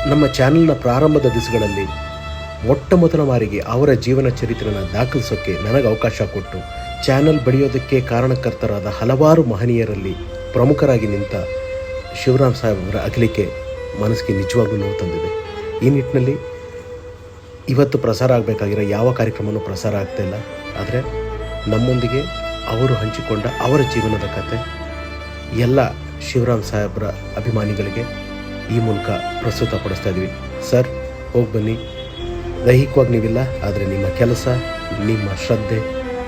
ನಮ್ಮ ಚಾನೆಲ್ನ ಪ್ರಾರಂಭದ ದಿವಸಗಳಲ್ಲಿ ಮೊಟ್ಟ ಮೊದಲ ಬಾರಿಗೆ ಅವರ ಜೀವನ ಚರಿತ್ರೆನ ದಾಖಲಿಸೋಕ್ಕೆ ನನಗೆ ಅವಕಾಶ ಕೊಟ್ಟು ಚಾನೆಲ್ ಬೆಳೆಯೋದಕ್ಕೆ ಕಾರಣಕರ್ತರಾದ ಹಲವಾರು ಮಹನೀಯರಲ್ಲಿ ಪ್ರಮುಖರಾಗಿ ನಿಂತ ಶಿವರಾಮ್ ಸಾಹೇಬರ ಅಗಲಿಕೆ ಮನಸ್ಸಿಗೆ ನಿಜವಾಗ್ಲೂ ನೋವು ತಂದಿದೆ. ಈ ನಿಟ್ಟಿನಲ್ಲಿ ಇವತ್ತು ಪ್ರಸಾರ ಆಗಬೇಕಾಗಿರೋ ಯಾವ ಕಾರ್ಯಕ್ರಮವೂ ಪ್ರಸಾರ ಆಗ್ತಾಯಿಲ್ಲ. ಆದರೆ ನಮ್ಮೊಂದಿಗೆ ಅವರು ಹಂಚಿಕೊಂಡ ಅವರ ಜೀವನದ ಕತೆ ಎಲ್ಲ ಶಿವರಾಮ್ ಸಾಹೇಬ್ರ ಅಭಿಮಾನಿಗಳಿಗೆ ಈ ಮೂಲಕ ಪ್ರಸ್ತುತಪಡಿಸ್ತಾ ಇದ್ವಿ. ಸರ್, ಹೋಗಿ ಬನ್ನಿ. ದೈಹಿಕವಾಗಿ ನೀವಿಲ್ಲ, ಆದರೆ ನಿಮ್ಮ ಕೆಲಸ, ನಿಮ್ಮ ಶ್ರದ್ಧೆ,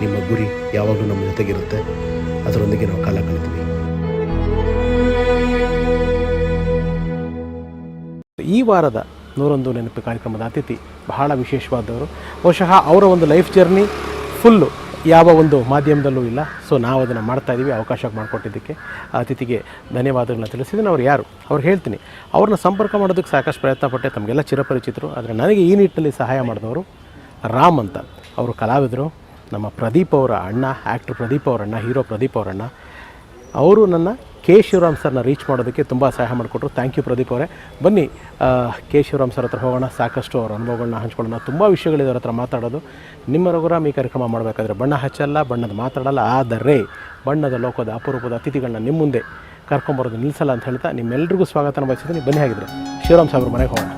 ನಿಮ್ಮ ಗುರಿ ಯಾವಾಗಲೂ ನಮ್ಮ ಜೊತೆಗಿರುತ್ತೆ. ಅದರೊಂದಿಗೆ ನಾವು ಕಾಲ ಕಳಿತೀವಿ. ಈ ವಾರದ 101 ನೆನಪು ಕಾರ್ಯಕ್ರಮದ ಅತಿಥಿ ಬಹಳ ವಿಶೇಷವಾದವರು. ಬಹುಶಃ ಅವರ ಒಂದು ಲೈಫ್ ಜರ್ನಿ ಫುಲ್ಲು ಯಾವ ಒಂದು ಮಾಧ್ಯಮದಲ್ಲೂ ಇಲ್ಲ. ಸೊ ನಾವು ಅದನ್ನು ಮಾಡ್ತಾಯಿದ್ದೀವಿ. ಅವಕಾಶ ಮಾಡಿಕೊಟ್ಟಿದ್ದಕ್ಕೆ ಅತಿಥಿಗೆ ಧನ್ಯವಾದಗಳನ್ನ ತಿಳಿಸಿದ್ದೀನಿ. ಅವ್ರು ಯಾರು ಅವ್ರು ಹೇಳ್ತೀನಿ. ಅವ್ರನ್ನ ಸಂಪರ್ಕ ಮಾಡೋದಕ್ಕೆ ಸಾಕಷ್ಟು ಪ್ರಯತ್ನ ಪಟ್ಟೆ, ತಮಗೆಲ್ಲ ಚಿರಪರಿಚಿತರು. ಆದರೆ ನನಗೆ ಈ ನಿಟ್ಟಿನಲ್ಲಿ ಸಹಾಯ ಮಾಡಿದವರು ರಾಮ್ ಅಂತ. ಅವರು ಕಲಾವಿದರು, ನಮ್ಮ ಪ್ರದೀಪ್ ಅವರ ಅಣ್ಣ, ಆ್ಯಕ್ಟ್ರ್ ಪ್ರದೀಪ್ ಅವರ ಅಣ್ಣ, ಹೀರೋ ಪ್ರದೀಪ್ ಅವರ ಅಣ್ಣ. ಅವರು ನನ್ನ ಕೆ ಶಿವರಾಮ್ ಸರ್ನ ರೀಚ್ ಮಾಡೋದಕ್ಕೆ ತುಂಬ ಸಹಾಯ ಮಾಡಿಕೊಟ್ರು. ಥ್ಯಾಂಕ್ ಯು ಪ್ರದೀಪ್ ಅವರೇ. ಬನ್ನಿ ಕೆ ಶಿವರಾಮ್ ಸರ್ ಹತ್ರ ಹೋಗೋಣ. ಸಾಕಷ್ಟು ಅವ್ರ ಅನುಭವಗಳನ್ನ ಹಂಚ್ಕೊಳ್ಳೋಣ. ತುಂಬ ವಿಷಯಗಳಿದೆ ಅವ್ರ ಹತ್ರ ಮಾತಾಡೋದು. ನಿಮ್ಮ ರಘುರಾಮ್ ಈ ಕಾರ್ಯಕ್ರಮ ಮಾಡಬೇಕಾದ್ರೆ ಬಣ್ಣ ಹಚ್ಚಲ್ಲ, ಬಣ್ಣದ ಮಾತಾಡಲ್ಲ, ಆದರೆ ಬಣ್ಣದ ಲೋಕದ ಅಪರೂಪದ ಅತಿಥಿಗಳನ್ನ ನಿಮ್ಮ ಮುಂದೆ ಕರ್ಕೊಂಬರೋದು ನಿಲ್ಲಿಸಲ್ಲ ಅಂತ ಹೇಳ್ತಾ ನಿಮ್ಮೆಲ್ರಿಗೂ ಸ್ವಾಗತನ ಬಯಸಿದ್ದೀನಿ. ಬನ್ನಿ, ಹಾಗಿದ್ರೆ ಶಿವರಾಮ್ ಸಾಹೇಬ್ರ ಮನೆಗೆ ಹೋಗೋಣ.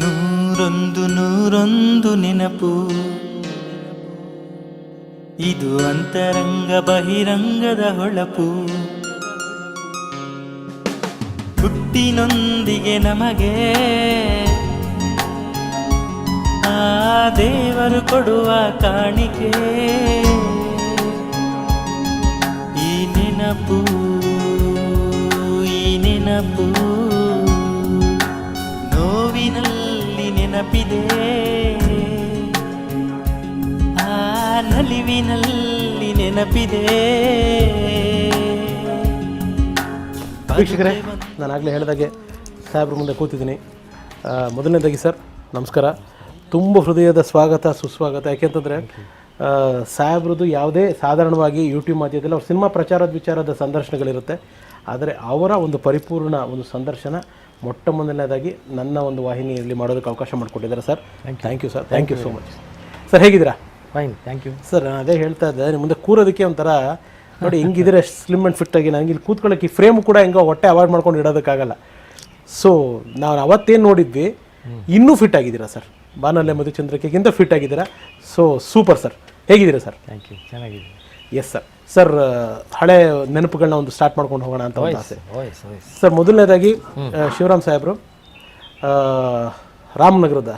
101 ನೆನಪು, ಇದು ಅಂತರಂಗ ಬಹಿರಂಗದ ಹೊಳಪು. ಹುಟ್ಟಿನೊಂದಿಗೆ ನಮಗೆ ಆ ದೇವರು ಕೊಡುವ ಕಾಣಿಕೆ. ಈ ನೆನಪು, ಈ ನೆನಪು, ನೋವಿನಲ್ಲಿ ನೆನಪಿದೆ, ಆ ನಲಿವಿನಲ್ಲಿ ನೆನಪಿದೆ. ವೀಕ್ಷಕರೇ, ನಾನು ಆಗಲೇ ಹೇಳಿದಾಗೆ ಸಾಹೇಬ್ರ ಮುಂದೆ ಕೂತಿದ್ದೀನಿ. ಮೊದಲನೇದಾಗಿ ಸರ್ ನಮಸ್ಕಾರ. ತುಂಬ ಹೃದಯದ ಸ್ವಾಗತ, ಸುಸ್ವಾಗತ. ಯಾಕೆಂತಂದರೆ ಸಾಹೇಬ್ರದ್ದು ಯಾವುದೇ ಸಾಧಾರಣವಾಗಿ ಯೂಟ್ಯೂಬ್ ಮಾಧ್ಯಮದಲ್ಲಿ ಅವ್ರ ಸಿನಿಮಾ ಪ್ರಚಾರದ ವಿಚಾರದ ಸಂದರ್ಶನಗಳಿರುತ್ತೆ. ಆದರೆ ಅವರ ಒಂದು ಪರಿಪೂರ್ಣ ಒಂದು ಸಂದರ್ಶನ ಮೊಟ್ಟ ಮೊದಲನೇದಾಗಿ ನನ್ನ ಒಂದು ವಾಹಿನಿಯಲ್ಲಿ ಮಾಡೋದಕ್ಕೆ ಅವಕಾಶ ಮಾಡಿಕೊಟ್ಟಿದ್ದಾರೆ sir. Thank you sir. Thank you so much. Sir, ಹೇಗಿದ್ದೀರಾ? Fine, thank you sir. ನಾನು ಅದೇ ಹೇಳ್ತಾ ಇದ್ದೆ, ನಿಮ್ಮ ಮುಂದೆ ಕೂರೋದಕ್ಕೆ ಒಂಥರ ನೋಡಿ ಹೆಂಗಿದ್ರೆ ಸ್ಲಿಮ್ ಆ್ಯಂಡ್ ಫಿಟ್ಟಾಗಿ. ನನಗೆ ಇಲ್ಲಿ ಕೂತ್ಕೊಳ್ಳೋಕ್ಕೆ ಈ ಫ್ರೇಮು ಕೂಡ ಹೆಂಗೋ ಹೊಟ್ಟೆ ಅವಾಯ್ಡ್ ಮಾಡ್ಕೊಂಡು ಇಡೋದಕ್ಕಾಗಲ್ಲ. ಸೊ ನಾವು ಅವತ್ತೇನು ನೋಡಿದ್ವಿ, ಇನ್ನೂ ಫಿಟ್ ಆಗಿದ್ದೀರಾ ಸರ್. ಬಾನಲ್ಲೆ ಮಧುಚಂದ್ರಕ್ಕಿಂತ ಫಿಟ್ ಆಗಿದ್ದೀರಾ. So super sir. ಹೇಗಿದ್ದೀರಾ ಸರ್? ಥ್ಯಾಂಕ್ ಯು, ಚೆನ್ನಾಗಿದೆ. S sir. ಸರ್, ಹಳೆ ನೆನಪುಗಳನ್ನ ಒಂದು ಸ್ಟಾರ್ಟ್ ಮಾಡ್ಕೊಂಡು ಹೋಗೋಣ ಅಂತ ಒಂದು ಆಸೆ ಸರ್. ಮೊದಲನೇದಾಗಿ ಶಿವರಾಮ್ ಸಾಹೇಬರು ರಾಮನಗರದ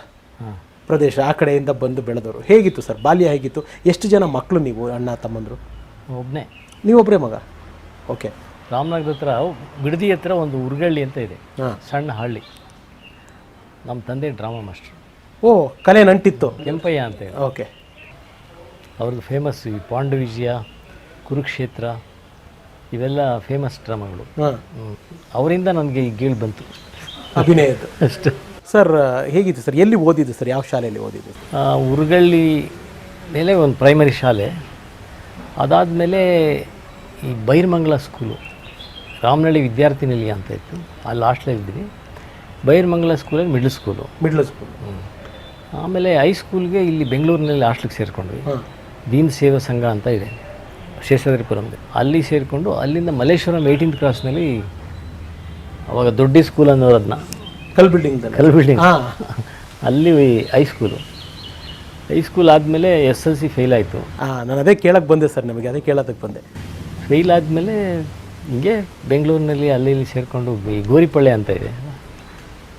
ಪ್ರದೇಶ, ಆ ಕಡೆಯಿಂದ ಬಂದು ಬೆಳೆದವರು. ಹೇಗಿತ್ತು ಸರ್ ಬಾಲ್ಯ? ಹೇಗಿತ್ತು? ಎಷ್ಟು ಜನ ಮಕ್ಕಳು ನೀವು, ಅಣ್ಣ ತಮ್ಮಂದರು? ಒಬ್ಬನೇ. ನೀವೊಬ್ಬರೇ ಮಗ? ಓಕೆ. ರಾಮನಗರದ ಹತ್ರ ಬಿಡದಿ ಹತ್ರ ಒಂದು ಉರ್ಗಳ್ಳಿ ಅಂತ ಇದೆ, ಸಣ್ಣ ಹಳ್ಳಿ. ನಮ್ಮ ತಂದೆ ಡ್ರಾಮಾ ಮಾಸ್ಟರ್. ಓ, ಕಲೆ ನಂಟಿತ್ತು. ಕೆಂಪಯ್ಯ ಅಂತ ಹೇಳಿ. ಓಕೆ. ಅವ್ರದ್ದು ಫೇಮಸ್ ಈ ಪಾಂಡವಿಜಯ, ಕುರುಕ್ಷೇತ್ರ, ಇವೆಲ್ಲ ಫೇಮಸ್ ಡ್ರಾಮಾಗಳು. ಅವರಿಂದ ನನಗೆ ಈ ಗೀಳು ಬಂತು ಅಭಿನಯದ್ದು ಅಷ್ಟು. ಸರ್, ಹೇಗಿತ್ತು ಸರ್? ಎಲ್ಲಿ ಓದಿದ್ದು ಸರ್? ಯಾವ ಶಾಲೆಯಲ್ಲಿ ಓದಿದ್ದು? ಉರ್ಗಳ್ಳಿ ಮೇಲೆ ಒಂದು ಪ್ರೈಮರಿ ಶಾಲೆ. ಅದಾದಮೇಲೆ ಈ ಬೈರ್ಮಂಗಲ ಸ್ಕೂಲು, ರಾಮನಹಳ್ಳಿ ವಿದ್ಯಾರ್ಥಿ ನಿಲಯ ಅಂತ ಇತ್ತು, ಅಲ್ಲಿ ಹಾಸ್ಟೆಲಲ್ಲಿದ್ವಿ. ಬೈರ್ಮಂಗಲ ಸ್ಕೂಲಲ್ಲಿ ಮಿಡ್ಲ್ ಸ್ಕೂಲು. ಆಮೇಲೆ ಹೈಸ್ಕೂಲ್ಗೆ ಇಲ್ಲಿ ಬೆಂಗಳೂರಿನಲ್ಲಿ ಹಾಸ್ಟ್ಲಿಗೆ ಸೇರಿಕೊಂಡ್ವಿ. ದೀನ್ ಸೇವಾ ಸಂಘ ಅಂತ ಇದೆ ಶೇಷಾದ್ರಿಪುರಮ್ಗೆ, ಅಲ್ಲಿ ಸೇರಿಕೊಂಡು ಅಲ್ಲಿಂದ ಮಲ್ಲೇಶ್ವರಂ 18th ಕ್ರಾಸ್ನಲ್ಲಿ, ಅವಾಗ ದೊಡ್ಡ ಸ್ಕೂಲ್ ಅನ್ನೋರು ಅದನ್ನ ಕಲ್ ಬಿಲ್ಡಿಂಗ್ ಅಲ್ಲಿ ಹೈಸ್ಕೂಲ್ ಆದಮೇಲೆ SLC ಫೇಲ್ ಆಯಿತು. ನಾನು ಅದೇ ಕೇಳಕ್ಕೆ ಬಂದೆ ಸರ್, ನಿಮಗೆ ಅದೇ ಕೇಳೋದಕ್ಕೆ ಬಂದೆ. ಫೇಲ್ ಆದಮೇಲೆ ಹಿಂಗೆ ಬೆಂಗಳೂರಿನಲ್ಲಿ ಅಲ್ಲಿ ಇಲ್ಲಿ ಸೇರಿಕೊಂಡು ಈ ಗೋರಿಪಳ್ಳೆ ಅಂತ ಇದೆ,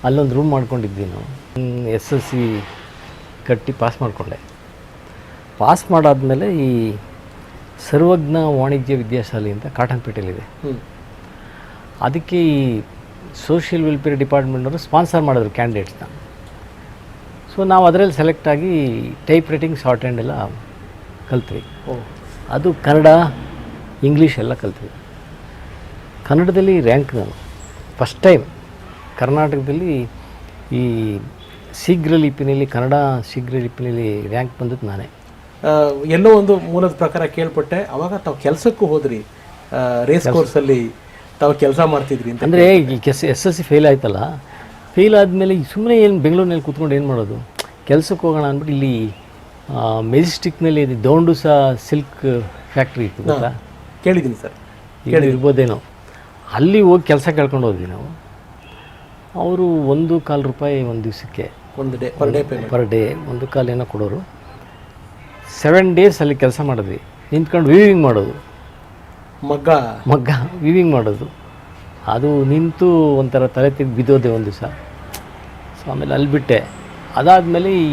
ಅಲ್ಲೊಂದು ರೂಮ್ ಮಾಡ್ಕೊಂಡಿದ್ವಿ ನಾವು. SLC ಕಟ್ಟಿ ಪಾಸ್ ಮಾಡಿಕೊಂಡೆ. ಪಾಸ್ ಮಾಡಾದಮೇಲೆ ಈ ಸರ್ವಜ್ಞ ವಾಣಿಜ್ಯ ವಿದ್ಯಾಶಾಲೆ ಅಂತ ಕಾಟನ್ಪೇಟೆಯಲ್ಲಿದೆ, ಅದಕ್ಕೆ ಈ ಸೋಷಿಯಲ್ ವೆಲ್ಫೇರ್ ಡಿಪಾರ್ಟ್ಮೆಂಟವರು ಸ್ಪಾನ್ಸರ್ ಮಾಡಿದ್ರು ಕ್ಯಾಂಡಿಡೇಟ್ಸ್ನ. ಸೊ ನಾವು ಅದರಲ್ಲಿ ಸೆಲೆಕ್ಟ್ ಆಗಿ ಟೈಪ್ ರೈಟಿಂಗ್, ಶಾರ್ಟ್ ಹ್ಯಾಂಡ್ ಎಲ್ಲ ಕಲ್ತ್ವಿ. ಅದು ಕನ್ನಡ, ಇಂಗ್ಲೀಷ್ ಎಲ್ಲ ಕಲ್ತ್ವಿ. ಕನ್ನಡದಲ್ಲಿ ರ್ಯಾಂಕ್ ನಾನು ಫಸ್ಟ್ ಟೈಮ್ ಕರ್ನಾಟಕದಲ್ಲಿ ಈ ಶೀಘ್ರ ಲಿಪಿನಲ್ಲಿ, ಕನ್ನಡ ಶೀಘ್ರ ಲಿಪಿನಲ್ಲಿ ರ್ಯಾಂಕ್ ಬಂದದ್ದು ನಾನೇ. ಎಲ್ಲೋ ಒಂದು ಮೂಲದ ಪ್ರಕಾರ ಕೇಳ್ಪಟ್ಟೆ, ಅವಾಗ ತಾವು ಕೆಲಸಕ್ಕೂ ಹೋದ್ರಿ, ರೇಸ್ ಕೋರ್ಸಲ್ಲಿ ತಾವು ಕೆಲಸ ಮಾಡ್ತಿದ್ರಿ ಅಂತ. ಅಂದರೆ ಈ SLC ಫೇಲ್ ಆಯ್ತಲ್ಲ, ಫೇಲ್ ಆದಮೇಲೆ ಸುಮ್ಮನೆ ಏನು ಬೆಂಗಳೂರಿನಲ್ಲಿ ಕೂತ್ಕೊಂಡು ಏನು ಮಾಡೋದು, ಕೆಲಸಕ್ಕೆ ಹೋಗೋಣ ಅಂದ್ಬಿಟ್ಟು ಇಲ್ಲಿ ಮೆಜೆಸ್ಟಿಕ್ನಲ್ಲಿ ದೌಂಡುಸ ಸಿಲ್ಕ್ ಫ್ಯಾಕ್ಟ್ರಿ ಇತ್ತು ಗೊತ್ತಾ, ಕೇಳಿದ್ದೀನಿ ಸರ್. ಈಗ ಇರ್ಬೋದೇನೋ, ಅಲ್ಲಿ ಹೋಗಿ ಕೆಲಸ ಕೇಳ್ಕೊಂಡು ಹೋದ್ವಿ ನಾವು. ಅವರು ₹1.25 ಒಂದು ದಿವಸಕ್ಕೆ, ಒಂದು day per day payment, per day 1.25 ಏನೋ ಕೊಡೋರು. 7 days ಅಲ್ಲಿ ಕೆಲಸ ಮಾಡಿದ್ವಿ, ನಿಂತ್ಕೊಂಡು ವೀವಿಂಗ್ ಮಾಡೋದು, ಮಗ್ಗ ವೀವಿಂಗ್ ಮಾಡೋದು. ಅದು ನಿಂತು ಒಂಥರ ತಲೆ ತೆಗೆದು ಬಿದ್ದೋದೆ ಒಂದು ದಿವಸ. ಸೊ ಆಮೇಲೆ ಅಲ್ಲಿ ಬಿಟ್ಟೆ. ಅದಾದಮೇಲೆ ಈ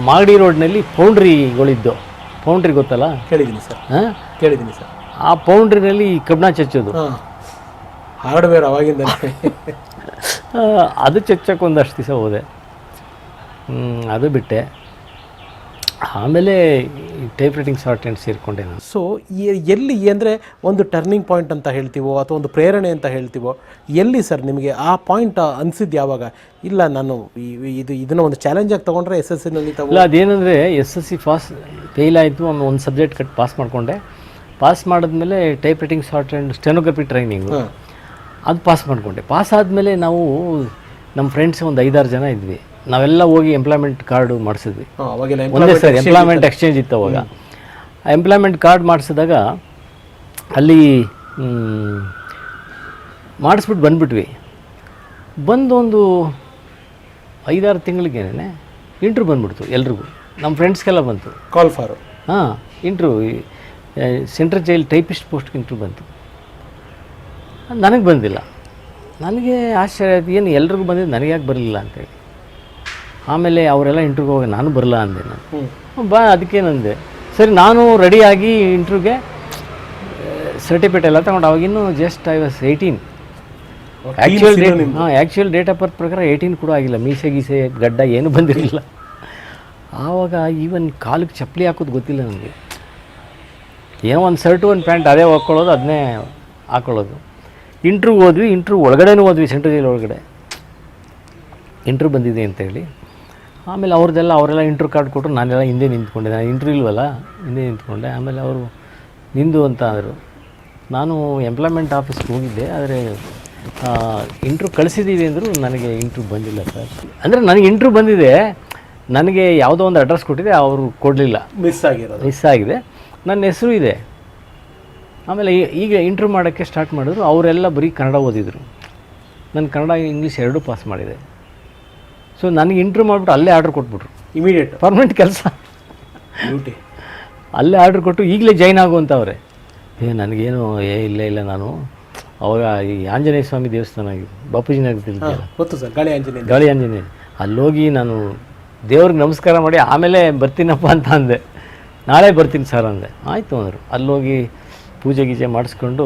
ಮಾಗಡಿ ರೋಡ್ನಲ್ಲಿ ಪೌಂಡ್ರಿಗಳಿದ್ದು, ಪೌಂಡ್ರಿ ಗೊತ್ತಲ್ಲ? ಕೇಳಿದ್ದೀನಿ ಸರ್. ಹಾಂ, ಕೇಳಿದ್ದೀನಿ ಸರ್. ಆ ಪೌಂಡ್ರಿನಲ್ಲಿ ಕಬ್ಬಣ ಚಚ್ಚೋದು, ಹಾರ್ಡ್ವೇರ್ ಅವಾಗಿಂದ ಅದು ಚಚ್ಚಕ್ಕೆ ಒಂದಷ್ಟು ದಿವಸ ಹೋದೆ. ಅದು ಬಿಟ್ಟೆ. ಆಮೇಲೆ ಟೈಪ್ ರೈಟಿಂಗ್ ಸಾಫ್ಟ್ವೇರ್ ಸೇರಿಕೊಂಡೆ ನಾನು. ಸೊ ಎಲ್ಲಿ ಅಂದರೆ ಒಂದು ಟರ್ನಿಂಗ್ ಪಾಯಿಂಟ್ ಅಂತ ಹೇಳ್ತೀವೋ ಅಥವಾ ಒಂದು ಪ್ರೇರಣೆ ಅಂತ ಹೇಳ್ತೀವೋ, ಎಲ್ಲಿ ಸರ್ ನಿಮಗೆ ಆ ಪಾಯಿಂಟ್ ಅನಿಸಿದ್ದು ಯಾವಾಗ? ಇಲ್ಲ ನಾನು ಇದನ್ನು ಒಂದು ಚಾಲೆಂಜಾಗಿ ತೊಗೊಂಡ್ರೆ SSCನಲ್ಲಿ ಇಲ್ಲ, ಅದೇನೆಂದರೆ SSC ಫೇಲ್ ಆಯಿತು, ಒಂದು ಸಬ್ಜೆಕ್ಟ್ ಪಾಸ್ ಮಾಡಿಕೊಂಡೆ. ಪಾಸ್ ಮಾಡಿದ್ಮೇಲೆ type writing software stenography training ಅದು ಪಾಸ್ ಮಾಡಿಕೊಂಡೆ. ಪಾಸ್ ಆದಮೇಲೆ ನಾವು ನಮ್ಮ ಫ್ರೆಂಡ್ಸ್ ಒಂದು 5-6 ಜನ ಇದ್ವಿ. ನಾವೆಲ್ಲ ಹೋಗಿ ಎಂಪ್ಲಾಯ್ಮೆಂಟ್ ಕಾರ್ಡು ಮಾಡಿಸಿದ್ವಿ. ಒಂದೇ ಸರಿ ಎಂಪ್ಲಾಯ್ಮೆಂಟ್ ಎಕ್ಸ್ಚೇಂಜ್ ಇತ್ತು ಅವಾಗ. ಆ ಎಂಪ್ಲಾಯ್ಮೆಂಟ್ ಕಾರ್ಡ್ ಮಾಡಿಸಿದಾಗ ಅಲ್ಲಿ ಮಾಡಿಸ್ಬಿಟ್ಟು ಬಂದುಬಿಟ್ವಿ. ಬಂದು ಒಂದು 5-6 ತಿಂಗಳಿಗೇನೆ ಇಂಟ್ರ್ಯೂ ಬಂದ್ಬಿಡ್ತು ಎಲ್ರಿಗೂ, ನಮ್ಮ ಫ್ರೆಂಡ್ಸ್ಗೆಲ್ಲ ಬಂತು ಕಾಲ್ ಫಾರ್. ಹಾಂ, ಇಂಟ್ರ್ಯೂ ಸೆಂಟ್ರಲ್ ಜೈಲ್ ಟೈಪಿಸ್ಟ್ ಪೋಸ್ಟ್ಗೆ ಇಂಟ್ರ್ಯೂ ಬಂತು. ನನಗೆ ಬಂದಿಲ್ಲ. ನನಗೆ ಆಶ್ಚರ್ಯ ಆಯ್ತು, ಏನು ಎಲ್ರಿಗೂ ಬಂದಿದ್ದು ನನಗೆ ಯಾಕೆ ಬರಲಿಲ್ಲ ಅಂತೇಳಿ. ಆಮೇಲೆ ಅವರೆಲ್ಲ ಇಂಟ್ರ್ಯೂಗೆ ಹೋಗಿ ನಾನು ಬರಲ್ಲ ಅಂದೆ. ನಾನು ಬಾ, ಅದಕ್ಕೇನಂದೆ. ಸರಿ, ನಾನು ರೆಡಿಯಾಗಿ ಇಂಟ್ರ್ಯೂಗೆ ಸರ್ಟಿಫಿಕೇಟ್ ಎಲ್ಲ ತಗೊಂಡು, ಅವಾಗಿನ್ನೂ just I was 18. Actual date of birth ಪ್ರಕಾರ 18 ಕೂಡ ಆಗಿಲ್ಲ. ಮೀಸೆ ಗೀಸೆ ಗಡ್ಡ ಏನೂ ಬಂದಿರಲಿಲ್ಲ. ಆವಾಗ ಈವನ್ ಕಾಲಿಗೆ ಚಪ್ಪಲಿ ಹಾಕೋದು ಗೊತ್ತಿಲ್ಲ ನನಗೆ. ಏನೋ ಒಂದು ಶರ್ಟು ಒಂದು ಪ್ಯಾಂಟ್ ಅದೇ ಹಾಕ್ಕೊಳ್ಳೋದು, ಅದನ್ನೇ ಹಾಕ್ಕೊಳ್ಳೋದು. ಇಂಟ್ರ್ಯೂಗೆ ಹೋದ್ವಿ. ಇಂಟ್ರ್ಯೂ ಒಳಗಡೆನೂ ಹೋದ್ವಿ, ಸೆಂಟ್ರಲ್ ಜೈಲ್ ಒಳಗಡೆ ಇಂಟ್ರ್ಯೂ ಬಂದಿದೆ ಅಂತೇಳಿ. ಆಮೇಲೆ ಅವರೆಲ್ಲ ಇಂಟ್ರ್ಯೂ ಕಾರ್ಡ್ ಕೊಟ್ಟರು. ನಾನೆಲ್ಲ ಹಿಂದೆ ನಿಂತ್ಕೊಂಡೆ. ನಾನು ಇಂಟ್ರ್ಯೂ ಇಲ್ವಲ್ಲ, ಹಿಂದೆ ನಿಂತ್ಕೊಂಡೆ. ಆಮೇಲೆ ಅವರು ನಿಂದು ಅಂತ ಅಂದರು. ನಾನು ಎಂಪ್ಲಾಯ್ಮೆಂಟ್ ಆಫೀಸ್ಗೆ ಹೋಗಿದ್ದೆ, ಆದರೆ ಇಂಟ್ರ್ಯೂ ಕಳಿಸಿದ್ದೀವಿ ಅಂದರು. ನನಗೆ ಇಂಟ್ರ್ಯೂ ಬಂದಿಲ್ಲ ಸರ್. ಅಂದರೆ ನನಗೆ ಇಂಟ್ರ್ಯೂ ಬಂದಿದೆ, ನನಗೆ ಯಾವುದೋ ಒಂದು ಅಡ್ರೆಸ್ ಕೊಟ್ಟಿದೆ, ಅವರು ಕೊಡಲಿಲ್ಲ, ಮಿಸ್ ಆಗಿದೆ. ನನ್ನ ಹೆಸರು ಇದೆ. ಆಮೇಲೆ ಈಗ ಇಂಟ್ರ್ಯೂ ಮಾಡೋಕ್ಕೆ ಸ್ಟಾರ್ಟ್ ಮಾಡಿದ್ರು. ಅವರೆಲ್ಲ ಬರೀ ಕನ್ನಡ ಓದಿದರು. ನಾನು ಕನ್ನಡ ಇಂಗ್ಲೀಷ್ ಎರಡೂ ಪಾಸ್ ಮಾಡಿದೆ. ಸೊ ನನಗೆ ಇಂಟ್ರ್ಯೂ ಮಾಡಿಬಿಟ್ಟು ಅಲ್ಲೇ ಆರ್ಡ್ರ್ ಕೊಟ್ಬಿಟ್ರು, ಇಮಿಡಿಯೇಟ್ ಪರ್ಮನೆಂಟ್ ಕೆಲಸ. ಅಲ್ಲೇ ಆರ್ಡ್ರ್ ಕೊಟ್ಟು ಈಗಲೇ ಜಾಯ್ನ್ ಆಗುವಂಥವ್ರೆ. ನನಗೇನು ಇಲ್ಲ ನಾನು ಅವಾಗ ಈ ಆಂಜನೇಯ ಸ್ವಾಮಿ ದೇವಸ್ಥಾನ ಆಗಿದೆ, ಬಾಪೂಜಿ ನಗರದಲ್ಲಿ ಗೊತ್ತು ಸರ್, ಗಾಳಿ ಆಂಜನೇಯ. ಅಲ್ಲೋಗಿ ನಾನು ದೇವ್ರಿಗೆ ನಮಸ್ಕಾರ ಮಾಡಿ ಆಮೇಲೆ ಬರ್ತೀನಪ್ಪ ಅಂತ ಅಂದೆ. ನಾಳೆ ಬರ್ತೀನಿ ಸರ್ ಅಂದೆ. ಆಯಿತು ಅಂದರು. ಅಲ್ಲೋಗಿ ಪೂಜೆ ಗೀಜೆ ಮಾಡಿಸ್ಕೊಂಡು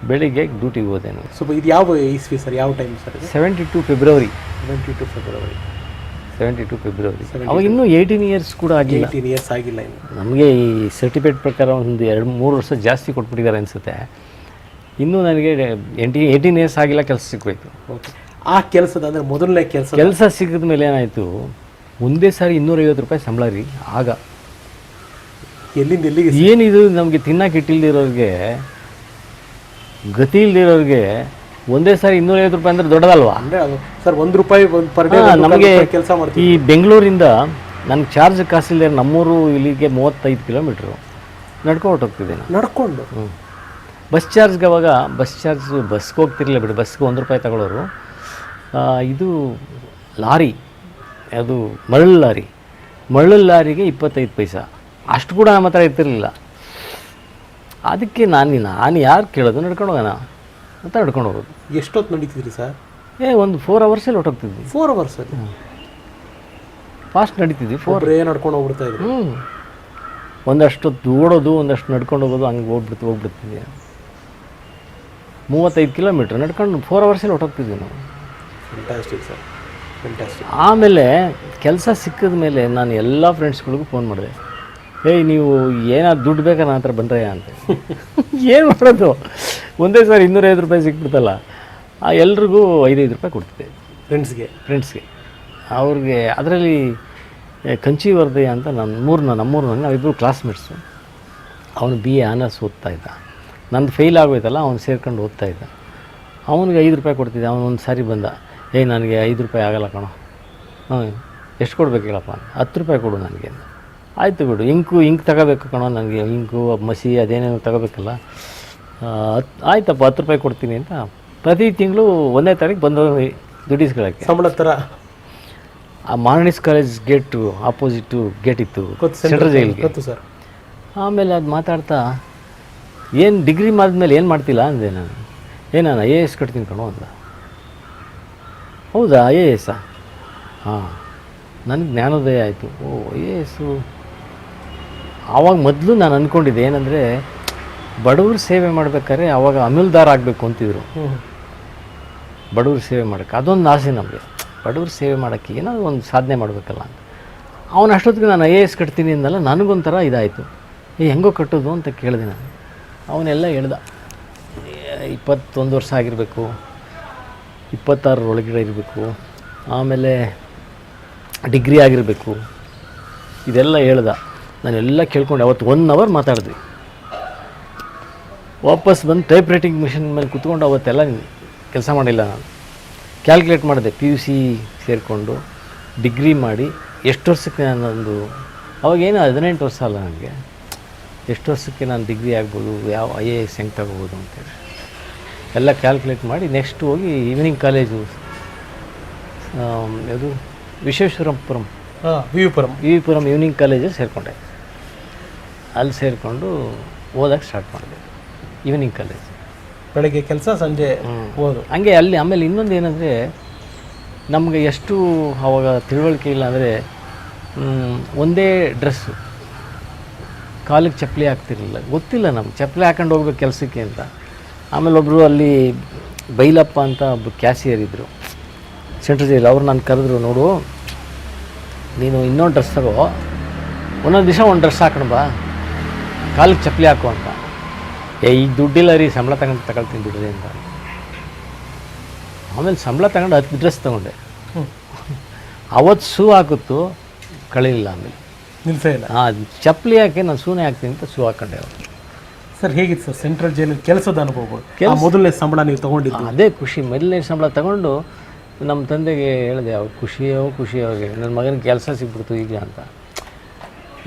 ಬೆಳಿಗ್ಗೆ ಡ್ಯೂಟಿಗೆ ಹೋದೆ ನಾನು. ಸೊ ಇದು ಯಾವ ಇಸ್ವಿ ಸರ್, ಯಾವ ಟೈಮ್ ಸರ್? 72 ಫೆಬ್ರವರಿ. 72 ಫೆಬ್ರವರಿ. ಅವಾಗ ಇನ್ನೂ 18 ಇಯರ್ಸ್ ಕೂಡ ಆಗಿಲ್ಲ. 18 ಇಯರ್ಸ್ ಆಗಿಲ್ಲ ಇನ್ನು. ನಮಗೆ ಈ ಸರ್ಟಿಫಿಕೇಟ್ ಪ್ರಕಾರ ಒಂದು 2-3 ವರ್ಷ ಜಾಸ್ತಿ ಕೊಟ್ಬಿಟ್ಟಿದ್ದಾರೆ ಅನಿಸುತ್ತೆ. ಇನ್ನೂ ನನಗೆ 18 ಇಯರ್ಸ್ ಆಗಿಲ್ಲ, ಕೆಲಸ ಸಿಕ್ಕೋಯ್ತು. ಓಕೆ. ಆ ಕೆಲಸದ ಅಂದರೆ ಮೊದಲನೇ ಕೆಲಸ ಸಿಕ್ಕಿದ ಮೇಲೆ ಏನಾಯಿತು, ಒಂದೇ ಸಾರಿ ₹250 ಸಂಬಳ ರೀ. ಆಗ ಎಲ್ಲಿಂದ ಎಲ್ಲಿಗೆ ಏನಿದು, ನಮಗೆ ತಿನ್ನಕ್ಕೆ ಇಟ್ಟಿಲ್ದಿರೋರಿಗೆ, ಗತಿ ಇಲ್ದಿರೋರಿಗೆ ಒಂದೇ ಸಾರಿ ₹250 ಅಂದರೆ ದೊಡ್ಡದಲ್ವಾ? ಅಂದರೆ ಸರ್ ₹1 ಪರ್ ಡೇ ನಮಗೆ ಕೆಲಸ ಮಾಡ್ತೀವಿ. ಈ ಬೆಂಗಳೂರಿಂದ ನನಗೆ ಚಾರ್ಜ್ ಕಾಸಿಲ್ಲದೆ ನಮ್ಮೂರು ಇಲ್ಲಿಗೆ 35 ಕಿಲೋಮೀಟ್ರು ನಡ್ಕೊಂಡು ಹೊರಟೋಗ್ತಿದ್ದೆ ನಾನು. ನಡ್ಕೊಂಡು ಬಸ್ ಚಾರ್ಜ್ಗೆ ಅವಾಗ ಬಸ್ಗೆ ಹೋಗ್ತಿರ್ಲಿಲ್ಲ ಬಿಡಿ, ಬಸ್ಗೆ ₹1 ತಗೊಳ್ಳೋರು. ಇದು ಲಾರಿ, ಅದು ಮರಳು ಲಾರಿಗೆ 25 ಪೈಸಾ, ಅಷ್ಟು ಕೂಡ ನಮ್ಮ ಹತ್ರ ಇರ್ತಿರಲಿಲ್ಲ. ಅದಕ್ಕೆ ನಾನು ಯಾರು ಕೇಳೋದು, ನಡ್ಕೊಂಡು ಹೋಗೋಣ ಅಂತ ನಡ್ಕೊಂಡು ಹೋಗೋದು. ಎಷ್ಟೊತ್ತು ನಡೀತಿದ್ರಿ ಸರ್? ಒಂದು 4 ಅವರ್ಸಲ್ಲಿ ಹೊರಟೋಗ್ತಿದ್ವಿ. 4 ಅವರ್ಸಲ್ಲಿ ಫಾಸ್ಟ್ ನಡೀತಿದ್ವಿ. 4 ನಡ್ಕೊಂಡು ಹೋಗ್ಬಿಡ್ತಾ ಇದ್ವಿ. ಒಂದಷ್ಟು ಓಡೋದು, ಒಂದಷ್ಟು ನಡ್ಕೊಂಡು ಹೋಗೋದು, ಹಂಗೆ ಹೋಗ್ಬಿಡ್ತಿದ್ವಿ. 35 ಕಿಲೋಮೀಟ್ರ್ ನಡ್ಕೊಂಡು 4 ಅವರ್ಸಲ್ಲಿ ಹೊರಟೋಗ್ತಿದ್ವಿ ನಾವು. Fantastic sir, fantastic. ಆಮೇಲೆ ಕೆಲಸ ಸಿಕ್ಕಿದ ಮೇಲೆ ನಾನು ಎಲ್ಲ ಫ್ರೆಂಡ್ಸ್ಗಳಿಗೂ ಫೋನ್ ಮಾಡಿದೆ. ನೀವು ಏನಾದ್ರು ದುಡ್ಡು ಬೇಕಾ ನನ್ನ ಹತ್ರ ಬಂದ್ರಯ್ಯ ಅಂತ. ಏನು ಮಾಡೋದು, ಒಂದೇ ಸಾರಿ ₹250 ಸಿಕ್ಬಿಡ್ತಲ್ಲ. ಎಲ್ರಿಗೂ ₹5 ಕೊಡ್ತಿದ್ದೆ ಫ್ರೆಂಡ್ಸ್ಗೆ. ಅವ್ರಿಗೆ ಅದರಲ್ಲಿ ಕಂಚಿವರ್ಧಯ್ಯ ಅಂತ ನಮ್ಮೂರು ನಾವಿಬ್ಬರು ಕ್ಲಾಸ್ಮೇಟ್ಸು. ಅವನು BA ಆನರ್ಸ್ ಓದ್ತಾ ಇದ್ದ. ನಂದು ಫೇಲ್ ಆಗೋಯ್ತಲ್ಲ, ಅವ್ನು ಸೇರ್ಕೊಂಡು ಓದ್ತಾ ಇದ್ದ. ಅವನಿಗೆ ₹5 ಕೊಡ್ತಿದ್ದೆ. ಅವನು ಒಂದು ಸಾರಿ ಬಂದ, ನನಗೆ 5 ರೂಪಾಯಿ ಆಗಲ್ಲ ಕಣೋ. ಎಷ್ಟು ಕೊಡ್ಬೇಕು ಹೇಳಪ್ಪ? 10 ರೂಪಾಯಿ ಕೊಡು ನನಗೆ. ಆಯಿತು ಬಿಡು, ಇಂಕ್ ತಗೋಬೇಕು ಕಣೋ, ನನಗೆ ಇಂಕು ಮಸಿ ಅದೇನೇನು ತಗೋಬೇಕಲ್ಲ. ಆಯ್ತಪ್ಪ 10 ರೂಪಾಯಿ ಕೊಡ್ತೀನಿ ಅಂತ ಪ್ರತಿ ತಿಂಗಳು 1ನೇ ತಾರೀಕು ಬಂದು ದುಡ್ಡಿಸ್ಕೊಳ್ಳೋಕ್ಕೆ. ಸಂಬಳ ಥರ ಆ ಮಾರ್ನಿಸ್ ಕಾಲೇಜ್ ಗೇಟು ಆಪೋಸಿಟು ಗೇಟ್ ಇತ್ತು ಸೆಂಟ್ರಲ್ ಜೈಲಿಗೆ. ಗೊತ್ತು ಸರ್. ಆಮೇಲೆ ಅದು ಮಾತಾಡ್ತಾ ಏನು ಡಿಗ್ರಿ ಮಾಡಿದ್ಮೇಲೆ ಏನು ಮಾಡ್ತಿಲ್ಲ ಅಂದೆ ನಾನು. ನಾನು IAS ಕಟ್ತೀನಿ ಕಣೋ ಅಂದ. ಹೌದಾ IAS? ಹಾಂ. ನನಗೆ ಜ್ಞಾನೋದಯ ಆಯಿತು. IAS ಆವಾಗ ಮೊದಲು ನಾನು ಅಂದ್ಕೊಂಡಿದ್ದೆ ಏನಂದರೆ ಬಡವ್ರ ಸೇವೆ ಮಾಡ್ಬೇಕಾದ್ರೆ ಆವಾಗ ಅಮೂಲ್ದಾರ್ ಆಗಬೇಕು ಅಂತಿದ್ರು. ಬಡವ್ರ ಸೇವೆ ಮಾಡೋಕ್ಕೆ ಅದೊಂದು ಆಸೆ ನಮಗೆ. ಬಡವ್ರ ಸೇವೆ ಮಾಡೋಕ್ಕೆ ಏನಾದರೂ ಒಂದು ಸಾಧನೆ ಮಾಡಬೇಕಲ್ಲ ಅಂತ. ಅವನು ಅಷ್ಟೊತ್ತಿಗೆ ನಾನು IAS ಕಟ್ತೀನಿ ಅಂದಲ್ಲ, ನನಗೊಂಥರ ಇದಾಯಿತು. ಹೆಂಗೋ ಕಟ್ಟೋದು ಅಂತ ಕೇಳಿದೆ ನಾನು. ಅವನೆಲ್ಲ ಹೇಳ್ದ 21 ವರ್ಷ ಆಗಿರಬೇಕು, 26 ಒಳಗಡೆ ಇರಬೇಕು, ಆಮೇಲೆ ಡಿಗ್ರಿ ಆಗಿರಬೇಕು, ಇದೆಲ್ಲ ಹೇಳ್ದ. ನಾನೆಲ್ಲ ಕೇಳ್ಕೊಂಡು ಅವತ್ತು 1 ಅವರ್ ಮಾತಾಡಿದ್ವಿ. ವಾಪಸ್ ಬಂದು ಟೈಪ್ ರೈಟಿಂಗ್ ಮಿಷಿನ್ ಮೇಲೆ ಕೂತ್ಕೊಂಡು ಅವತ್ತೆಲ್ಲ ಕೆಲಸ ಮಾಡಿಲ್ಲ ನಾನು. ಕ್ಯಾಲ್ಕುಲೇಟ್ ಮಾಡಿದೆ. PUC ಸೇರಿಕೊಂಡು ಡಿಗ್ರಿ ಮಾಡಿ ಎಷ್ಟು ವರ್ಷಕ್ಕೆ ನಾನೊಂದು ಅವಾಗೇನು 18 ವರ್ಷ ಅಲ್ಲ ನನಗೆ, ಎಷ್ಟು ವರ್ಷಕ್ಕೆ ನಾನು ಡಿಗ್ರಿ ಆಗ್ಬೋದು, ಯಾವ IAS ಹೆಂಗೆ ತಗೋಬೋದು ಅಂತೇಳಿ ಎಲ್ಲ ಕ್ಯಾಲ್ಕುಲೇಟ್ ಮಾಡಿ ನೆಕ್ಸ್ಟ್ ಹೋಗಿ ಈವ್ನಿಂಗ್ ಕಾಲೇಜು ಅದು ವಿಶ್ವೇಶ್ವರಪುರಂ ವಿ ವಿ ಪುರಂ ಈವ್ನಿಂಗ್ ಕಾಲೇಜಲ್ಲಿ ಸೇರಿಕೊಂಡೆ. ಅಲ್ಲಿ ಸೇರಿಕೊಂಡು ಓದೋಕ್ಕೆ ಸ್ಟಾರ್ಟ್ ಮಾಡಿದೆ. ಈವ್ನಿಂಗ್ ಕಾಲೇಜ್ ಬೆಳಗ್ಗೆ ಕೆಲಸ, ಸಂಜೆ ಓದು. ಹಂಗೆ ಅಲ್ಲಿ. ಆಮೇಲೆ ಇನ್ನೊಂದು ಏನಂದರೆ ನಮಗೆ ಎಷ್ಟು ಆವಾಗ ತಿಳುವಳಿಕೆ ಇಲ್ಲ ಅಂದರೆ ಒಂದೇ ಡ್ರೆಸ್ಸು, ಕಾಲಿಗೆ ಚಪ್ಪಲಿ ಹಾಕ್ತಿರಲಿಲ್ಲ. ಗೊತ್ತಿಲ್ಲ ನಮ್ಗೆ ಚಪ್ಪಲಿ ಹಾಕೊಂಡು ಹೋಗ್ಬೇಕು ಕೆಲಸಕ್ಕೆ ಅಂತ. ಆಮೇಲೆ ಒಬ್ಬರು ಅಲ್ಲಿ ಬೈಲಪ್ಪ ಅಂತ ಒಬ್ಬರು ಕ್ಯಾಸಿಯರ್ ಇದ್ದರು ಸೆಂಟ್ರಲ್ ಜೈಲ್. ಅವ್ರು ನಾನು ಕರೆದ್ರು, ನೋಡು ನೀನು ಇನ್ನೊಂದು ಡ್ರೆಸ್ ತಗೋ, ಒಂದೊಂದು ದಿವಸ ಒಂದು ಡ್ರೆಸ್ ಹಾಕೊಂಡು ಬಾ, ಕಾಲಿಗೆ ಚಪ್ಪಲಿ ಹಾಕು ಅಂತ. ಈಗ ದುಡ್ಡಿಲ್ಲ ರೀ, ಸಂಬಳ ತಗೊಳ್ತೀನಿ ಬಿಡ್ರಿ ಅಂತ. ಆಮೇಲೆ ಸಂಬಳ ತಗೊಂಡು 10 ಡ್ರೆಸ್ ತೊಗೊಂಡೆ. ಅವತ್ತು ಶೂ ಹಾಕಿತ್ತು, ಕಳೀಲಿಲ್ಲ. ಆಮೇಲೆ ನಿಲ್ಸೇ ಇಲ್ಲ. ಚಪ್ಪಲಿ ಹಾಕಿ ನಾನು ಶೂನೇ ಹಾಕ್ತೀನಿ ಅಂತ ಶೂ ಹಾಕೊಂಡೆ. ಅವರು ಸರ್ ಹೇಗಿತ್ತು ಸರ್ ಸೆಂಟ್ರಲ್ ಜೈಲಲ್ಲಿ ಕೆಲಸದ ಅನುಭವಗಳು? ಮೊದಲನೇ ಸಂಬಳ ನೀವು ತೊಗೊಂಡಿದ್ದು? ಅದೇ ಖುಷಿ. ಮೊದಲನೇ ಸಂಬಳ ತಗೊಂಡು ನಮ್ಮ ತಂದೆಗೆ ಹೇಳಿದೆ. ಅವ್ರು ಖುಷಿ ಅವ್ರಿಗೆ, ನನ್ನ ಮಗನಿಗೆ ಕೆಲಸ ಸಿಗ್ಬಿಡ್ತು ಈಗ ಅಂತ.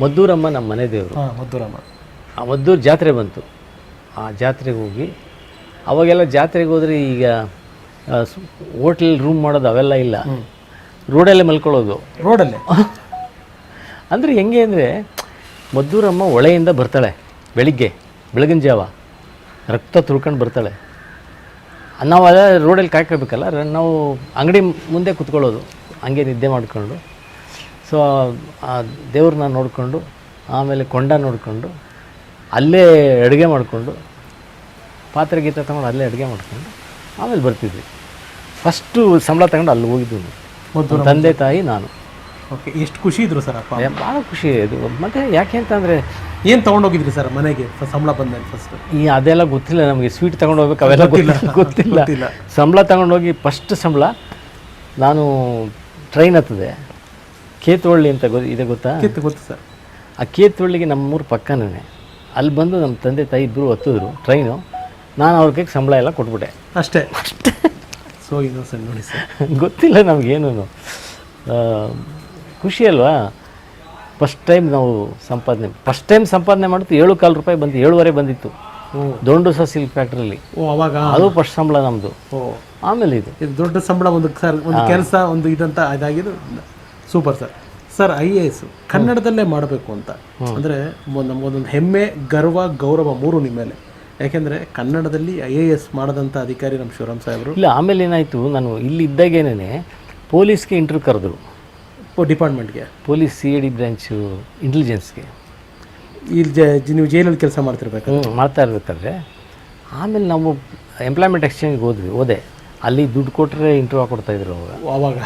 ಮದ್ದೂರಮ್ಮ ನಮ್ಮ ಮನೆ ದೇವರು. ಮದ್ದೂರಮ್ಮ. ಆ ಮದ್ದೂರು ಜಾತ್ರೆ ಬಂತು. ಆ ಜಾತ್ರೆಗೆ ಹೋಗಿ, ಅವಾಗೆಲ್ಲ ಜಾತ್ರೆಗೆ ಹೋದರೆ ಈಗ ಹೋಟ್ಲಲ್ಲಿ ರೂಮ್ ಮಾಡೋದು ಅವೆಲ್ಲ ಇಲ್ಲ, ರೋಡಲ್ಲೇ ಮಲ್ಕೊಳ್ಳೋದು. ರೋಡಲ್ಲೇ ಅಂದರೆ ಹೆಂಗೆ ಅಂದರೆ ಮದ್ದೂರಮ್ಮ ಹೊಳೆಯಿಂದ ಬರ್ತಾಳೆ ಬೆಳಗಿನ ಜಾವ, ರಕ್ತ ತುಳ್ಕೊಂಡು ಬರ್ತಾಳೆ. ನಾವು ಅದೇ ರೋಡಲ್ಲಿ ಕಾಯ್ಕೋಬೇಕಲ್ಲ, ನಾವು ಅಂಗಡಿ ಮುಂದೆ ಕೂತ್ಕೊಳ್ಳೋದು, ಹಂಗೆ ನಿದ್ದೆ ಮಾಡಿಕೊಂಡು. ಸೊ ಆ ದೇವ್ರನ್ನ ನೋಡಿಕೊಂಡು, ಆಮೇಲೆ ಕೊಂಡ ನೋಡಿಕೊಂಡು, ಅಲ್ಲೇ ಅಡುಗೆ ಮಾಡಿಕೊಂಡು, ಪಾತ್ರೆ ಗೀತೆ ತಗೊಂಡು ಅಲ್ಲೇ ಅಡುಗೆ ಮಾಡಿಕೊಂಡು ಆಮೇಲೆ ಬರ್ತಿದ್ವಿ. ಫಸ್ಟು ಸಂಬಳ ತಗೊಂಡು ಅಲ್ಲಿ ಹೋಗಿದ್ದು ತಂದೆ ತಾಯಿ ನಾನು. ಓಕೆ, ಎಷ್ಟು ಖುಷಿ ಇದ್ರು ಸರ್ ಅಪ್ಪ? ಭಾಳ ಖುಷಿ ಇದು. ಮತ್ತು ಯಾಕೆ ಅಂತಂದರೆ ಏನು ತೊಗೊಂಡೋಗಿದ್ರಿ ಸರ್ ಮನೆಗೆ ಸಂಬಳ ಬಂದಲ್ಲಿ ಫಸ್ಟ್? ಅದೆಲ್ಲ ಗೊತ್ತಿಲ್ಲ ನಮಗೆ. ಸ್ವೀಟ್ ತೊಗೊಂಡು ಹೋಗ್ಬೇಕು ಅವೆಲ್ಲ ಗೊತ್ತಿಲ್ಲ. ಸಂಬಳ ತೊಗೊಂಡೋಗಿ ಫಸ್ಟ್ ಸಂಬಳ ನಾನು ಟ್ರೈನ್ ಹತ್ತದೆ. ಕೇತುವಳ್ಳಿ ಅಂತ ಇದೆ ಗೊತ್ತಾ? ಗೊತ್ತು ಸರ್. ಆ ಕೇತುವಳ್ಳಿಗೆ ನಮ್ಮೂರು ಪಕ್ಕನೇ. ಅಲ್ಲಿ ಬಂದು ನಮ್ಮ ತಂದೆ ತಾಯಿ ಇಬ್ಬರು ಹತ್ತಿದ್ರು ಟ್ರೈನು. ನಾನು ಅವ್ರ ಕೈಗೆ ಸಂಬಳ ಎಲ್ಲ ಕೊಟ್ಬಿಟ್ಟೆ ಅಷ್ಟೇ. ಸೊ ಇದು ಸರ್ ನೋಡಿ ಸರ್, ಗೊತ್ತಿಲ್ಲ ನಮಗೇನು. ಖುಷಿ ಅಲ್ವಾ? ಫಸ್ಟ್ ಟೈಮ್ ಸಂಪಾದನೆ ಮಾಡಿತ್ತು 7.25 ರೂಪಾಯಿ ಬಂತು. 7.5 ಬಂದಿತ್ತು ದೊಂಡುಸ ಸಿಲ್ಕ್ ಫ್ಯಾಕ್ಟ್ರಿಯಲ್ಲಿ. ಅವಾಗ ಅದು ಫಸ್ಟ್ ಸಂಬಳ ನಮ್ಮದು. ಆಮೇಲೆ ಇದು ದೊಡ್ಡ ಸಂಬಳ, ಒಂದು ಸರ್ ಒಂದು ಕೆಲಸ ಒಂದು ಇದಂತ ಇದಾಗಿದ್ದು ಸೂಪರ್ ಸರ್. ಸರ್ IAS ಕನ್ನಡದಲ್ಲೇ ಮಾಡಬೇಕು ಅಂತ ಅಂದರೆ ನಮಗೊಂದೊಂದು ಹೆಮ್ಮೆ, ಗರ್ವ, ಗೌರವ 3 ನಿಮ್ಮ ಮೇಲೆ. ಯಾಕೆಂದರೆ ಕನ್ನಡದಲ್ಲಿ IAS ಮಾಡಿದಂಥ ಅಧಿಕಾರಿ ನಮ್ಮ ಶಿವರಾಮ್ ಸಾಹೇಬರು. ಇಲ್ಲ, ಆಮೇಲೆ ಏನಾಯಿತು, ನಾನು ಇಲ್ಲಿ ಇದ್ದಾಗೇನೆ ಪೊಲೀಸ್ಗೆ ಇಂಟರ್ವ್ಯೂ ಕರೆದ್ರು. ಡಿಪಾರ್ಟ್ಮೆಂಟ್ಗೆ, ಪೊಲೀಸ್ CID ಬ್ರ್ಯಾಂಚು ಇಂಟೆಲಿಜೆನ್ಸ್ಗೆ. ಇಲ್ಲಿ ನೀವು ಜೈಲಲ್ಲಿ ಕೆಲಸ ಮಾಡ್ತಾ ಇರಬೇಕಾದ್ರೆ ಆಮೇಲೆ ನಾವು ಎಂಪ್ಲಾಯ್ಮೆಂಟ್ ಎಕ್ಸ್ಚೇಂಜ್ಗೆ ಹೋದೆ. ಅಲ್ಲಿ ದುಡ್ಡು ಕೊಟ್ಟರೆ ಇಂಟರ್ವ್ಯೂ ಕೊಡ್ತಾಯಿದ್ರು ಅವಾಗ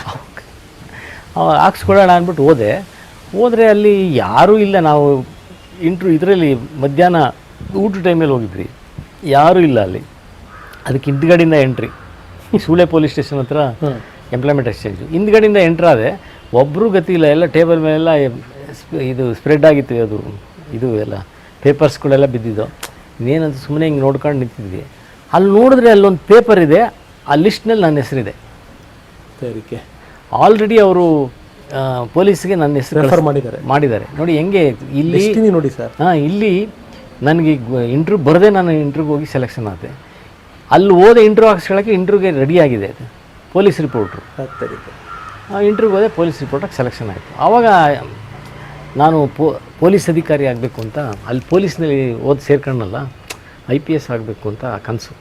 ಹಾಕ್ಸ್ಕೊಳ್ಳೋಣ ಅಂದ್ಬಿಟ್ಟು ಹೋದರೆ ಅಲ್ಲಿ ಯಾರೂ ಇಲ್ಲ. ನಾವು ಇದರಲ್ಲಿ ಮಧ್ಯಾಹ್ನ ಊಟ ಟೈಮಲ್ಲಿ ಹೋಗಿದ್ವಿ, ಯಾರೂ ಇಲ್ಲ ಅಲ್ಲಿ. ಅದಕ್ಕೆ ಹಿಂದ್ಗಡೆಯಿಂದ ಎಂಟ್ರಿ, ಸೂಳೆ ಪೊಲೀಸ್ ಸ್ಟೇಷನ್ ಹತ್ರ ಎಂಪ್ಲಾಯ್ಮೆಂಟ್ ಎಕ್ಸ್ಚೇಂಜು. ಹಿಂದ್ಗಡೆಯಿಂದ ಎಂಟ್ರಾದೆ ಒಬ್ಬರು ಗತಿ ಇಲ್ಲ. ಎಲ್ಲ ಟೇಬಲ್ ಮೇಲೆಲ್ಲ ಇದು ಸ್ಪ್ರೆಡ್ ಆಗಿತ್ತು, ಇದು ಎಲ್ಲ ಪೇಪರ್ಸ್ಗಳೆಲ್ಲ ಬಿದ್ದಿದ್ದು. ಇನ್ನೇನಂತ ಸುಮ್ಮನೆ ಹಿಂಗೆ ನೋಡ್ಕೊಂಡು ನಿಂತಿದ್ವಿ. ಅಲ್ಲಿ ನೋಡಿದ್ರೆ ಅಲ್ಲೊಂದು ಪೇಪರ್ ಇದೆ, ಆ ಲಿಸ್ಟ್ನಲ್ಲಿ ನನ್ನ ಹೆಸರಿದೆ. ಸರಿಕೆ ಆಲ್ರೆಡಿ ಅವರು ಪೊಲೀಸ್ಗೆ ನನ್ನ ಹೆಸರು ರೆಫರ್ ಮಾಡಿದ್ದಾರೆ. ಮಾಡಿದ್ದಾರೆ. ನೋಡಿ ಹೆಂಗೆ ಇಲ್ಲಿ ಡೆಸ್ಟಿನಿ ನೋಡಿ ಸರ್. ಇಲ್ಲಿ ನನಗೆ ಇಂಟ್ರ್ಯೂ ಬರದೆ ನಾನು ಇಂಟ್ರ್ಯೂಗೆ ಹೋಗಿ ಸೆಲೆಕ್ಷನ್ ಆದೆ. ಅಲ್ಲಿ ಹೋದೆ ಇಂಟ್ರ್ಯೂ ಹಾಕ್ಸ್ಕೊಳ್ಳೋಕ್ಕೆ ಇಂಟ್ರ್ಯೂಗೆ ರೆಡಿ ಆಗಿದೆ ಅದು ಪೊಲೀಸ್ ರಿಪೋರ್ಟ್ರು. ಇಂಟ್ರ್ಯೂಗೆ ಹೋದೆ, ಪೊಲೀಸ್ ರಿಪೋರ್ಟಾಗಿ ಸೆಲೆಕ್ಷನ್ ಆಯಿತು. ಆವಾಗ ನಾನು ಪೊಲೀಸ್ ಅಧಿಕಾರಿ ಆಗಬೇಕು ಅಂತ ಅಲ್ಲಿ ಪೊಲೀಸ್ನಲ್ಲಿ ಸೇರ್ಕೊಂಡಲ್ಲ, IPS ಆಗಬೇಕು ಅಂತ ಕನಸು.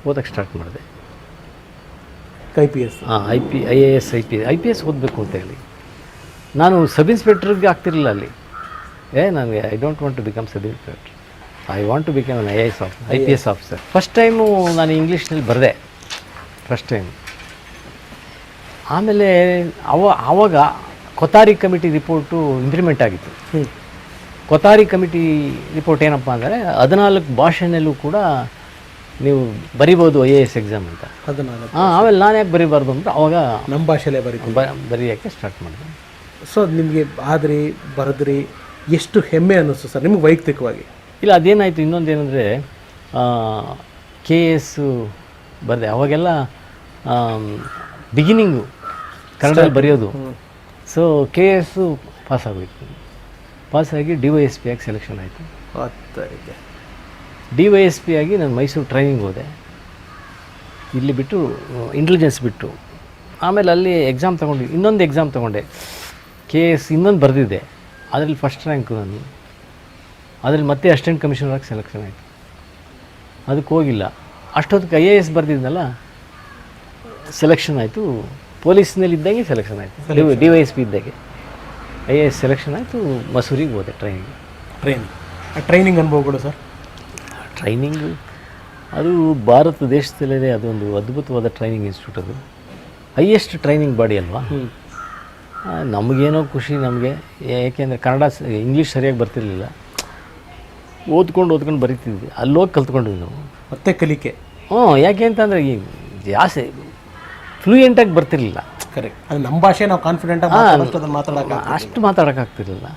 ಓದಕ್ಕೆ ಸ್ಟಾರ್ಟ್ ಮಾಡಿದೆ. IPS IAS IPS ಓದಬೇಕು ಅಂತ ಹೇಳಿ ನಾನು ಸಬ್ ಇನ್ಸ್ಪೆಕ್ಟ್ರಿಗೆ ಆಗ್ತಿರಲಿಲ್ಲ ಅಲ್ಲಿ. ನನಗೆ I don't want to become sub inspector, I want to become an IPS officer. First time ನಾನು ಇಂಗ್ಲೀಷ್ನಲ್ಲಿ ಬರೆದೆ, ಫಸ್ಟ್ ಟೈಮ್. ಆಮೇಲೆ ಆವಾಗ ಕೊತಾರಿ ಕಮಿಟಿ ರಿಪೋರ್ಟು ಇಂಪ್ಲಿಮೆಂಟ್ ಆಗಿತ್ತು. ಕೊತಾರಿ ಕಮಿಟಿ ರಿಪೋರ್ಟ್ ಏನಪ್ಪ ಅಂದರೆ 14 ಭಾಷೆನಲ್ಲೂ ಕೂಡ ನೀವು ಬರಿಬೋದು IAS ಎಕ್ಸಾಮ್ ಅಂತ. ಆಮೇಲೆ ನಾನು ಯಾಕೆ ಬರೀಬಾರ್ದು ಅಂದರೆ ಅವಾಗ ನಮ್ಮ ಭಾಷೆಯಲ್ಲೇ ಬರೆಯೋಕ್ಕೆ ಸ್ಟಾರ್ಟ್ ಮಾಡಿದೆ. ಸೊ ನಿಮಗೆ ಆದ್ರಿ ಬರೆದ್ರಿ ಎಷ್ಟು ಹೆಮ್ಮೆ ಅನ್ನಿಸ್ತು ಸರ್ ನಿಮ್ಗೆ ವೈಯಕ್ತಿಕವಾಗಿ? ಇಲ್ಲ, ಅದೇನಾಯಿತು, ಇನ್ನೊಂದೇನೆಂದರೆ KS ಬರೆದೆ. ಅವಾಗೆಲ್ಲ ಬಿಗಿನಿಂಗು ಕನ್ನಡದಲ್ಲಿ ಬರೆಯೋದು. So KS ಪಾಸಾಗೋಯ್ತು. ಪಾಸಾಗಿ DYSP ಆಗಿ ಸೆಲೆಕ್ಷನ್ ಆಯಿತು. DYSP ಆಗಿ ನಾನು ಮೈಸೂರು ಟ್ರೈನಿಂಗ್ ಹೋದೆ. ಇಲ್ಲಿ ಬಿಟ್ಟು ಇಂಟೆಲಿಜೆನ್ಸ್ ಬಿಟ್ಟು ಆಮೇಲೆ ಅಲ್ಲಿ ಎಕ್ಸಾಮ್ ತೊಗೊಂಡು ಇನ್ನೊಂದು ಎಕ್ಸಾಮ್ ತೊಗೊಂಡೆ. KS ಇನ್ನೊಂದು ಬರೆದಿದ್ದೆ, ಅದರಲ್ಲಿ ಫಸ್ಟ್ ರ್ಯಾಂಕು ನಾನು. ಅದರಲ್ಲಿ ಮತ್ತೆ ಅಸಿಸ್ಟೆಂಟ್ ಕಮಿಷನರಾಗಿ ಸೆಲೆಕ್ಷನ್ ಆಯಿತು. ಅದಕ್ಕೆ ಹೋಗಿಲ್ಲ. ಅಷ್ಟೊತ್ತಿಗೆ IAS ಬರೆದಿದ್ನಲ್ಲ, ಸೆಲೆಕ್ಷನ್ ಆಯಿತು. ಪೊಲೀಸ್ನಲ್ಲಿ ಇದ್ದಂಗೆ ಸೆಲೆಕ್ಷನ್ ಆಯಿತು. DYSP ಇದ್ದಾಗೆ IAS ಸೆಲೆಕ್ಷನ್ ಆಯಿತು. ಮಸೂರಿಗೆ ಹೋದೆ ಟ್ರೈನಿಂಗ್ ಅನುಭವಗಳು ಸರ್? ಟ್ರೈನಿಂಗು ಅದು ಭಾರತ ದೇಶದಲ್ಲೇ ಅದೊಂದು ಅದ್ಭುತವಾದ ಟ್ರೈನಿಂಗ್ ಇನ್ಸ್ಟಿಟ್ಯೂಟ್. ಅದು ಹೈಯೆಸ್ಟ್ ಟ್ರೈನಿಂಗ್ ಬಾಡಿ ಅಲ್ವಾ. ನಮಗೇನೋ ಖುಷಿ ನಮಗೆ, ಏಕೆಂದರೆ ಇಂಗ್ಲೀಷ್ ಸರಿಯಾಗಿ ಬರ್ತಿರ್ಲಿಲ್ಲ. ಓದ್ಕೊಂಡು ಬರೀತಿದ್ವಿ. ಅಲ್ಲೋಗಿ ಕಲ್ತ್ಕೊಂಡ್ವಿ ನಾವು. ಮತ್ತೆ ಕಲಿಕೆ. ಯಾಕೆ ಅಂತಂದರೆ ಈ ಜಾಸ್ತಿ ಫ್ಲೂಯೆಂಟಾಗಿ ಬರ್ತಿರ್ಲಿಲ್ಲ. ಕರೆಕ್ಟ್. ಅದು ನಮ್ಮ ಭಾಷೆ ನಾವು ಕಾನ್ಫಿಡೆಂಟಾಗಿ ಅಷ್ಟು ಮಾತಾಡೋಕ್ಕಾಗ್ತಿರಲಿಲ್ಲ.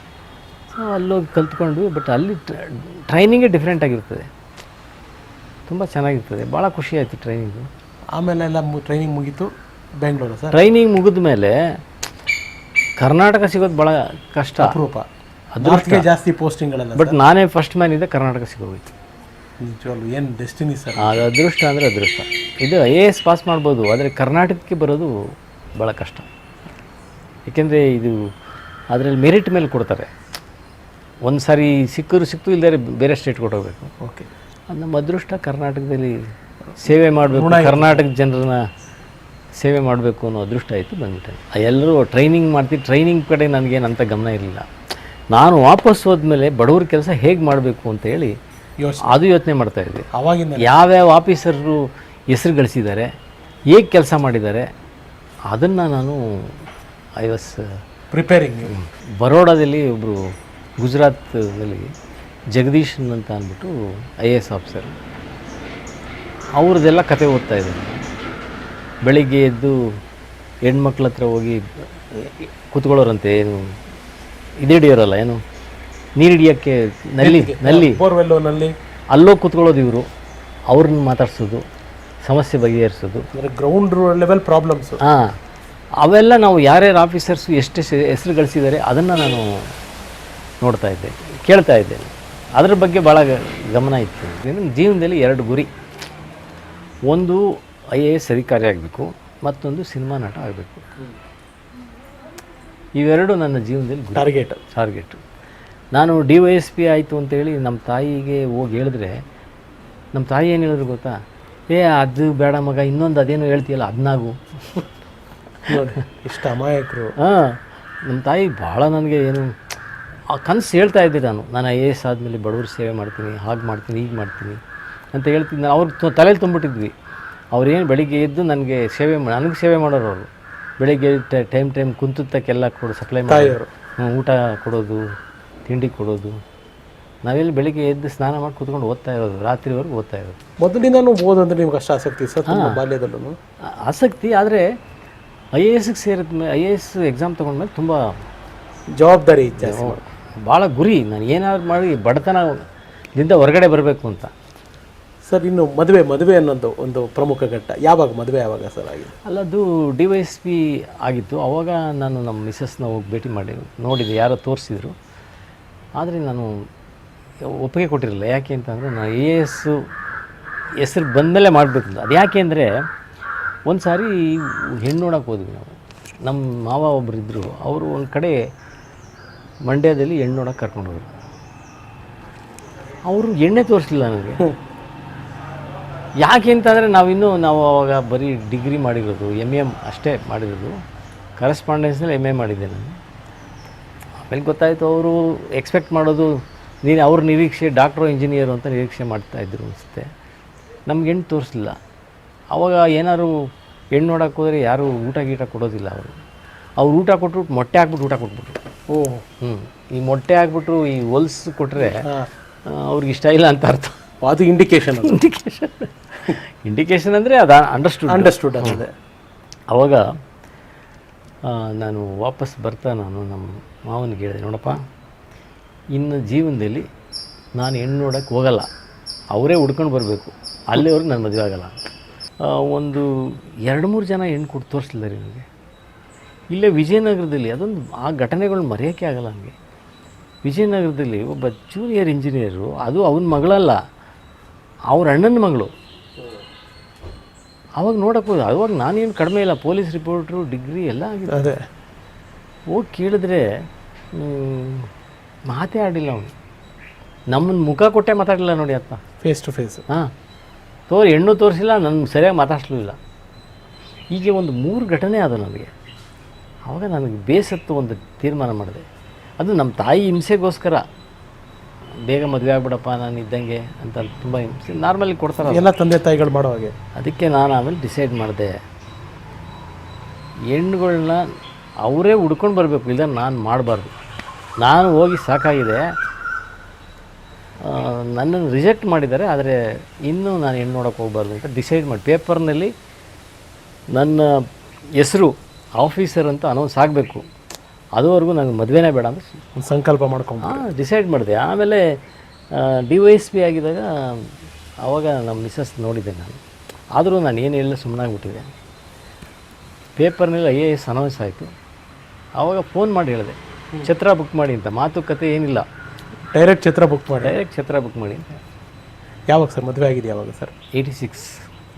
ಸೊ ಅಲ್ಲೋಗಿ ಕಲ್ತ್ಕೊಂಡ್ವಿ. ಬಟ್ ಅಲ್ಲಿ ಟ್ರೈನಿಂಗೇ ಡಿಫ್ರೆಂಟ್ ಆಗಿರ್ತದೆ, ತುಂಬ ಚೆನ್ನಾಗಿರ್ತದೆ. ಭಾಳ ಖುಷಿ ಆಯಿತು ಟ್ರೈನಿಂಗು. ಆಮೇಲೆ ಎಲ್ಲ ಟ್ರೈನಿಂಗ್ ಮುಗೀತು ಬೆಂಗಳೂರು ಸರ್. ಟ್ರೈನಿಂಗ್ ಮುಗಿದ ಮೇಲೆ ಕರ್ನಾಟಕ ಸಿಗೋದು ಭಾಳ ಕಷ್ಟ, ಅಪರೂಪ. ಅದಕ್ಕೆ ಜಾಸ್ತಿ ಪೋಸ್ಟಿಂಗ್ಗಳೆಲ್ಲ. ಬಟ್ ನಾನೇ ಫಸ್ಟ್ ಮ್ಯಾನ್ ಇದ್ದೆ, ಕರ್ನಾಟಕ ಸಿಗೋಯ್ತು. ನಿಜವಾಗ್ಲೂ ಏನು ಡೆಸ್ಟಿನಿ ಸರ್. ಅದು ಅದೃಷ್ಟ ಅಂದರೆ ಅದೃಷ್ಟ. ಇದು IAS ಪಾಸ್ ಮಾಡ್ಬೋದು, ಆದರೆ ಕರ್ನಾಟಕಕ್ಕೆ ಬರೋದು ಭಾಳ ಕಷ್ಟ. ಏಕೆಂದರೆ ಇದು ಅದರಲ್ಲಿ ಮೆರಿಟ್ ಮೇಲೆ ಕೊಡ್ತಾರೆ. ಒಂದು ಸಾರಿ ಸಿಕ್ತು, ಇಲ್ಲದೇ ಬೇರೆ ಸ್ಟೇಟ್ ಕೊಟ್ಟೋಗ್ಬೇಕು. ಓಕೆ. ಅದು ನಮ್ಮ ಅದೃಷ್ಟ. ಕರ್ನಾಟಕದಲ್ಲಿ ಸೇವೆ ಮಾಡಬೇಕು, ಕರ್ನಾಟಕದ ಜನರನ್ನ ಸೇವೆ ಮಾಡಬೇಕು ಅನ್ನೋ ಅದೃಷ್ಟ ಆಯಿತು, ಬಂದ್ಬಿಟ್ಟೆ. ಎಲ್ಲರೂ ಟ್ರೈನಿಂಗ್ ಕಡೆ ನನಗೇನಂತ ಗಮನ ಇರಲಿಲ್ಲ. ನಾನು ವಾಪಸ್ ಹೋದ್ಮೇಲೆ ಬಡವ್ರ ಕೆಲಸ ಹೇಗೆ ಮಾಡಬೇಕು ಅಂತೇಳಿ ಅದು ಯೋಚನೆ ಮಾಡ್ತಾಯಿದ್ದೆ. ಅವಾಗಿಂದ ಯಾವ್ಯಾವ ಆಫೀಸರು ಹೆಸರು ಗಳಿಸಿದ್ದಾರೆ, ಹೇಗೆ ಕೆಲಸ ಮಾಡಿದ್ದಾರೆ, ಅದನ್ನು ನಾನು ಐ ವಾಸ್ ಪ್ರಿಪೇರಿಂಗ್. ಬರೋಡಾದಲ್ಲಿ ಒಬ್ಬರು ಗುಜರಾತ್ನಲ್ಲಿ ಜಗದೀಶನ್ ಅಂತ ಅಂದ್ಬಿಟ್ಟು IAS ಆಫೀಸರ್, ಅವ್ರದ್ದೆಲ್ಲ ಕತೆ ಓದ್ತಾ ಇದ್ದಾರೆ. ಬೆಳಿಗ್ಗೆ ಎದ್ದು ಹೆಣ್ಮಕ್ಳ ಹತ್ರ ಹೋಗಿ ಕೂತ್ಕೊಳ್ಳೋರಂತೆ. ಏನು ಹಿಡಿಯೋರಲ್ಲ, ಏನು ನೀರು ಹಿಡಿಯೋಕ್ಕೆ ನಲ್ಲಿ ಬೋರ್ವೆಲ್ನಲ್ಲಿ ಅಲ್ಲೋಗಿ ಕೂತ್ಕೊಳ್ಳೋದು ಇವರು. ಅವ್ರನ್ನ ಮಾತಾಡ್ಸೋದು, ಸಮಸ್ಯೆ ಬಗೆಹರಿಸೋದು, ಗ್ರೌಂಡ್ ಲೆವೆಲ್ ಪ್ರಾಬ್ಲಮ್ಸ್. ಅವೆಲ್ಲ ನಾವು ಯಾರ್ಯಾರು ಆಫೀಸರ್ಸು ಎಷ್ಟು ಹೆಸರು ಗಳಿಸಿದ್ದಾರೆ ಅದನ್ನು ನಾನು ನೋಡ್ತಾ ಇದ್ದೆ, ಕೇಳ್ತಾ ಇದ್ದೆ. ಅದ್ರ ಬಗ್ಗೆ ಭಾಳ ಗಮನ ಇತ್ತು. ನನ್ನ ಜೀವನದಲ್ಲಿ 2 ಗುರಿ. ಒಂದು IAS ಅಧಿಕಾರಿ ಆಗಬೇಕು, ಮತ್ತೊಂದು ಸಿನಿಮಾ ನಟ ಆಗಬೇಕು. ಇವೆರಡು ನನ್ನ ಜೀವನದಲ್ಲಿ ಟಾರ್ಗೆಟು. ನಾನು DYSP ಆಯಿತು ಅಂತೇಳಿ ನಮ್ಮ ತಾಯಿಗೆ ಹೋಗಿ ಹೇಳಿದ್ರೆ, ನಮ್ಮ ತಾಯಿ ಏನು ಹೇಳಿದ್ರು ಗೊತ್ತಾ? ಅದು ಬೇಡ ಮಗ, ಇನ್ನೊಂದು ಅದೇನೋ ಹೇಳ್ತೀಯಲ್ಲ ಅದನ್ನಾಗು. ಇಷ್ಟು ಅಮಾಯಕರು. ನಮ್ಮ ತಾಯಿ ಭಾಳ ನನಗೆ ಏನು ಕನಸು ಹೇಳ್ತಾ ಇದ್ದೆ. ನಾನು IAS ಆದಮೇಲೆ ಬಡವ್ರ ಸೇವೆ ಮಾಡ್ತೀನಿ, ಹಾಗೆ ಮಾಡ್ತೀನಿ, ಹೀಗೆ ಮಾಡ್ತೀನಿ ಅಂತ ಹೇಳ್ತಿದ್ದೆ. ಅವ್ರು ತಲೆಯಲ್ಲಿ ತುಂಬಿಟ್ಟಿದ್ವಿ. ಅವ್ರೇನು ಬೆಳಿಗ್ಗೆ ಎದ್ದು ನನಗೆ ಸೇವೆ ಮಾಡೋರು. ಅವರು ಬೆಳಿಗ್ಗೆ ಟೈಮ್ ಕುಂತಕ್ಕೆಲ್ಲ ಸಪ್ಲೈ ಮಾಡೋರು, ಊಟ ಕೊಡೋದು, ತಿಂಡಿ ಕೊಡೋದು. ನಾವೆಲ್ಲಿ ಬೆಳಿಗ್ಗೆ ಎದ್ದು ಸ್ನಾನ ಮಾಡಿ ಕೂತ್ಕೊಂಡು ಓದ್ತಾ ಇರೋದು, ರಾತ್ರಿವರೆಗೂ ಓದ್ತಾ ಇರೋದು. ಮೊದಲಿಂದ ಓದಂದ್ರೆ ನಿಮ್ಗೆ ಅಷ್ಟು ಆಸಕ್ತಿ ಸರ್? ಬಾಲ್ಯದಲ್ಲೂ ಆಸಕ್ತಿ. ಆದರೆ IASಗೆ ಸೇರಿದ್ಮೇಲೆ, IAS ಎಕ್ಸಾಮ್ ತೊಗೊಂಡ್ಮೇಲೆ ತುಂಬ ಜವಾಬ್ದಾರಿ, ಭಾಳ ಗುರಿ. ನಾನು ಏನಾದ್ರು ಮಾಡಿ ಬಡತನದಿಂದ ಹೊರಗಡೆ ಬರಬೇಕು ಅಂತ. ಸರ್ ಇನ್ನು ಮದುವೆ ಅನ್ನೋದು ಒಂದು ಪ್ರಮುಖ ಘಟ್ಟ. ಯಾವಾಗ ಮದುವೆ ಯಾವಾಗ ಸರ್ ಆಗಿದೆ? ಅಲ್ಲ, ಅದು DYSP ಆಗಿತ್ತು. ಆವಾಗ ನಾನು ನಮ್ಮ ಮಿಸ್ಸಸ್ನ ಹೋಗಿ ಭೇಟಿ ಮಾಡಿ ನೋಡಿದೆ, ಯಾರೋ ತೋರಿಸಿದ್ರು. ಆದರೆ ನಾನು ಒಪ್ಪಿಗೆ ಕೊಟ್ಟಿರಲಿಲ್ಲ. ಯಾಕೆ ಅಂತಂದರೆ ನಾನು AS ಹೆಸ್ರು ಬಂದಮೇಲೆ ಮಾಡಬೇಕು. ಅದು ಯಾಕೆ ಅಂದರೆ ಒಂದು ಸಾರಿ ಹೆಣ್ಣು ನೋಡೋಕೆ ಹೋದ್ವಿ ನಾವು. ನಮ್ಮ ಮಾವ ಒಬ್ಬರು ಇದ್ದರು, ಅವರು ಒಂದು ಕಡೆ ಮಂಡ್ಯದಲ್ಲಿ ಹೆಣ್ಣು ನೋಡೋಕೆ ಕರ್ಕೊಂಡು ಹೋದ್ರು. ಅವರು ಎಣ್ಣೆ ತೋರಿಸಲಿಲ್ಲ ನನಗೆ. ಯಾಕೆ ಅಂತಂದರೆ ನಾವು ಅವಾಗ ಬರೀ ಡಿಗ್ರಿ ಮಾಡಿರೋದು, MA ಅಷ್ಟೇ ಮಾಡಿರೋದು. ಕರೆಸ್ಪಾಂಡೆನ್ಸ್ನಲ್ಲಿ MA ಮಾಡಿದ್ದೆ ನಾನು. ಆಮೇಲೆ ಗೊತ್ತಾಯಿತು ಅವರು ಎಕ್ಸ್ಪೆಕ್ಟ್ ಮಾಡೋದು ಅವ್ರ ನಿರೀಕ್ಷೆ ಡಾಕ್ಟ್ರು ಇಂಜಿನಿಯರು ಅಂತ ನಿರೀಕ್ಷೆ ಮಾಡ್ತಾಯಿದ್ರು ಅನಿಸುತ್ತೆ. ನಮ್ಗೆ ಹೆಣ್ಣು ತೋರಿಸಲಿಲ್ಲ. ಆವಾಗ ಏನಾದ್ರು ಹೆಣ್ಣು ನೋಡೋಕೆ ಹೋದರೆ ಯಾರೂ ಊಟ ಗೀಟ ಕೊಡೋದಿಲ್ಲ. ಅವ್ರು ಊಟ ಕೊಟ್ಬಿಟ್ಟು ಮೊಟ್ಟೆ ಹಾಕ್ಬಿಟ್ಟು ಊಟ ಕೊಟ್ಬಿಟ್ರು. ಈ ಮೊಟ್ಟೆ ಹಾಕ್ಬಿಟ್ರು ಈ ಹೊಲ್ಸು ಕೊಟ್ಟರೆ ಅವ್ರಿಗೆ ಇಷ್ಟ ಇಲ್ಲ ಅಂತ ಅರ್ಥ. ಅದು ಇಂಡಿಕೇಶನ್ ಅಂದರೆ ಅದು ಅಂಡರ್ಸ್ಟುಡ್ ಅದೇ. ಅವಾಗ ನಾನು ವಾಪಸ್ ಬರ್ತಾ ನಾನು ನಮ್ಮ ಮಾವನಿಗೆ ಹೇಳಿದೆ, ನೋಡಪ್ಪ, ಇನ್ನು ಜೀವನದಲ್ಲಿ ನಾನು ಹೆಣ್ಣು ನೋಡೋಕ್ಕೆ ಹೋಗಲ್ಲ, ಅವರೇ ಹುಡ್ಕೊಂಡು ಬರಬೇಕು, ಅಲ್ಲಿವರೆಗೂ ನಾನು ಮದುವೆ ಆಗಲ್ಲ. ಒಂದು 2-3 ಜನ ಹೆಣ್ಣು ಕೊಟ್ಟು ತೋರಿಸಲಿಲ್ಲ ರೀ ನನಗೆ. ಇಲ್ಲೇ ವಿಜಯನಗರದಲ್ಲಿ ಅದೊಂದು ಆ ಘಟನೆಗಳನ್ನ ಮರೆಯೋಕ್ಕೆ ಆಗಲ್ಲ ನನಗೆ. ವಿಜಯನಗರದಲ್ಲಿ ಒಬ್ಬ ಜೂನಿಯರ್ ಇಂಜಿನಿಯರು, ಅದು ಅವನ ಮಗಳಲ್ಲ, ಅವ್ರ ಅಣ್ಣನ ಮಗಳು. ಅವಾಗ ನೋಡೋಕೆ ಹೋದ. ಅವಾಗ ನಾನೇನು ಕಡಿಮೆ ಇಲ್ಲ, ಪೊಲೀಸ್ ರಿಪೋರ್ಟ್ರು, ಡಿಗ್ರಿ ಎಲ್ಲ ಆಗಿದೆ. ಅದೇ ಹೋಗಿ ಕೇಳಿದ್ರೆ ಮಾತೇ ಆಡಿಲ್ಲ ಅವನು. ನಮ್ಮನ್ನು ಮುಖ ಕೊಟ್ಟೆ ಮಾತಾಡಲಿಲ್ಲ ನೋಡಿ ಅತ್ತ, ಫೇಸ್ ಟು ಫೇಸ್. ಹಾಂ, ಹೆಣ್ಣು ತೋರಿಸಿಲ್ಲ, ನನ್ನ ಸರಿಯಾಗಿ ಮಾತಾಡಿಸ್ಲೂ ಇಲ್ಲ. ಹೀಗೆ ಒಂದು 3 ಘಟನೆ ಅದು ನನಗೆ. ಆವಾಗ ನನಗೆ ಬೇಸತ್ತು ಒಂದು ತೀರ್ಮಾನ ಮಾಡಿದೆ. ಅದು ನಮ್ಮ ತಾಯಿ ಹಿಂಸೆಗೋಸ್ಕರ, ಬೇಗ ಮದುವೆ ಆಗ್ಬಿಡಪ್ಪ ನಾನು ಇದ್ದಂಗೆ ಅಂತ ತುಂಬ ಹಿಂಸೆ ನಾರ್ಮಲಿ ಕೊಡ್ತಾರೆ ಎಲ್ಲ ತಂದೆ ತಾಯಿಗಳು ಮಾಡೋ ಹಾಗೆ. ಅದಕ್ಕೆ ನಾನು ಆಮೇಲೆ ಡಿಸೈಡ್ ಮಾಡಿದೆ, ಹೆಣ್ಣುಗಳನ್ನ ಅವರೇ ಹುಡ್ಕೊಂಡು ಬರಬೇಕು, ಇಲ್ಲ ನಾನು ಮಾಡಬಾರ್ದು. ನಾನು ಹೋಗಿ ಸಾಕಾಗಿದೆ, ನನ್ನನ್ನು ರಿಜೆಕ್ಟ್ ಮಾಡಿದ್ದಾರೆ, ಆದರೆ ಇನ್ನೂ ನಾನು ಹೆಣ್ಣು ನೋಡೋಕೆ ಹೋಗ್ಬಾರ್ದು ಅಂತ ಡಿಸೈಡ್ ಮಾಡಿ ಪೇಪರ್ನಲ್ಲಿ ನನ್ನ ಹೆಸರು ಆಫೀಸರ್ ಅಂತ ಅನೌನ್ಸ್ ಆಗಬೇಕು, ಅದುವರೆಗೂ ನನಗೆ ಮದುವೆನೇ ಬೇಡ ಅಂತ ಒಂದು ಸಂಕಲ್ಪ ಮಾಡ್ಕೊಂಡು ಡಿಸೈಡ್ ಮಾಡಿದೆ. ಆಮೇಲೆ DYSP ಆಗಿದಾಗ ಆವಾಗ ನಮ್ಮ ಮಿಸ್ಸಸ್ ನೋಡಿದ್ದೆ ನಾನು. ಆದರೂ ನಾನು ಏನು ಹೇಳಿಲ್ಲ, ಸುಮ್ಮನಾಗ್ಬಿಟ್ಟಿದೆ. ಪೇಪರ್ನಲ್ಲಿ IAS ಅನೌನ್ಸ್ ಆಯಿತು. ಆವಾಗ ಫೋನ್ ಮಾಡಿ ಹೇಳಿದೆ, ಛತ್ರ ಬುಕ್ ಮಾಡಿ ಅಂತ. ಮಾತುಕತೆ ಏನಿಲ್ಲ, ಡೈರೆಕ್ಟ್ ಛತ್ರ ಬುಕ್ ಮಾಡಿ. ಡೈರೆಕ್ಟ್ ಛತ್ರ ಬುಕ್ ಮಾಡಿ ಅಂತ. ಯಾವಾಗ ಸರ್ ಮದುವೆ ಆಗಿದೆ? ಯಾವಾಗ sir? 86.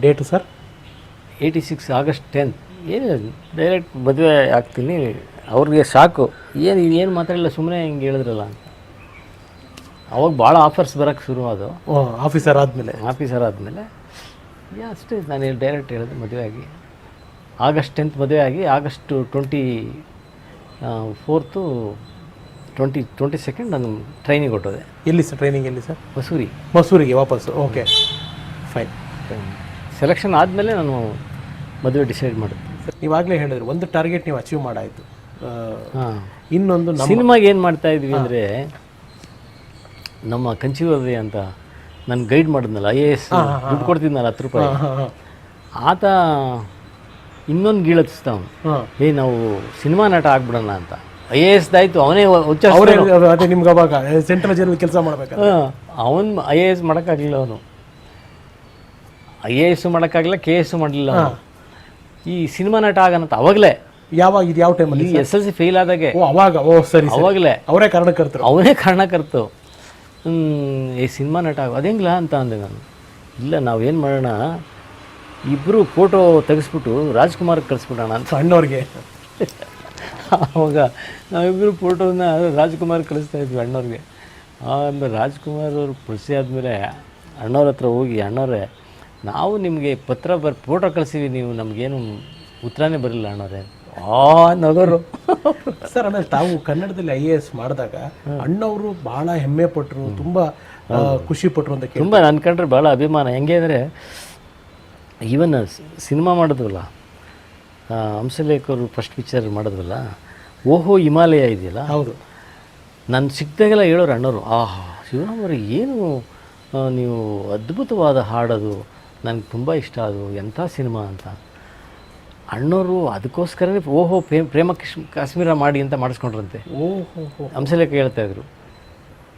Date sir? 86 August 10th. ಏನು ಡೈರೆಕ್ಟ್ ಮದುವೆ ಆಗ್ತೀನಿ. ಅವ್ರಿಗೆ ಸಾಕು, ಏನು ಮಾತಾಡಿಲ್ಲ, ಸುಮ್ಮನೆ ಹಿಂಗೆ ಹೇಳಿದ್ರಲ್ಲ ಅಂತ. ಅವಾಗ ಭಾಳ ಆಫರ್ಸ್ ಬರೋಕ್ಕೆ ಶುರು ಅದು. ಆಫೀಸರ್ ಆದಮೇಲೆ ಅಷ್ಟೇ. ನಾನು ಡೈರೆಕ್ಟ್ ಹೇಳಿದೆ ಮದುವೆ ಆಗಿ. August 10th ಮದುವೆ ಆಗಿ August 24th 22nd ನಾನು ಟ್ರೈನಿಂಗ್ ಹೊಟ್ಟೋದೆ. ಎಲ್ಲಿ ಸರ್ ಟ್ರೈನಿಂಗ್? ಎಲ್ಲಿ ಸರ್? ಮಸೂರಿಗೆ ವಾಪಸ್ಸು. Okay, fine. ಸೆಲೆಕ್ಷನ್ ಆದಮೇಲೆ ನಾನು ಮದುವೆ ಡಿಸೈಡ್ ಮಾಡಿದೆ. ನೀವಾಗಲೇ ಹೇಳಿದ್ರು ಒಂದು ಟಾರ್ಗೆಟ್ ನೀವು ಅಚೀವ್ ಮಾಡಾಯಿತು. ಇನ್ನೊಂದು ಸಿನಿಮಾಗೆ ಏನು ಮಾಡ್ತಾಯಿದ್ವಿ ಅಂದರೆ, ನಮ್ಮ ಕಂಚಿವರ್ದಿ ಅಂತ ನಾನು ಗೈಡ್ ಮಾಡಿದ್ನಲ್ಲ, IAS ದುಡ್ಡು ಕೊಡ್ತಿದ್ನಲ್ಲ 10 ರೂಪಾಯಿ, ಆತ ಇನ್ನೊಂದು ಗೀಳತ್ತಿಸ್ತಾವ, ನಾವು ಸಿನಿಮಾ ನಟ ಆಗ್ಬಿಡೋಣ ಅಂತ. IAS ದಾಯಿತು, ಅವನೇ ಅದೇ ನಿಮ್ಗೆ ಅವಾಗ ಸೆಂಟ್ರಲ್ ಜೈಲಲ್ಲಿ ಕೆಲಸ ಮಾಡಬೇಕು. ಅವನು IAS ಮಾಡೋಕ್ಕಾಗಲಿಲ್ಲ, ಅವನು IAS ಮಾಡೋಕ್ಕಾಗಲಿಲ್ಲ, KS ಮಾಡಲಿಲ್ಲ. ಈ ಸಿನಿಮಾ ನಟ ಆಗನಂತ ಅವಾಗಲೇ. ಯಾವಾಗ? ಇದು ಯಾವ ಟೈಮಲ್ಲಿ? SLC ಫೇಲ್ ಆದಾಗೆ. ಅವಾಗ? ಸರಿ, ಅವಾಗಲೇ ಅವರೇ ಕಾರಣಕರ್ತರು. ಈ ಸಿನಿಮಾ ನಟ ಅದೇಂಗಿಲ್ಲ ಅಂತ ಅಂದೆ ನಾನು. ಇಲ್ಲ, ನಾವೇನು ಮಾಡೋಣ, ಇಬ್ಬರು ಫೋಟೋ ತೆಗೆಸ್ಬಿಟ್ಟು ರಾಜ್ಕುಮಾರ್ಗೆ ಕಳಿಸ್ಬಿಡೋಣ ಅಂತ ಅಣ್ಣವ್ರಿಗೆ. ಆವಾಗ ನಾವಿಬ್ಬರು ಫೋಟೋನ ರಾಜ್ಕುಮಾರ್ ಕಳಿಸ್ತಾ ಇದ್ವಿ ಅಣ್ಣವ್ರಿಗೆ. ಆಮೇಲೆ ರಾಜ್ಕುಮಾರ್ ಅವರು ಕಳಿಸಿ ಆದಮೇಲೆ ಅಣ್ಣವ್ರ ಹತ್ರ ಹೋಗಿ, ಅಣ್ಣವ್ರೆ ನಾವು ನಿಮಗೆ ಪತ್ರ ಫೋಟೋ ಕಳಿಸಿವಿ, ನೀವು ನಮಗೇನು ಉತ್ತರನೇ ಬರಲಿಲ್ಲ ಅಣ್ಣವ್ರೆ. ನಗರು ಸರ್. ಆಮೇಲೆ ತಾವು ಕನ್ನಡದಲ್ಲಿ IAS ಮಾಡಿದಾಗ ಅಣ್ಣವರು ಭಾಳ ಹೆಮ್ಮೆ ಪಟ್ಟರು, ತುಂಬ ಖುಷಿ ಪಟ್ಟರು ಅಂತ ತುಂಬ ನನ್ನ ಕಂಡ್ರೆ ಭಾಳ ಅಭಿಮಾನ. ಹೆಂಗೆ ಅಂದರೆ, ಈವನ್ ಸಿನಿಮಾ ಮಾಡಿದ್ವಲ್ಲ, ಹಂಸಲೇಖರು ಫಸ್ಟ್ ಪಿಕ್ಚರ್ ಮಾಡಿದ್ವಲ್ಲ, ಓಹೋ ಹಿಮಾಲಯ ಇದೆಯಲ್ಲ, ಹೌದು, ನಾನು ಸಿಕ್ತಾಗೆಲ್ಲ ಹೇಳೋರು ಅಣ್ಣವರು, ಶಿವರಾಮವ್ರಿಗೆ ಏನು ನೀವು ಅದ್ಭುತವಾದ ಹಾಡೋದು, ನನಗೆ ತುಂಬ ಇಷ್ಟ, ಅದು ಎಂಥ ಸಿನಿಮಾ ಅಂತ. ಅಣ್ಣವರು ಅದಕ್ಕೋಸ್ಕರನೇ ಓಹೋ ಪ್ರೇಮ ಕಾಶ್ಮೀರ ಮಾಡಿ ಅಂತ ಮಾಡಿಸ್ಕೊಂಡ್ರಂತೆ. ಹಂಸಲೇಖ ಹೇಳ್ತಾಯಿದ್ರು.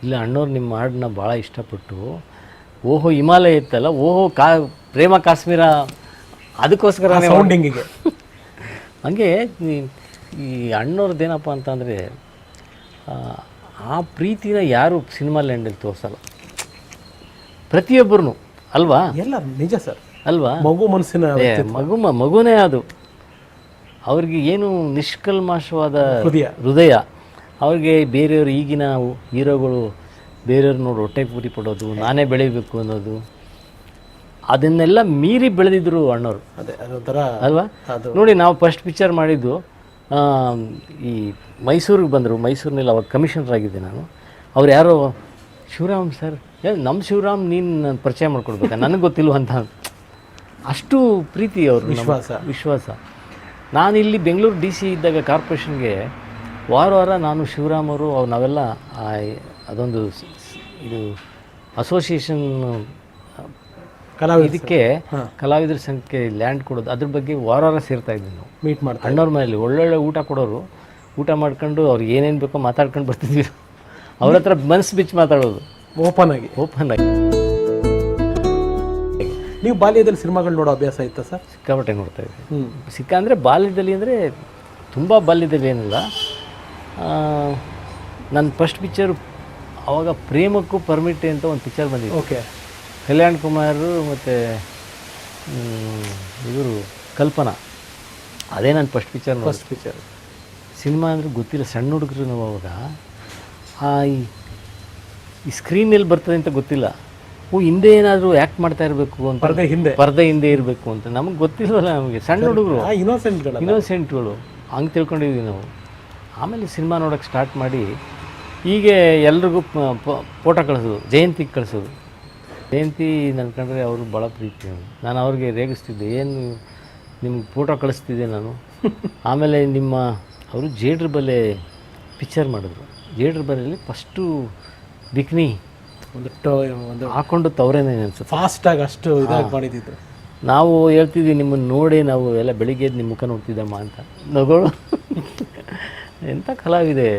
ಇಲ್ಲ, ಅಣ್ಣವ್ರು ನಿಮ್ಮ ಹಾಡನ್ನ ಭಾಳ ಇಷ್ಟಪಟ್ಟು ಓಹೋ ಹಿಮಾಲಯ ಇತ್ತಲ್ಲ, ಓಹೋ ಪ್ರೇಮ ಕಾಶ್ಮೀರ, ಅದಕ್ಕೋಸ್ಕರ ಸೌಂಡಿಂಗಿಗೆ ಹಂಗೆ ಈ ಅಣ್ಣವ್ರದ್ದೇನಪ್ಪ ಅಂತಂದರೆ ಆ ಪ್ರೀತಿನ ಯಾರು ಸಿನಿಮಾ ಲ್ಯಾಂಡಲ್ಲಿ ತೋರಿಸಲ್ಲ, ಪ್ರತಿಯೊಬ್ಬರೂ ಅಲ್ವಾ? ಎಲ್ಲ ನಿಜ ಸರ್, ಅಲ್ವಾ? ಮಗು ಮನಸ್ಸಿನ ಮಗುನೇ ಅದು. ಅವ್ರಿಗೆ ಏನು ನಿಷ್ಕಲ್ಮಶವಾದ ಹೃದಯ. ಅವ್ರಿಗೆ ಬೇರೆಯವರು ಈಗಿನ ಹೀರೋಗಳು ಬೇರೆಯವ್ರು ನೋಡಿ ಹೊಟ್ಟೆ ಪೂರಿ ಪಡೋದು, ನಾನೇ ಬೆಳಿಬೇಕು ಅನ್ನೋದು, ಅದನ್ನೆಲ್ಲ ಮೀರಿ ಬೆಳೆದಿದ್ರು ಅಣ್ಣವರು. ಅದೇ ಅದೊಂಥರ ಅಲ್ವಾ? ನೋಡಿ, ನಾವು ಫಸ್ಟ್ ಪಿಕ್ಚರ್ ಮಾಡಿದ್ದು ಈ ಮೈಸೂರಿಗೆ ಬಂದರು. ಮೈಸೂರಿನಲ್ಲಿ ಅವಾಗ ಕಮಿಷನರ್ ಆಗಿದ್ದೆ ನಾನು. ಅವ್ರು ಯಾರೋ ಶಿವರಾಮ್ ಸರ್, ನಮ್ಮ ಶಿವರಾಮ್ ನೀನು ಪರಿಚಯ ಮಾಡ್ಕೊಡ್ಬೇಕಾ, ನನಗೆ ಗೊತ್ತಿಲ್ವ ಅಂತ. ಅಷ್ಟು ಪ್ರೀತಿ ಅವರು, ವಿಶ್ವಾಸ. ನಾನು ಇಲ್ಲಿ ಬೆಂಗಳೂರು DC ಇದ್ದಾಗ ಕಾರ್ಪೊರೇಷನ್ಗೆ ವಾರ ನಾನು ಶಿವರಾಮ್ ಅವರು ನಾವೆಲ್ಲ ಅದೊಂದು ಇದು ಅಸೋಸಿಯೇಷನ್ ಇದಕ್ಕೆ ಕಲಾವಿದರ ಸಂಖ್ಯೆ ಲ್ಯಾಂಡ್ ಕೊಡೋದು, ಅದ್ರ ಬಗ್ಗೆ ವಾರ ಸೇರ್ತಾ ಇದ್ವಿ ನಾವು. ಮೀಟ್ ಮಾಡ್ತಾ ಅಣ್ಣವ್ರ ಮನೇಲಿ ಒಳ್ಳೊಳ್ಳೆ ಊಟ ಕೊಡೋರು. ಊಟ ಮಾಡ್ಕೊಂಡು ಅವ್ರಿಗೆ ಏನೇನು ಬೇಕೋ ಮಾತಾಡ್ಕೊಂಡು ಬರ್ತಿದ್ವಿ. ಅವ್ರ ಹತ್ರ ಮನಸ್ಸು ಬಿಚ್ಚಿ ಮಾತಾಡೋದು, ಓಪನ್ ಆಗಿ. ನೀವು ಬಾಲ್ಯದಲ್ಲಿ ಸಿನಿಮಾಗಳು ನೋಡೋ ಅಭ್ಯಾಸ ಇತ್ತಾ ಸರ್? ಸಿಕ್ಕಾಪಟ್ಟೆ ನೋಡ್ತಾ ಇದ್ವಿ. ಅಂದರೆ ಬಾಲ್ಯದಲ್ಲಿ ಅಂದರೆ ತುಂಬ ಬಾಲ್ಯದಲ್ಲಿ ಏನಿಲ್ಲ. ನನ್ನ ಫಸ್ಟ್ ಪಿಕ್ಚರು ಆವಾಗ ಪ್ರೇಮಕ್ಕೂ ಪರ್ಮಿಟ್ ಅಂತ ಒಂದು ಪಿಕ್ಚರ್ ಬಂದಿದೆ. ಓಕೆ. ಕಲ್ಯಾಣ್ ಕುಮಾರ್ ಮತ್ತು ಇವರು ಕಲ್ಪನಾ, ಅದೇ ನನ್ನ ಫಸ್ಟ್ ಪಿಕ್ಚರ್. ಸಿನಿಮಾ ಅಂದರೆ ಗೊತ್ತಿಲ್ಲ, ಸಣ್ಣ ಹುಡುಗರು ನಾವು ಅವಾಗ. ಈ ಸ್ಕ್ರೀನಲ್ಲಿ ಬರ್ತದೆ ಅಂತ ಗೊತ್ತಿಲ್ಲ. ಹಿಂದೆ ಏನಾದರೂ ಆ್ಯಕ್ಟ್ ಮಾಡ್ತಾ ಇರಬೇಕು ಅಂತ, ಪರ್ದೆ ಹಿಂದೆ ಇರಬೇಕು ಅಂತ ನಮಗೆ ಗೊತ್ತಿಲ್ವಲ್ಲ. ನಮಗೆ ಸಣ್ಣ ಹುಡುಗರು, ಇನ್ನೋಸೆಂಟ್ಗಳು ಹಂಗೆ ತಿಳ್ಕೊಂಡಿದ್ವಿ ನಾವು. ಆಮೇಲೆ ಸಿನಿಮಾ ನೋಡೋಕ್ಕೆ ಸ್ಟಾರ್ಟ್ ಮಾಡಿ ಹೀಗೆ ಎಲ್ರಿಗೂ ಫೋಟೋ ಕಳಿಸೋದು, ಜಯಂತಿಗೆ ಕಳಿಸೋದು. ಜಯಂತಿ ನನ್ನ ಕಂಡ್ರೆ ಅವರು ಭಾಳ ಪ್ರೀತಿ. ನಾನು ಅವ್ರಿಗೆ ರೇಗಿಸ್ತಿದ್ದೆ, ಏನು ನಿಮ್ಗೆ ಫೋಟೋ ಕಳಿಸ್ತಿದ್ದೆ ನಾನು. ಆಮೇಲೆ ಅವರು ಜೇಡ್ರ ಬಲೆ ಪಿಕ್ಚರ್ ಮಾಡಿದ್ರು. ಜೇಡ್ರ ಬಲೆಯಲ್ಲಿ ಫಸ್ಟು ಬಿಕ್ನಿ ಒಂದು ಹಾಕ್ಕೊಂಡು ತವರೇನೆ ಅನ್ಸುತ್ತೆ, ಫಾಸ್ಟಾಗಿ ಅಷ್ಟು ಇದಾಗಿ ಮಾಡಿದ್ದು. ನಾವು ಹೇಳ್ತಿದ್ವಿ, ನಿಮ್ಮನ್ನು ನೋಡಿ ನಾವು ಎಲ್ಲ ಬೆಳಿಗ್ಗೆ ನಿಮ್ಮ ಮುಖ ನೋಡ್ತಿದ್ದಮ್ಮ ಅಂತ. ನಗೋಳು ಎಂಥ ಕಲಾವಿದೆ,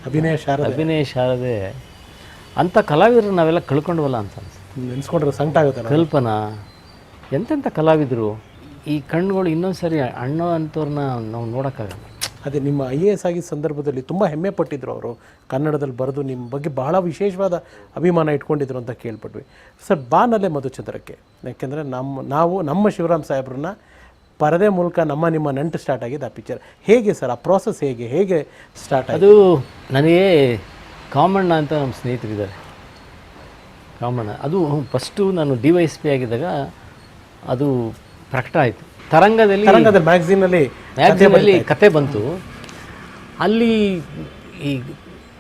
ಅಭಿನಯ ಶಾರದೆ. ಅಂಥ ಕಲಾವಿದರು ನಾವೆಲ್ಲ ಕಳ್ಕೊಂಡ್ವಲ್ಲ ಅಂತ ನೆನೆಸ್ಕೊಂಡ್ರೆ ಸಂಕಟ ಆಗುತ್ತೆ. ಕಲ್ಪನಾ ಎಂತೆಂಥ ಕಲಾವಿದರು. ಈ ಕಣ್ಣುಗಳು ಇನ್ನೊಂದು ಸರಿ ಅಣ್ಣ ಅಂಥವ್ರನ್ನ ನಾವು ನೋಡೋಕ್ಕಾಗಲ್ಲ. ಅದೇ ನಿಮ್ಮ IAS ಆಗಿದ್ದ ಸಂದರ್ಭದಲ್ಲಿ ತುಂಬ ಹೆಮ್ಮೆ ಪಟ್ಟಿದ್ರು ಅವರು. ಕನ್ನಡದಲ್ಲಿ ಬರೆದು ನಿಮ್ಮ ಬಗ್ಗೆ ಬಹಳ ವಿಶೇಷವಾದ ಅಭಿಮಾನ ಇಟ್ಕೊಂಡಿದ್ರು ಅಂತ ಕೇಳ್ಪಟ್ವಿ ಸರ್. ಬಾನಲ್ಲೇ ಮಧುಚಂದ್ರಕ್ಕೆ, ಯಾಕೆಂದರೆ ನಮ್ಮ ಶಿವರಾಮ್ ಸಾಹೇಬ್ರನ್ನ ಪರದೆ ಮೂಲಕ ನಿಮ್ಮ ನಂಟು ಸ್ಟಾರ್ಟ್ ಆಗಿದೆ ಆ ಪಿಕ್ಚರ್. ಹೇಗೆ ಸರ್ ಆ ಪ್ರಾಸೆಸ್, ಹೇಗೆ ಸ್ಟಾರ್ಟ್ ಆಯಿತು? ಅದು ನನಗೆ ಕಾಮಣ್ಣ ಅಂತ ನಮ್ಮ ಸ್ನೇಹಿತರಿದ್ದಾರೆ. ಕಾಮಣ್ಣ ಅದು ಫಸ್ಟು ನಾನು DYSP ಆಗಿದ್ದಾಗ ಅದು ಪ್ರಕಟ ಆಯಿತು. ತರಂಗದಲ್ಲಿ ಮ್ಯಾಗ್ಝಿನಲ್ಲಿ ಕತೆ ಬಂತು. ಅಲ್ಲಿ ಈ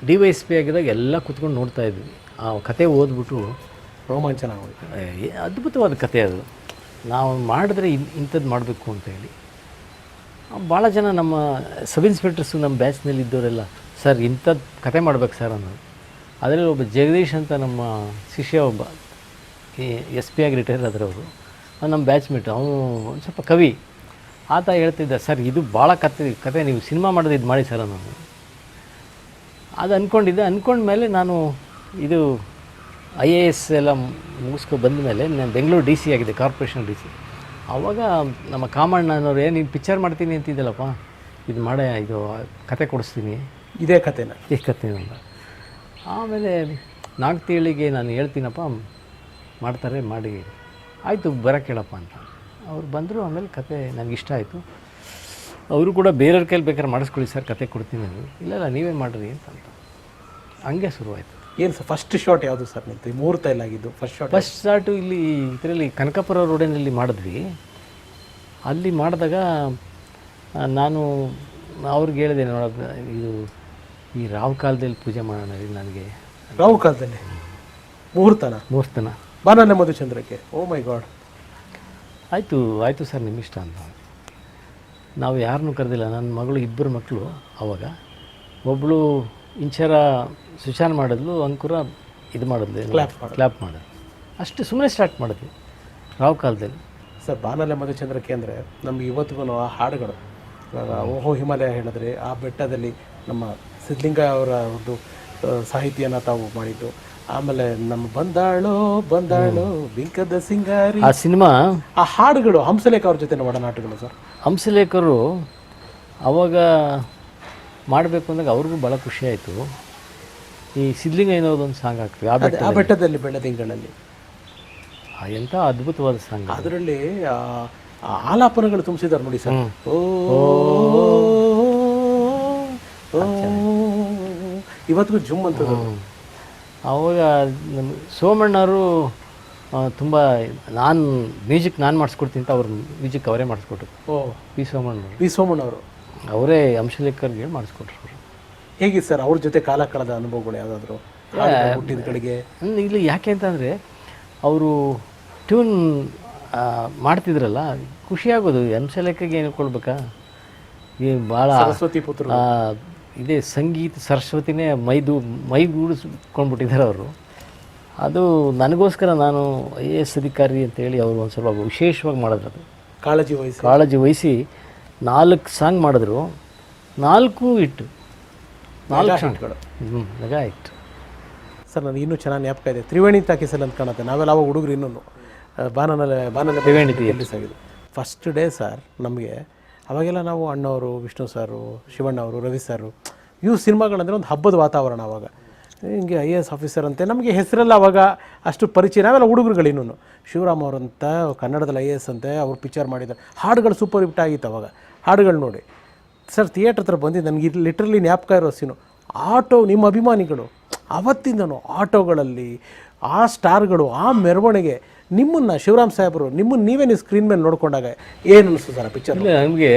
DYSP ಆಗಿದಾಗ ಎಲ್ಲ ಕೂತ್ಕೊಂಡು ನೋಡ್ತಾ ಇದ್ವಿ. ಆ ಕತೆ ಓದ್ಬಿಟ್ಟು ರೋಮಾಂಚನ ಆಗೋದು. ಅದ್ಭುತವಾದ ಕತೆ ಅದು. ನಾವು ಮಾಡಿದ್ರೆ ಇಂಥದ್ದು ಮಾಡಬೇಕು ಅಂತ ಹೇಳಿ ಭಾಳ ಜನ ನಮ್ಮ ಸಬ್ ಇನ್ಸ್ಪೆಕ್ಟರ್ಸು ನಮ್ಮ ಬ್ಯಾಚ್ನಲ್ಲಿ ಇದ್ದವರೆಲ್ಲ, ಸರ್ ಇಂಥದ್ದು ಕತೆ ಮಾಡ್ಬೇಕು ಸರ್ ಅನ್ನೋದು. ಅದರಲ್ಲಿ ಒಬ್ಬ ಜಗದೀಶ್ ಅಂತ ನಮ್ಮ ಶಿಷ್ಯ, ಒಬ್ಬ SP ಆಗಿ ರಿಟೈರ್ ಆದ್ರೆ ಅವರು, ನಮ್ಮ ಬ್ಯಾಚ್ಮೇಟ್. ಅವನು ಒಂದು ಸ್ವಲ್ಪ ಕವಿ. ಆತ ಹೇಳ್ತಿದ್ದ, ಸರ್ ಇದು ಭಾಳ ಕತೆ ನೀವು ಸಿನಿಮಾ ಮಾಡೋದು ಇದು ಮಾಡಿ ಸರ್ ಅನ್ನೋದು. ಅದು ಅಂದ್ಕೊಂಡ್ಮೇಲೆ ನಾನು ಇದು IAS ಎಲ್ಲ ಬಂದ ಮೇಲೆ ನಾನು ಬೆಂಗಳೂರು DC ಆಗಿದೆ, ಕಾರ್ಪೊರೇಷನ್ DC. ಆವಾಗ ನಮ್ಮ ಕಾಮಣ್ಣ ಅನ್ನೋರು, ನೀನು ಪಿಕ್ಚರ್ ಮಾಡ್ತೀನಿ ಅಂತಿದ್ದಲ್ಲಪ್ಪ, ಇದು ಇದು ಕತೆ ಕೊಡಿಸ್ತೀನಿ, ಇದೇ ಕತೆನ ಅಂತ. ಆಮೇಲೆ ನಾಗ್ತಿಳಿಗೆ ನಾನು ಹೇಳ್ತೀನಪ್ಪ, ಮಾಡ್ತಾರೆ, ಮಾಡಿ ಆಯಿತು ಬರೋಕ್ಕೆ ಹೇಳಪ್ಪ ಅಂತ. ಅವ್ರು ಬಂದರು. ಆಮೇಲೆ ಕತೆ ನನಗೆ ಇಷ್ಟ ಆಯಿತು. ಅವರು ಕೂಡ ಬೇರೆಯವ್ರ ಕೈಲಿ ಬೇಕಾದ್ರೆ ಮಾಡಿಸ್ಕೊಳ್ಳಿ ಸರ್, ಕತೆ ಕೊಡ್ತೀನಿ ನಾನು. ಇಲ್ಲ ನೀವೇ ಮಾಡಿರಿ ಅಂತ. ಹಂಗೆ ಶುರುವಾಯಿತು. ಏನು ಸರ್ ಫಸ್ಟ್ ಶಾಟ್ ಯಾವುದು ಸರ್ ನಿಂತು? ಮುಹೂರ್ತ ಎಲ್ಲ ಆಗಿದ್ದು ಫಸ್ಟ್ ಶಾಟು ಇಲ್ಲಿ ಇದರಲ್ಲಿ ಕನಕಪುರ ರೋಡಿನಲ್ಲಿ ಮಾಡಿದ್ವಿ. ಅಲ್ಲಿ ಮಾಡಿದಾಗ ನಾನು ಅವ್ರಿಗೆ ಹೇಳಿದೆ, ನೋಡೋದು ಇದು ಈ ರಾವ್ ಕಾಲದಲ್ಲಿ ಪೂಜೆ ಮಾಡೋಣ ರೀ, ನನಗೆ ರಾವ್ ಕಾಲದಲ್ಲಿ ಮುಹೂರ್ತನ ಬಾನಲ್ಲೇ ಮಧುಚಂದ್ರಕ್ಕೆ. ಓ ಮೈ ಗಾಡ್. ಆಯಿತು ಸರ್, ನಿಮ್ಮ ಇಷ್ಟ ಅಂತ. ನಾವು ಯಾರನ್ನೂ ಕರೆದಿಲ್ಲ. ನನ್ನ ಮಗಳು, 2 ಮಕ್ಕಳು ಅವಾಗ. ಒಬ್ಬಳು ಇಂಚರ ಸುಶಾನ್ ಮಾಡಿದ್ಲು, ಅಂಕುರ ಇದು ಮಾಡಿದ್ಲು, ಕ್ಲಾಪ್ ಮಾಡಿದ್ಲು. ಅಷ್ಟು ಸುಮ್ಮನೆ ಸ್ಟಾರ್ಟ್ ಮಾಡಿದ್ವಿ ರಾವ್ ಕಾಲದಲ್ಲಿ. ಸರ್ ಬಾನಲ್ಲೇ ಮಧುಚಂದ್ರಕ್ಕೆ ಅಂದರೆ ನಮ್ಗೆ ಇವತ್ತಿಗೂ ಆ ಹಾಡುಗಳು, ಇವಾಗ ಓಹೋ ಹಿಮಾಲಯ ಹೇಳಿದ್ರೆ, ಆ ಬೆಟ್ಟದಲ್ಲಿ ನಮ್ಮ ಸಿದ್ಧಲಿಂಗ ಅವರ ಒಂದು ಸಾಹಿತ್ಯನ ತಾವು ಮಾಡಿದ್ದು, ಆಮೇಲೆ ನಮ್ಮ ಬಂದಾಳೋ ಬಿಂಕದ ಸಿಂಗಾರಿ, ಆ ಸಿನಿಮಾ ಆ ಹಾಡುಗಳು ಹಂಸಲೇಖ ಅವ್ರ ಜೊತೆ ಒಡನಾಟಗಳು ಸರ್. ಹಂಸಲೇಖರು ಅವಾಗ ಮಾಡಬೇಕು ಅಂದಾಗ ಅವ್ರಿಗೂ ಭಾಳ ಖುಷಿ ಆಯಿತು. ಈ ಸಿದ್ಲಿಂಗ ಏನೋದೊಂದು ಸಾಂಗ್ ಆಗ್ತದೆ ಆ ಬೆಟ್ಟದಲ್ಲಿ ಬೆಳದಿಂಗಳಲ್ಲಿ, ಎಂಥ ಅದ್ಭುತವಾದ ಸಾಂಗ್. ಅದರಲ್ಲಿ ಆಲಾಪನಗಳು ತುಂಬಿಸಿದಾರೆ ನೋಡಿ ಸರ್. ಇವತ್ತಿಗೂ ಜುಮ್ ಅಂತದ್ದು. ಅವಾಗ ನಮ್ಮ ಸೋಮಣ್ಣವರು ತುಂಬ ನಾನು ಮ್ಯೂಸಿಕ್ ನಾನು ಮಾಡಿಸ್ಕೊಡ್ತೀನಿ ಅಂತ ಅವ್ರ ಮ್ಯೂಸಿಕ್ ಅವರೇ ಮಾಡಿಸ್ಕೊಟ್ರು. ಪಿ ಸೋಮಣ್ಣವರು ಅವರೇ ಹಂಸಲೇಖರ್ಗೆ ಮಾಡಿಸ್ಕೊಟ್ರು. ಹೇಗಿತ್ತು ಸರ್ ಅವ್ರ ಜೊತೆ ಕಾಲ ಕಳೆದ ಅನುಭವಗಳು ಯಾವುದಾದ್ರು ಹುಟ್ಟಿದ ಕಡೆಗೆ? ಇಲ್ಲಿ ಯಾಕೆ ಅಂತಂದರೆ ಅವರು ಟ್ಯೂನ್ ಮಾಡ್ತಿದ್ರಲ್ಲ, ಖುಷಿಯಾಗೋದು. ಹಂಸಲೇಖಗೆ ಏನು ಕೊಡ್ಬೇಕಾ, ಈ ಭಾಳ ಸರಸ್ವತಿ ಪುತ್ರ ಇದೇ ಸಂಗೀತ ಸರಸ್ವತಿನೇ ಮೈಗೂಡಿಸ್ಕೊಂಡ್ಬಿಟ್ಟಿದ್ದಾರೆ ಅವರು. ಅದು ನನಗೋಸ್ಕರ ನಾನು IAS ಅಧಿಕಾರಿ ಅಂತೇಳಿ ಅವರು ಒಂದು ಸ್ವಲ್ಪ ವಿಶೇಷವಾಗಿ ಮಾಡಿದ್ರು. ಅದು ಕಾಳಜಿ ವಹಿಸಿ 4 ಸಾಂಗ್ ಮಾಡಿದ್ರು, 4 ಹಿಟ್ಟು, 4 ಸಾಂಗ್ಗಳು ನಗಾ ಹಿಟ್ಟು. ಸರ್ ನನಗೆ ಇನ್ನೂ ಚೆನ್ನಾಗಿ ಜ್ಞಾಪಕ ಇದೆ, ತ್ರಿವೇಣಿ ತಾಕೀಸಲ್ಲಿ ಅಂತ ಕಾಣುತ್ತೆ. ನಾವೆಲ್ಲ ಅವಾಗ ಹುಡುಗರು ಇನ್ನೂ ಬಾನಲ್ಲ ತ್ರಿವೇಣಿ ರಿಲೀಸ್ ಆಗಿದೆ. ಫಸ್ಟ್ ಡೇ ಸರ್ ನಮಗೆ ಅವಾಗೆಲ್ಲ ನಾವು ಅಣ್ಣವರು, ವಿಷ್ಣು ಸಾರು, ಶಿವಣ್ಣ ಅವರು, ರವಿ ಸಾರು, ಇವು ಸಿನಿಮಾಗಳಂದರೆ ಒಂದು ಹಬ್ಬದ ವಾತಾವರಣ. ಅವಾಗ ಹಿಂಗೆ IAS ಆಫೀಸರ್ ಅಂತೆ ನಮಗೆ ಹೆಸರೆಲ್ಲ ಅವಾಗ ಅಷ್ಟು ಪರಿಚಯ. ನಾವೆಲ್ಲ ಹುಡುಗರುಗಳು ಇನ್ನೂ ಶಿವರಾಮ್ ಅವರಂತ ಕನ್ನಡದಲ್ಲಿ IAS ಅಂತೆ ಅವ್ರು ಪಿಕ್ಚರ್ ಮಾಡಿದ್ದಾರೆ. ಹಾಡುಗಳು ಸೂಪರ್ ಹಿಟ್ ಆಗಿತ್ತು ಅವಾಗ. ಹಾಡುಗಳು ನೋಡಿ ಸರ್ ಥಿಯೇಟ್ರ್ ಹತ್ರ ಬಂದಿದ್ದು ನನಗೆ ಲಿಟ್ರಲಿ ಜ್ಞಾಪಕ ಇರೋ ಸೀನು. ಆಟೋ ನಿಮ್ಮ ಅಭಿಮಾನಿಗಳು ಅವತ್ತಿಂದನೂ ಆಟೋಗಳಲ್ಲಿ ಆ ಸ್ಟಾರ್ಗಳು, ಆ ಮೆರವಣಿಗೆ, ನಿಮ್ಮನ್ನು ಶಿವರಾಮ್ ಸಾಹೇಬರು ನೀವೇ ನೀವು ಸ್ಕ್ರೀನ್ ಮೇಲೆ ನೋಡ್ಕೊಂಡಾಗ ಏನು ಅನಿಸ್ತು ಸರ್ ಆ ಪಿಕ್ಚರ್? ಇಲ್ಲ, ನಮಗೆ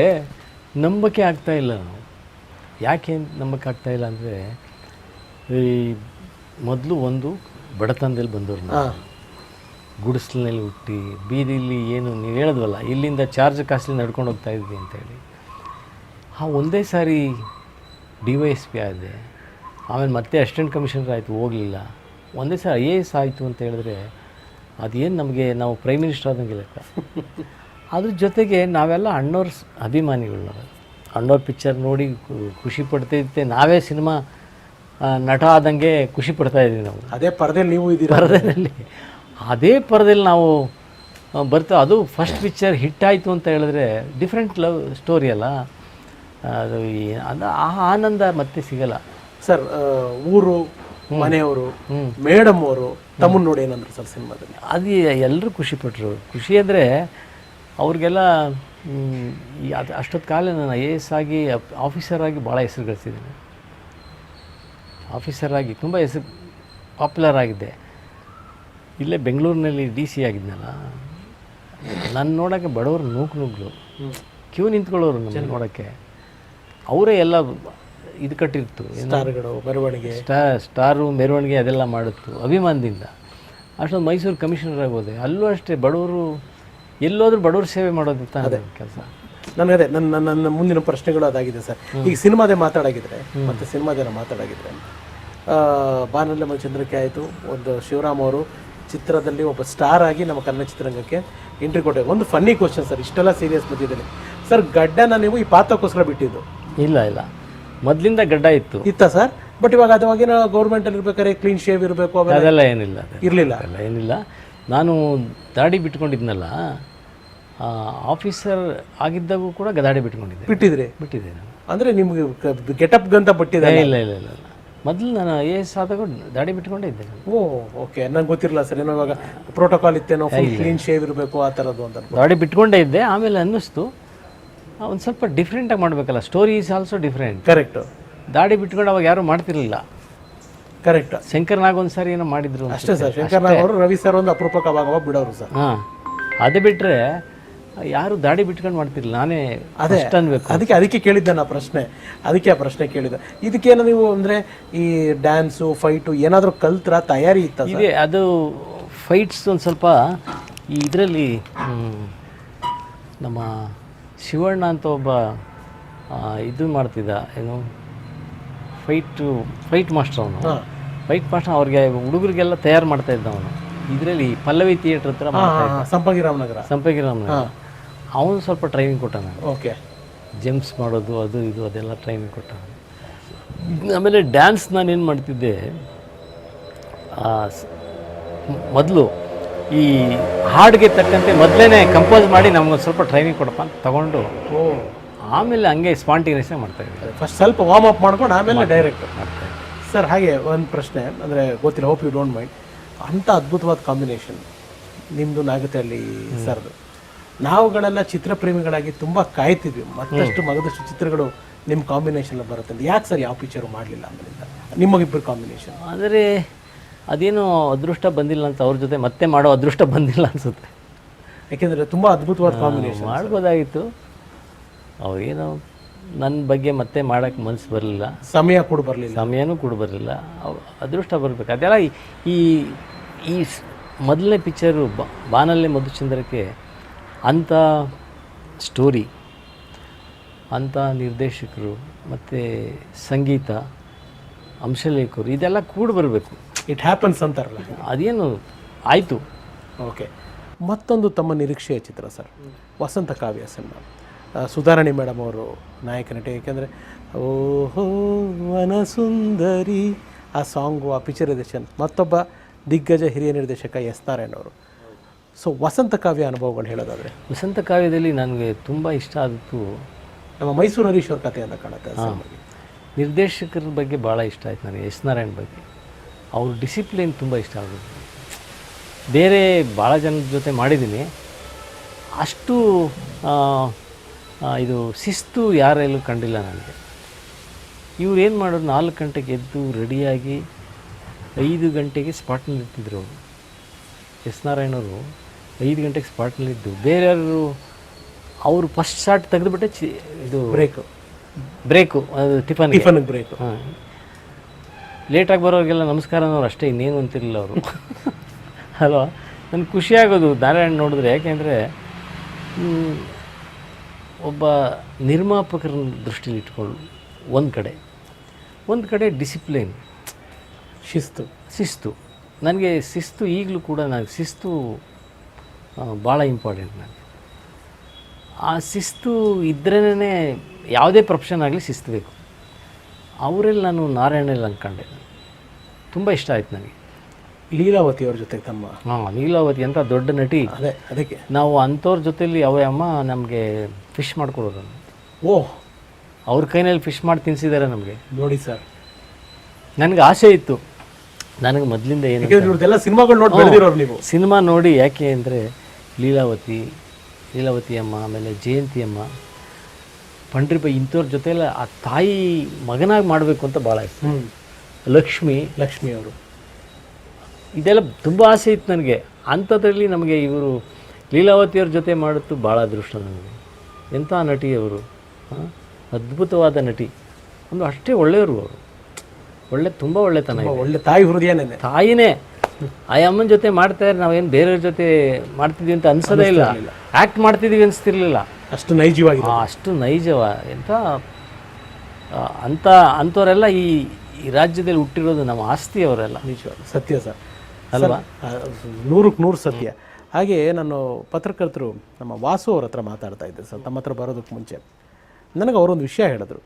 ನಂಬಕ್ಕೆ ಆಗ್ತಾಯಿಲ್ಲ. ನಾವು ಯಾಕೆ ನಂಬಕ್ಕೆ ಆಗ್ತಾಯಿಲ್ಲ ಅಂದರೆ, ಈ ಮೊದಲು ಒಂದು ಬಡತನದಲ್ಲಿ ಬಂದವರು ನಾವು, ಗುಡಿಸ್ಲಿನಲ್ಲಿ ಹುಟ್ಟಿ ಬೀದಿಲಿ ಏನು ನೀವು ಹೇಳಿದ್ವಲ್ಲ, ಇಲ್ಲಿಂದ ಚಾರ್ಜ್ ಕಾಸ್ಟ್ಲಿ ನಡ್ಕೊಂಡು ಹೋಗ್ತಾ ಇದ್ವಿ ಅಂತೇಳಿ. ಒಂದೇ ಸಾರಿ DYSP ಆಗಿದೆ, ಆಮೇಲೆ ಮತ್ತೆ ಅಸಿಸ್ಟೆಂಟ್ ಕಮಿಷನರ್ ಆಯಿತು, ಹೋಗಲಿಲ್ಲ. ಒಂದೇ ಸಾರಿ IAS ಆಯಿತು ಅಂತ ಹೇಳಿದ್ರೆ ಅದೇನು ನಮಗೆ, ನಾವು ಪ್ರೈಮ್ ಮಿನಿಸ್ಟರ್ ಆದಂಗೆ ಲೆಕ್ಕ. ಅದ್ರ ಜೊತೆಗೆ ನಾವೆಲ್ಲ ಅಣ್ಣವ್ರ ಅಭಿಮಾನಿಗಳು. ನಾವು ಅಣ್ಣವ್ರ ಪಿಕ್ಚರ್ ನೋಡಿ ಖುಷಿ ಪಡ್ತಿದ್ದೆ, ನಾವೇ ಸಿನಿಮಾ ನಟ ಆದಂಗೆ ಖುಷಿ ಪಡ್ತಾಯಿದ್ವಿ. ನಾವು ಅದೇ ಪರದೆಯಲ್ಲಿ ನೀವು ಇದ್ದೀರ, ಅದೇ ಪರದೆಯಲ್ಲಿ ನಾವು ಬರ್ತಾ. ಅದು ಫಸ್ಟ್ ಪಿಕ್ಚರ್ ಹಿಟ್ ಆಯಿತು ಅಂತ ಹೇಳಿದ್ರೆ ಡಿಫ್ರೆಂಟ್ ಲವ್ ಸ್ಟೋರಿ ಅಲ್ಲ ಅದು. ಅದು ಆ ಆನಂದ ಮತ್ತೆ ಸಿಗಲ್ಲ ಸರ್. ಊರು ಮನೆಯವರು, ಮೇಡಮ್ ಅವರು ತಮ್ಮನ್ನು ನೋಡಿ ಏನಂದ್ರು ಸರ್ ಸಿನಿಮಾದಲ್ಲಿ? ಅದು ಎಲ್ಲರೂ ಖುಷಿಪಟ್ಟರು. ಖುಷಿ ಅಂದರೆ ಅವ್ರಿಗೆಲ್ಲ ಅದು ಅಷ್ಟೊತ್ತು ಕಾಲ ನಾನು IAS ಆಗಿ ಆಫೀಸರ್ ಆಗಿ ಭಾಳ ಹೆಸರು ಗಳಿಸಿದ್ದೀನಿ. ಆಫೀಸರ್ ಆಗಿ ತುಂಬ ಹೆಸರು ಪಾಪ್ಯುಲರ್ ಆಗಿದ್ದೆ. ಇಲ್ಲೇ ಬೆಂಗಳೂರಿನಲ್ಲಿ DC ಆಗಿದ್ನಲ್ಲ, ನನ್ನ ನೋಡೋಕ್ಕೆ ಬಡವರು ನೂಗ್ಲು ಕ್ಯೂ ನಿಂತ್ಕೊಳ್ಳೋರು ನಮ್ಮ ನೋಡೋಕ್ಕೆ. ಅವರೇ ಎಲ್ಲ ಇದು ಕಟ್ಟಿರ್ತು, ಸ್ಟಾರ್ಗಳು, ಮೆರವಣಿಗೆ, ಸ್ಟಾರು ಮೆರವಣಿಗೆ ಅದೆಲ್ಲ ಮಾಡಿತ್ತು ಅಭಿಮಾನದಿಂದ. ಅಷ್ಟೊಂದು ಮೈಸೂರು ಕಮಿಷನರ್ ಆಗೋದೆ, ಅಲ್ಲೂ ಅಷ್ಟೇ ಬಡವರು ಎಲ್ಲೋದ್ರೂ ಬಡವ್ರ ಸೇವೆ ಮಾಡೋದು ತಾನೇ ಕೆಲಸ. ನನಗದೇ ನನ್ನ ಮುಂದಿನ ಪ್ರಶ್ನೆಗಳು ಅದಾಗಿದೆ ಸರ್. ಈಗ ಸಿನಿಮಾದೇ ಮಾತಾಡಾಗಿದ್ರೆ ಮತ್ತು ಸಿನಿಮಾದೇನ ಮಾತಾಡಾಗಿದ್ರೆ ಬಾನಲ್ಲ ಮಲ್ಚಂದ್ರಕ್ಕೆ ಆಯಿತು, ಒಂದು ಶಿವರಾಮ್ ಅವರು ಚಿತ್ರದಲ್ಲಿ ಒಬ್ಬ ಸ್ಟಾರ್ ಆಗಿ ನಮ್ಮ ಕನ್ನಡ ಚಿತ್ರರಂಗಕ್ಕೆ ಎಂಟ್ರಿ ಕೊಟ್ಟೆ. ಒಂದು ಫನ್ನಿ ಕ್ವಶನ್ ಸರ್, ಇಷ್ಟೆಲ್ಲ ಸೀರಿಯಸ್ ಮಧ್ಯದಲ್ಲಿ ಸರ್, ಗಡ್ಡನ ನೀವು ಈ ಪಾತ್ರಕ್ಕೋಸ್ಕರ ಬಿಟ್ಟಿದ್ದು? ಇಲ್ಲ, ಮೊದಲಿಂದ ಗಡ್ಡ ಇತ್ತ ಸರ್. ಬಟ್ ಇವಾಗ ಅವಾಗಿನ ಗೌರ್ಮೆಂಟಲ್ಲಿ ಇರ್ಬೇಕಾದ್ರೆ ಕ್ಲೀನ್ ಶೇವ್ ಇರಬೇಕು, ಅದೆಲ್ಲ ಇರಲಿಲ್ಲ. ನಾನು ದಾಡಿ ಬಿಟ್ಕೊಂಡಿದ್ನಲ್ಲ, ಆಫೀಸರ್ ಆಗಿದ್ದಾಗೂ ಕೂಡ ದಾಡಿ ಬಿಟ್ಟಿದ್ದೆ ನಾನು. ಅಂದರೆ ನಿಮ್ಗೆ ಗೆಟಪ್ ಗಂತ ಬಿಟ್ಟಿದೆ? ಇಲ್ಲ, ಮೊದಲು ನಾನು IAS ಆದಾಗ ದಾಡಿ ಬಿಟ್ಕೊಂಡೇ ಇದ್ದೆ. ಓಕೆ, ನಂಗೆ ಗೊತ್ತಿರಲಿಲ್ಲ ಸರ್. ಏನೋ ಇವಾಗ ಪ್ರೋಟೋಕಾಲ್ ಇತ್ತೇನೋ, ಕ್ಲೀನ್ ಶೇವ್ ಇರಬೇಕು ಆ ಥರದ್ದು ಅಂತ. ದಾಡಿ ಬಿಟ್ಕೊಂಡೇ ಇದ್ದೆ. ಆಮೇಲೆ ಅನ್ನಿಸ್ತು ಒಂದು ಸ್ವಲ್ಪ ಡಿಫ್ರೆಂಟಾಗಿ ಮಾಡಬೇಕಲ್ಲ, story is also different. Correct. ದಾಡಿ ಬಿಟ್ಕೊಂಡು ಅವಾಗ ಯಾರೂ ಮಾಡ್ತಿರ್ಲಿಲ್ಲ. ಕರೆಕ್ಟ್. ಶಂಕರ್ನಾಗ್ ಒಂದು ಸಾರಿ ಏನೋ ಮಾಡಿದ್ರು ಅಷ್ಟೇ ಸರ್. ಶಂಕರ್ನಾಗ್ ಅವರು, ರವಿ ಸರ್ ಒಂದು ಅಪರೂಪಕ್ಕೆ ಅವಾಗ ಬಿಡೋರು ಸರ್. ಅದು ಬಿಟ್ಟರೆ ಯಾರು ದಾಡಿ ಬಿಟ್ಕೊಂಡು ಮಾಡ್ತಿರ್ಲಿಲ್ಲ. ನಾನೇ ಅಷ್ಟು ಅನ್ಬೇಕು. ಅದಕ್ಕೆ ಕೇಳಿದ್ದೆ ನಾ ಪ್ರಶ್ನೆ, ಆ ಪ್ರಶ್ನೆ ಕೇಳಿದ್ದೆ. ಇದಕ್ಕೇನೋ ನೀವು ಅಂದರೆ ಈ ಡ್ಯಾನ್ಸು, ಫೈಟು ಏನಾದರೂ ಕಲ್ತ್ರ ತಯಾರಿ ಇತ್ತ? ಇದೆ, ಅದು ಫೈಟ್ಸ್ ಒಂದು ಸ್ವಲ್ಪ ಇದರಲ್ಲಿ ನಮ್ಮ ಶಿವಣ್ಣ ಅಂತ ಒಬ್ಬ ಇದು ಮಾಡ್ತಿದ್ದ, ಏನು ಫೈಟ್ ಮಾಸ್ಟರ್. ಅವನು ಫೈಟ್ ಮಾಸ್ಟರ್ ಅವ್ರಿಗೆ ಹುಡುಗರಿಗೆಲ್ಲ ತಯಾರು ಮಾಡ್ತಾ ಇದ್ದ ಅವನು. ಇದರಲ್ಲಿ ಪಲ್ಲವಿ ಥಿಯೇಟ್ರ್ ಹತ್ರ ಸಂಪಂಗಿ ರಾಮನಗರ. ಅವನು ಸ್ವಲ್ಪ ಟ್ರೈನಿಂಗ್ ಕೊಟ್ಟ ನಾನು. ಓಕೆ. ಜಂಪ್ಸ್ ಮಾಡೋದು ಅದು ಇದು ಅದೆಲ್ಲ ಟ್ರೈನಿಂಗ್ ಕೊಟ್ಟ. ಆಮೇಲೆ ಡ್ಯಾನ್ಸ್ ನಾನೇನು ಮಾಡ್ತಿದ್ದೆ, ಮೊದಲು ಈ ಹಾಡಿಗೆ ತಕ್ಕಂತೆ ಮೊದಲೇ ಕಂಪೋಸ್ ಮಾಡಿ ನಮ್ಗೊಂದು ಸ್ವಲ್ಪ ಟ್ರೈನಿಂಗ್ ಕೊಡಪ್ಪ ಅಂತ ತೊಗೊಂಡು ಆಮೇಲೆ ಹಂಗೆ ಸ್ಪಾಂಟೇನಿಯಸ್ಸೇ ಮಾಡ್ತಾಯಿದ್ವಿ. ಫಸ್ಟ್ ಸ್ವಲ್ಪ ವಾರ್ಮ್ ಅಪ್ ಮಾಡ್ಕೊಂಡು ಆಮೇಲೆ ಡೈರೆಕ್ಟ್ ಸರ್. ಹಾಗೆ ಒಂದು ಪ್ರಶ್ನೆ ಅಂದರೆ ಗೊತ್ತಿಲ್ಲ, ಹೋಪ್ ಯು ಡೋಂಟ್ ಮೈಂಡ್, ಅಂಥ ಅದ್ಭುತವಾದ ಕಾಂಬಿನೇಷನ್ ನಿಮ್ಮದು ನಾಗತಹಳ್ಳಿ ಸರ್ದು. ನಾವುಗಳೆಲ್ಲ ಚಿತ್ರಪ್ರೇಮಿಗಳಾಗಿ ತುಂಬ ಕಾಯ್ತಿದ್ವಿ, ಮತ್ತಷ್ಟು ಮಗದಷ್ಟು ಚಿತ್ರಗಳು ನಿಮ್ಮ ಕಾಂಬಿನೇಷನ್ ಬರುತ್ತೆ ಅಂತ. ಯಾಕೆ ಸರ್ ಯಾವ ಪಿಕ್ಚರು ಮಾಡಲಿಲ್ಲ ಆಮೇಲಿಂದ ನಿಮಗಿಬ್ಬರು ಕಾಂಬಿನೇಷನ್? ಆದರೆ ಅದೇನೋ ಅದೃಷ್ಟ ಬಂದಿಲ್ಲ ಅಂತ, ಅವ್ರ ಜೊತೆ ಮತ್ತೆ ಮಾಡೋ ಅದೃಷ್ಟ ಬಂದಿಲ್ಲ ಅನಿಸುತ್ತೆ. ಯಾಕೆಂದರೆ ತುಂಬ ಅದ್ಭುತವಾದ ಕಾಂಬಿನೇಷನ್ ಮಾಡ್ಬೋದಾಗಿತ್ತು. ಅವ್ರೇನೋ ನನ್ನ ಬಗ್ಗೆ ಮತ್ತೆ ಮಾಡೋಕ್ಕೆ ಮನಸ್ಸು ಬರಲಿಲ್ಲ, ಸಮಯ ಕೂಡ ಬರಲಿಲ್ಲ, ಸಮಯನೂ ಕೂಡ ಬರಲಿಲ್ಲ. ಅದೃಷ್ಟ ಬರಬೇಕು. ಅದೆಲ್ಲ ಈ ಈ ಮೊದಲನೇ ಪಿಕ್ಚರು ಬಾನಲ್ಲೇ ಮಧುಚಂದ್ರಕ್ಕೆ ಅಂಥ ಸ್ಟೋರಿ, ಅಂಥ ನಿರ್ದೇಶಕರು ಮತ್ತು ಸಂಗೀತ, ಅಂಶಲೇಖರು, ಇದೆಲ್ಲ ಕೂಡ ಬರಬೇಕು. ಇಟ್ ಹ್ಯಾಪನ್ಸ್ ಅಂತಾರಲ್ಲ, ಅದೇನು ಆಯಿತು. ಓಕೆ. ಮತ್ತೊಂದು ತಮ್ಮ ನಿರೀಕ್ಷೆಯ ಚಿತ್ರ ಸರ್, ವಸಂತ ಕಾವ್ಯ ಸಿನಿಮಾ. ಸುಧಾರಾಣಿ ಮೇಡಮ್ ಅವರು ನಾಯಕ ನಟಿ. ಏಕೆಂದರೆ ಓಹೋ ವನಸುಂದರಿ ಆ ಸಾಂಗು, ಆ ಪಿಕ್ಚರೈಸೇಷನ್, ಮತ್ತೊಬ್ಬ ದಿಗ್ಗಜ ಹಿರಿಯ ನಿರ್ದೇಶಕ ಎಸ್ ನಾರಾಯಣ್ ಅವರು. ಸೊ ವಸಂತ ಕಾವ್ಯ ಅನುಭವಗಳು ಹೇಳೋದಾದರೆ? ವಸಂತ ಕಾವ್ಯದಲ್ಲಿ ನನಗೆ ತುಂಬ ಇಷ್ಟ ಆದದ್ದು ನಮ್ಮ ಮೈಸೂರು ಹರೀಶ್ ಅವ್ರ ಕಥೆ ಅಂತ ಕಾಣುತ್ತೆ. ನಿರ್ದೇಶಕರ ಬಗ್ಗೆ ಭಾಳ ಇಷ್ಟ ಆಯ್ತು ನನಗೆ, ಎಸ್ ನಾರಾಯಣ್ ಬಗ್ಗೆ. ಅವ್ರ ಡಿಸಿಪ್ಲಿನ್ ತುಂಬ ಇಷ್ಟ ಆಗೋದು. ಬೇರೆ ಭಾಳ ಜನದ ಜೊತೆ ಮಾಡಿದ್ದೀನಿ, ಅಷ್ಟು ಇದು ಶಿಸ್ತು ಯಾರೆಲ್ಲೂ ಕಂಡಿಲ್ಲ ನನಗೆ. ಇವ್ರು ಏನು ಮಾಡೋದು, 4 ಗಂಟೆಗೆ ಎದ್ದು ರೆಡಿಯಾಗಿ 5 ಗಂಟೆಗೆ ಸ್ಪಾಟ್ನಲ್ಲಿ ಇರ್ತಿದ್ರು ಅವರು. ಎಸ್ ನಾರಾಯಣವರು 5 ಗಂಟೆಗೆ ಸ್ಪಾಟ್ನಲ್ಲಿದ್ದು, ಬೇರೆಯವರು ಅವರು ಫಸ್ಟ್ ಶಾಟ್ ತೆಗೆದುಬಿಟ್ಟೆ ಇದು ಬ್ರೇಕು ಅದು ಟಿಫನ್ ಬ್ರೇಕು. ಹಾಂ, ಲೇಟಾಗಿ ಬರೋರಿಗೆಲ್ಲ ನಮಸ್ಕಾರನವ್ರು ಅಷ್ಟೇ, ಇನ್ನೇನು ಅಂತಿರಲಿಲ್ಲ ಅವರು. ಅಲ್ವಾ, ನನಗೆ ಖುಷಿಯಾಗೋದು ನಾರಾಯಣ್ ನೋಡಿದ್ರೆ. ಯಾಕೆಂದರೆ ಒಬ್ಬ ನಿರ್ಮಾಪಕರ ದೃಷ್ಟಿಲಿ ಇಟ್ಕೊಂಡು ಒಂದು ಕಡೆ ಡಿಸಿಪ್ಲಿನ್, ಶಿಸ್ತು. ನನಗೆ ಶಿಸ್ತು ಈಗಲೂ ಕೂಡ ನನಗೆ ಶಿಸ್ತು ಭಾಳ ಇಂಪಾರ್ಟೆಂಟ್. ನನಗೆ ಆ ಶಿಸ್ತು ಇದ್ರೇ ಯಾವುದೇ ಪ್ರೊಫೆಷನ್ ಆಗಲಿ ಶಿಸ್ತು ಬೇಕು. ಅವರಲ್ಲಿ ನಾನು ನಾರಾಯಣಲ್ಲಿ ಅಂದ್ಕೊಂಡೆ, ತುಂಬ ಇಷ್ಟ ಆಯ್ತು ನನಗೆ. ಲೀಲಾವತಿ ಅವ್ರ ಜೊತೆ ತಮ್ಮ ಲೀಲಾವತಿ ಅಂತ ದೊಡ್ಡ ನಟಿ. ಅದಕ್ಕೆ ನಾವು ಅಂಥವ್ರ ಜೊತೆಯಲ್ಲಿ ಅಮ್ಮ ನಮಗೆ ಫಿಶ್ ಮಾಡಿಕೊಡೋದು. ಓಹ್, ಅವ್ರ ಕೈನಲ್ಲಿ ಫಿಶ್ ಮಾಡಿ ತಿನ್ನಿಸಿದ್ದಾರೆ ನಮಗೆ. ನೋಡಿ ಸರ್, ನನಗೆ ಆಸೆ ಇತ್ತು. ನನಗೆ ಮೊದಲಿಂದ ಏನು ಸಿನಿಮಾಗಳು ನೋಡಿ ಬೆಳೆದಿರೋರು ನೀವು. ಸಿನಿಮಾ ನೋಡಿ, ಯಾಕೆ ಅಂದರೆ ಲೀಲಾವತಿ ಅಮ್ಮ, ಆಮೇಲೆ ಜಯಂತಿ ಅಮ್ಮ, ಪಂಡ್ರಿಬಾಯಿ, ಇಂಥವ್ರ ಜೊತೆಲ್ಲ ಆ ತಾಯಿ ಮಗನಾಗಿ ಮಾಡಬೇಕು ಅಂತ ಭಾಳ ಇಷ್ಟ. ಲಕ್ಷ್ಮಿ ಅವರು, ಇದೆಲ್ಲ ತುಂಬ ಆಸೆ ಇತ್ತು ನನಗೆ. ಅಂಥದ್ರಲ್ಲಿ ನಮಗೆ ಇವರು ಲೀಲಾವತಿಯವ್ರ ಜೊತೆ ಮಾಡುತ್ತು ಭಾಳ ಅದೃಷ್ಟ ನನಗೆ. ಎಂಥ ನಟಿ ಅವರು, ಅದ್ಭುತವಾದ ನಟಿ. ಒಂದು ಅಷ್ಟೇ ಒಳ್ಳೆಯವರು ಅವರು, ತುಂಬ ಒಳ್ಳೆತನ, ಒಳ್ಳೆ ತಾಯಿ ಹೃದಯನೇ, ತಾಯಿನೇ. ಆ ಅಮ್ಮನ ಜೊತೆ ಮಾಡ್ತಾರೆ, ನಾವೇನು ಬೇರೆಯವ್ರ ಜೊತೆ ಮಾಡ್ತಿದ್ವಿ ಅಂತ ಅನ್ಸೋದೇ ಇಲ್ಲ, ಆ್ಯಕ್ಟ್ ಮಾಡ್ತಿದ್ದೀವಿ ಅನಿಸ್ತಿರ್ಲಿಲ್ಲ. ಅಷ್ಟು ನೈಜವಾಗಿ, ಅಷ್ಟು ನೈಜವ. ಅಂಥವರೆಲ್ಲ ಈ ರಾಜ್ಯದಲ್ಲಿ ಹುಟ್ಟಿರೋದು ನಮ್ಮ ಆಸ್ತಿ ಅವರೆಲ್ಲ. ನಿಜವಾಗ್ಲೂ ಸತ್ಯ ಸರ್, ಅಲ್ವಾ? 100ಕ್ಕೆ 100 ಸತ್ಯ. ಹಾಗೆ ನಾನು ಪತ್ರಕರ್ತರು ನಮ್ಮ ವಾಸು ಅವ್ರ ಹತ್ರ ಮಾತಾಡ್ತಾ ಇದ್ದೆ ಸರ್, ತಮ್ಮ ಹತ್ರ ಬರೋದಕ್ಕೆ ಮುಂಚೆ. ನನಗೆ ಅವರೊಂದು ವಿಷಯ ಹೇಳಿದ್ರು.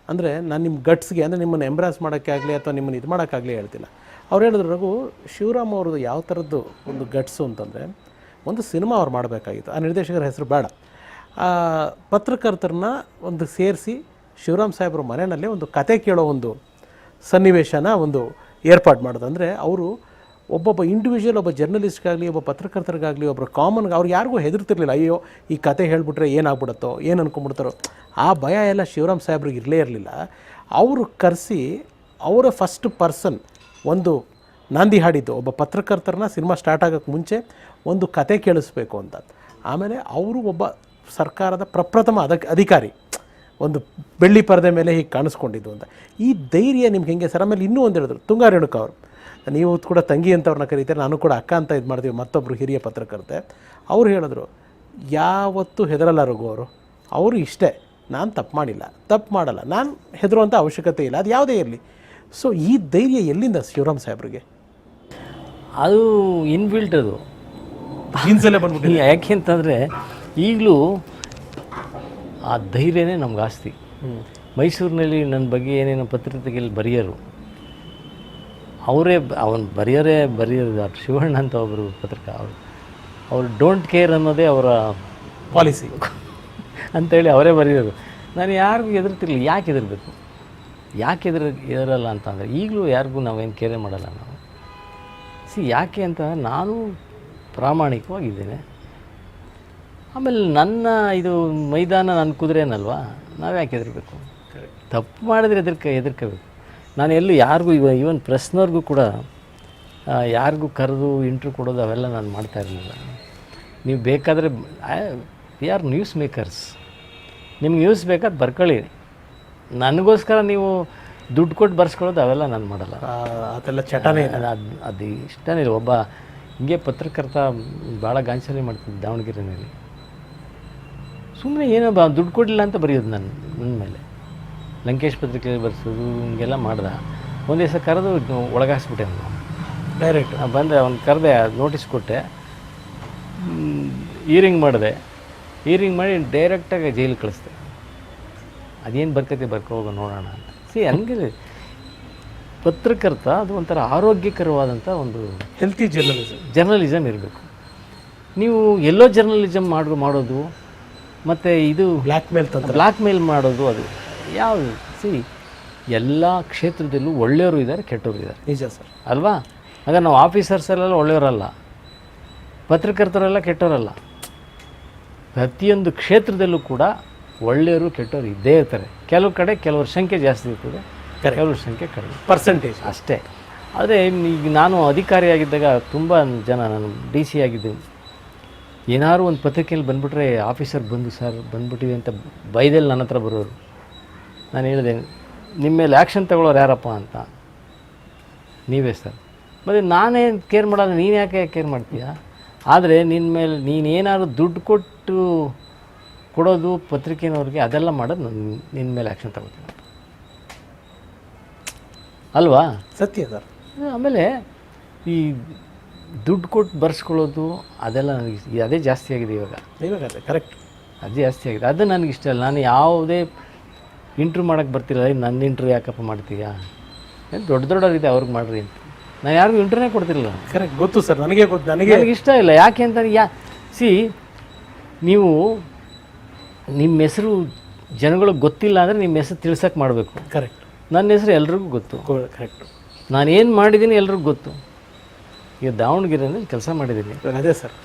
ಅಂದರೆ ನಾನು ನಿಮ್ಮ ಗಟ್ಸ್ಗೆ, ಅಂದರೆ ನಿಮ್ಮನ್ನು ಎಂಬ್ರಾಸ್ ಮಾಡೋಕ್ಕೆ ಆಗಲಿ ಅಥವಾ ನಿಮ್ಮನ್ನು ಇದು ಮಾಡೋಕ್ಕಾಗಲಿ ಹೇಳ್ತಿಲ್ಲ. ಅವ್ರು ಹೇಳಿದ್ರು, ರಘು, ಶಿವರಾಮ್ ಅವ್ರದ್ದು ಯಾವ ಥರದ್ದು ಒಂದು ಗಟ್ಸು ಅಂತಂದರೆ, ಒಂದು ಸಿನಿಮಾ ಅವ್ರು ಮಾಡಬೇಕಾಗಿತ್ತು. ಆ ನಿರ್ದೇಶಕರ ಹೆಸರು ಬೇಡ, ಪತ್ರಕರ್ತರನ್ನ ಒಂದು ಸೇರಿಸಿ ಶಿವರಾಮ್ ಸಾಹೇಬ್ರ ಮನೆಯಲ್ಲೇ ಒಂದು ಕತೆ ಕೇಳೋ ಒಂದು ಸನ್ನಿವೇಶನ ಒಂದು ಏರ್ಪಾಡು ಮಾಡೋದು. ಅಂದರೆ ಅವರು ಒಬ್ಬೊಬ್ಬ ಇಂಡಿವಿಜುವಲ್, ಒಬ್ಬ ಜರ್ನಲಿಸ್ಟ್ಗಾಗಲಿ, ಒಬ್ಬ ಪತ್ರಕರ್ತರಿಗಾಗಲಿ, ಒಬ್ಬರು ಕಾಮನ್ಗೆ, ಅವ್ರು ಯಾರಿಗೂ ಹೆದರ್ತಿರ್ಲಿಲ್ಲ. ಅಯ್ಯೋ ಈ ಕತೆ ಹೇಳ್ಬಿಟ್ರೆ ಏನಾಗ್ಬಿಡುತ್ತೋ, ಏನು ಅಂದ್ಕೊಂಡ್ಬಿಡ್ತಾರೋ, ಆ ಭಯ ಎಲ್ಲ ಶಿವರಾಮ್ ಸಾಹೇಬ್ರಿಗೆ ಇರಲೇ ಇರಲಿಲ್ಲ. ಅವರು ಕರೆಸಿ ಅವರ ಫಸ್ಟ್ ಪರ್ಸನ್ ಒಂದು ನಾಂದಿ ಹಾಡಿದ್ದು, ಒಬ್ಬ ಪತ್ರಕರ್ತರನ್ನ ಸಿನಿಮಾ ಸ್ಟಾರ್ಟ್ ಆಗೋಕ್ಕೆ ಮುಂಚೆ ಒಂದು ಕತೆ ಕೇಳಿಸ್ಬೇಕು ಅಂತ. ಆಮೇಲೆ ಅವರು ಒಬ್ಬ ಸರ್ಕಾರದ ಪ್ರಪ್ರಥಮ ಅಧಿಕಾರಿ, ಒಂದು ಬೆಳ್ಳಿ ಪರದೆ ಮೇಲೆ ಹೀಗೆ ಕಾಣಿಸ್ಕೊಂಡಿದ್ದು ಅಂತ. ಈ ಧೈರ್ಯ ನಿಮ್ಗೆ ಹೆಂಗೆ ಸರ್? ಆಮೇಲೆ ಇನ್ನೂ ಒಂದು ಹೇಳಿದ್ರು, ತುಂಗಾ ರೇಣುಕಾ ಅವರು, ನೀವು ಕೂಡ ತಂಗಿ ಅಂತವ್ರನ್ನ ಕರೀತಾರೆ, ನಾನು ಕೂಡ ಅಕ್ಕ ಅಂತ ಇದು ಮಾಡ್ತೀವಿ, ಮತ್ತೊಬ್ಬರು ಹಿರಿಯ ಪತ್ರಕರ್ತೆ. ಅವ್ರು ಹೇಳಿದ್ರು, ಯಾವತ್ತೂ ಹೆದರಲ್ಲ ರಘು ಅವರು ಇಷ್ಟೇ, ನಾನು ತಪ್ಪು ಮಾಡಲ್ಲ, ನಾನು ಹೆದರುವಂಥ ಅವಶ್ಯಕತೆ ಇಲ್ಲ, ಅದು ಯಾವುದೇ ಇರಲಿ. ಸೊ ಈ ಧೈರ್ಯ ಎಲ್ಲಿಂದ ಶಿವರಾಮ್ ಸಾಹೇಬ್ರಿಗೆ? ಅದು ಇನ್ಬಿಲ್ಟ್, ಅದು ಜೀನ್ಸಲ್ಲೇ ಬಂದ್ಬಿಟ್ಟು. ಯಾಕೆ ಅಂತಂದರೆ ಈಗಲೂ ಆ ಧೈರ್ಯನೇ ನಮ್ಗೆ ಆಸ್ತಿ. ಮೈಸೂರಿನಲ್ಲಿ ನನ್ನ ಬಗ್ಗೆ ಏನೇನೋ ಪತ್ರಿಕೆಯಲ್ಲಿ ಬರೆಯೋರು, ಅವರೇ ಅವನು ಬರೆಯೋದು ಶಿವಣ್ಣ ಅಂತ ಒಬ್ಬರು ಪತ್ರಕ ಅವರು ಡೋಂಟ್ ಕೇರ್ ಅನ್ನೋದೇ ಅವರ ಪಾಲಿಸಿ ಅಂಥೇಳಿ ಅವರೇ ಬರೆಯೋದು. ನಾನು ಯಾರಿಗೂ ಹೆದರ್ತಿರ್ಲಿಲ್ಲ. ಯಾಕೆ ಹೆದರಬೇಕು? ಯಾಕೆ ಹೆದರಲ್ಲ ಅಂತಂದರೆ ಈಗಲೂ ಯಾರಿಗೂ ನಾವೇನು ಕೇರೆ ಮಾಡಲ್ಲ ನಾವು. ಯಾಕೆ ಅಂತ ನಾನು ಪ್ರಾಮಾಣಿಕವಾಗಿದ್ದೇನೆ. ಆಮೇಲೆ ನನ್ನ ಇದು ಮೈದಾನ ನನ್ನ ಕುದುರೆನಲ್ವಾ, ನಾವು ಯಾಕೆ ಹೆದರಬೇಕು? ತಪ್ಪು ಮಾಡಿದ್ರೆ ಹೆದರ್ಕೋಬೇಕು. ನಾನು ಎಲ್ಲೂ ಯಾರಿಗೂ ಈವನ್ ಪ್ರೆಸ್ನವ್ರಿಗೂ ಕೂಡ ಯಾರಿಗೂ ಕರೆದು ಇಂಟ್ರ್ಯೂ ಕೊಡೋದು ಅವೆಲ್ಲ ನಾನು ಮಾಡ್ತಾ ಇರಲಿಲ್ಲ. ನೀವು ಬೇಕಾದರೆ ವಿ ಆರ್ ನ್ಯೂಸ್ ಮೇಕರ್ಸ್, ನಿಮ್ಗೆ ನ್ಯೂಸ್ ಬೇಕಾದ್ರೆ ಬರ್ಕೊಳ್ಳಿ. ನನಗೋಸ್ಕರ ನೀವು ದುಡ್ಡು ಕೊಟ್ಟು ಬರ್ಸ್ಕೊಳ್ಳೋದು ಅವೆಲ್ಲ ನಾನು ಮಾಡಲ್ಲ. ಅದೆಲ್ಲ ಚಟನೇ ಅದು ಇಷ್ಟನೇ ಇಲ್ಲ. ಒಬ್ಬ ಹಿಂಗೆ ಪತ್ರಕರ್ತ ಭಾಳ ಗಾಂಚಲಿ ಮಾಡ್ತಿದ್ದೆ ದಾವಣಗೆರೆಯಲ್ಲಿ. ಸುಮ್ಮನೆ ಏನೋ ದುಡ್ಡು ಕೊಡಲಿಲ್ಲ ಅಂತ ಬರೆಯೋದು ನನ್ನ ಮೇಲೆ. ಲಂಕೇಶ್ ಪತ್ರಿಕೆಯಲ್ಲಿ ಬರ್ಸೋದು ಹಿಂಗೆಲ್ಲ ಮಾಡ್ದೆ. ಒಂದು ದಿವಸ ಕರೆದು ಒಳಗಾಕ್ಸ್ಬಿಟ್ಟೆ ಅವನು ಡೈರೆಕ್ಟ್. ಬಂದರೆ ಅವ್ನು ಕರೆದೆ, ನೋಟಿಸ್ ಕೊಟ್ಟೆ, ಹೀರಿಂಗ್ ಮಾಡಿದೆ. ಹೀರಿಂಗ್ ಮಾಡಿ ಡೈರೆಕ್ಟಾಗಿ ಜೈಲಿಗೆ ಕಳಿಸ್ದೆ. ಅದೇನು ಬರ್ಕೋಗ ನೋಡೋಣ ಅಂತ. ಹಂಗೆ ಪತ್ರಕರ್ತ ಅದು ಒಂಥರ ಆರೋಗ್ಯಕರವಾದಂಥ ಒಂದು ಹೆಲ್ತಿ ಜರ್ನಲಿಸಮ್ ಇರಬೇಕು. ನೀವು ಎಲ್ಲೋ ಜರ್ನಲಿಸಮ್ ಮಾಡೋದು ಮತ್ತು ಇದು ಬ್ಲ್ಯಾಕ್ ಮೇಲ್ ಮಾಡೋದು, ಅದು ಯಾವುದು? ಎಲ್ಲ ಕ್ಷೇತ್ರದಲ್ಲೂ ಒಳ್ಳೆಯವರು ಇದ್ದಾರೆ, ಕೆಟ್ಟವರು ಇದ್ದಾರೆ. ನಿಜ ಸರ್ ಅಲ್ವಾ? ಆಗ ನಾವು ಆಫೀಸರ್ಸಲ್ಲೆಲ್ಲ ಒಳ್ಳೆಯವರಲ್ಲ, ಪತ್ರಕರ್ತರೆಲ್ಲ ಕೆಟ್ಟವರಲ್ಲ. ಪ್ರತಿಯೊಂದು ಕ್ಷೇತ್ರದಲ್ಲೂ ಕೂಡ ಒಳ್ಳೆಯವರು ಕೆಟ್ಟವರು ಇದ್ದೇ ಇರ್ತಾರೆ. ಕೆಲವು ಕಡೆ ಕೆಲವ್ರ ಸಂಖ್ಯೆ ಜಾಸ್ತಿ ಇರ್ತದೆ, ಕೆಲವ್ರ ಸಂಖ್ಯೆ ಕಡಿಮೆ, ಪರ್ಸೆಂಟೇಜ್ ಅಷ್ಟೇ. ಆದರೆ ಈಗ ನಾನು ಅಧಿಕಾರಿಯಾಗಿದ್ದಾಗ ತುಂಬ ಜನ, ನಾನು DC ಆಗಿದ್ದೀನಿ, ಏನಾದ್ರು ಒಂದು ಪತ್ರಿಕೆಯಲ್ಲಿ ಬಂದುಬಿಟ್ರೆ ಆಫೀಸರ್ ಬಂದು ಸರ್ ಬಂದುಬಿಟ್ಟಿದೆ ಅಂತ ಬೈದಲ್ಲಿ ನನ್ನ ಹತ್ರ ಬರೋರು. ನಾನು ಹೇಳಿದೆ, ನಿಮ್ಮ ಮೇಲೆ ಆ್ಯಕ್ಷನ್ ತಗೊಳ್ಳೋರು ಯಾರಪ್ಪ ಅಂತ. ನೀವೇ ಸರ್. ಮತ್ತು ನಾನೇ ಕೇರ್ ಮಾಡೋದು, ನೀನು ಯಾಕೆ ಕೇರ್ ಮಾಡ್ತೀಯಾ? ಆದರೆ ನಿನ್ನ ಮೇಲೆ ನೀನೇನಾದ್ರು ದುಡ್ಡು ಕೊಟ್ಟು ಕೊಡೋದು ಪತ್ರಿಕೆನವ್ರಿಗೆ, ಅದೆಲ್ಲ ಮಾಡೋದು ನಿನ್ನ ಮೇಲೆ ಆ್ಯಕ್ಷನ್ ತಗೋತೀನಿ ಅಲ್ವಾ? ಸತ್ಯ ಸರ್. ಆಮೇಲೆ ಈ ದುಡ್ಡು ಕೊಟ್ಟು ಬರ್ಸ್ಕೊಳ್ಳೋದು ಅದೆಲ್ಲ ನನಗೆ ಅದೇ ಜಾಸ್ತಿ ಆಗಿದೆ ಇವಾಗ. ಕರೆಕ್ಟ್, ಅದೇ ಜಾಸ್ತಿ ಆಗಿದೆ. ಅದು ನನಗೆ ಇಷ್ಟ ಇಲ್ಲ. ನಾನು ಯಾವುದೇ ಇಂಟ್ರ್ಯೂ ಮಾಡೋಕ್ಕೆ ಬರ್ತಿಲ್ಲ, ನನ್ನ ಇಂಟ್ರ್ಯೂ ಯಾಕಪ್ಪ ಮಾಡ್ತೀಯಾ? ದೊಡ್ಡವರಿದೆ ಅವ್ರಿಗೆ ಮಾಡಿರಿ ಅಂತ. ನಾನು ಯಾರಿಗೂ ಇಂಟ್ರ್ಯೂನೇ ಕೊಡ್ತಿರಲಿಲ್ಲ. ಕರೆಕ್ಟ್, ಗೊತ್ತು ಸರ್, ನನಗೆ ನನಗೆ ಇಷ್ಟ ಇಲ್ಲ. ಯಾಕೆ ಅಂತ ನೀವು ನಿಮ್ಮ ಹೆಸರು ಜನಗಳಿಗೆ ಗೊತ್ತಿಲ್ಲ ಅಂದರೆ ನಿಮ್ಮ ಹೆಸರು ತಿಳ್ಸಕ್ಕೆ ಮಾಡಬೇಕು. ಕರೆಕ್ಟ್. ನನ್ನ ಹೆಸರು ಎಲ್ರಿಗೂ ಗೊತ್ತು. ಕರೆಕ್ಟ್. ನಾನು ಏನು ಮಾಡಿದ್ದೀನಿ ಎಲ್ರಿಗೂ ಗೊತ್ತು. ಈಗ ದಾವಣಗೆರೆಯಲ್ಲಿ ಕೆಲಸ ಮಾಡಿದ್ದೀನಿ. ಅದೇ ಸರ್,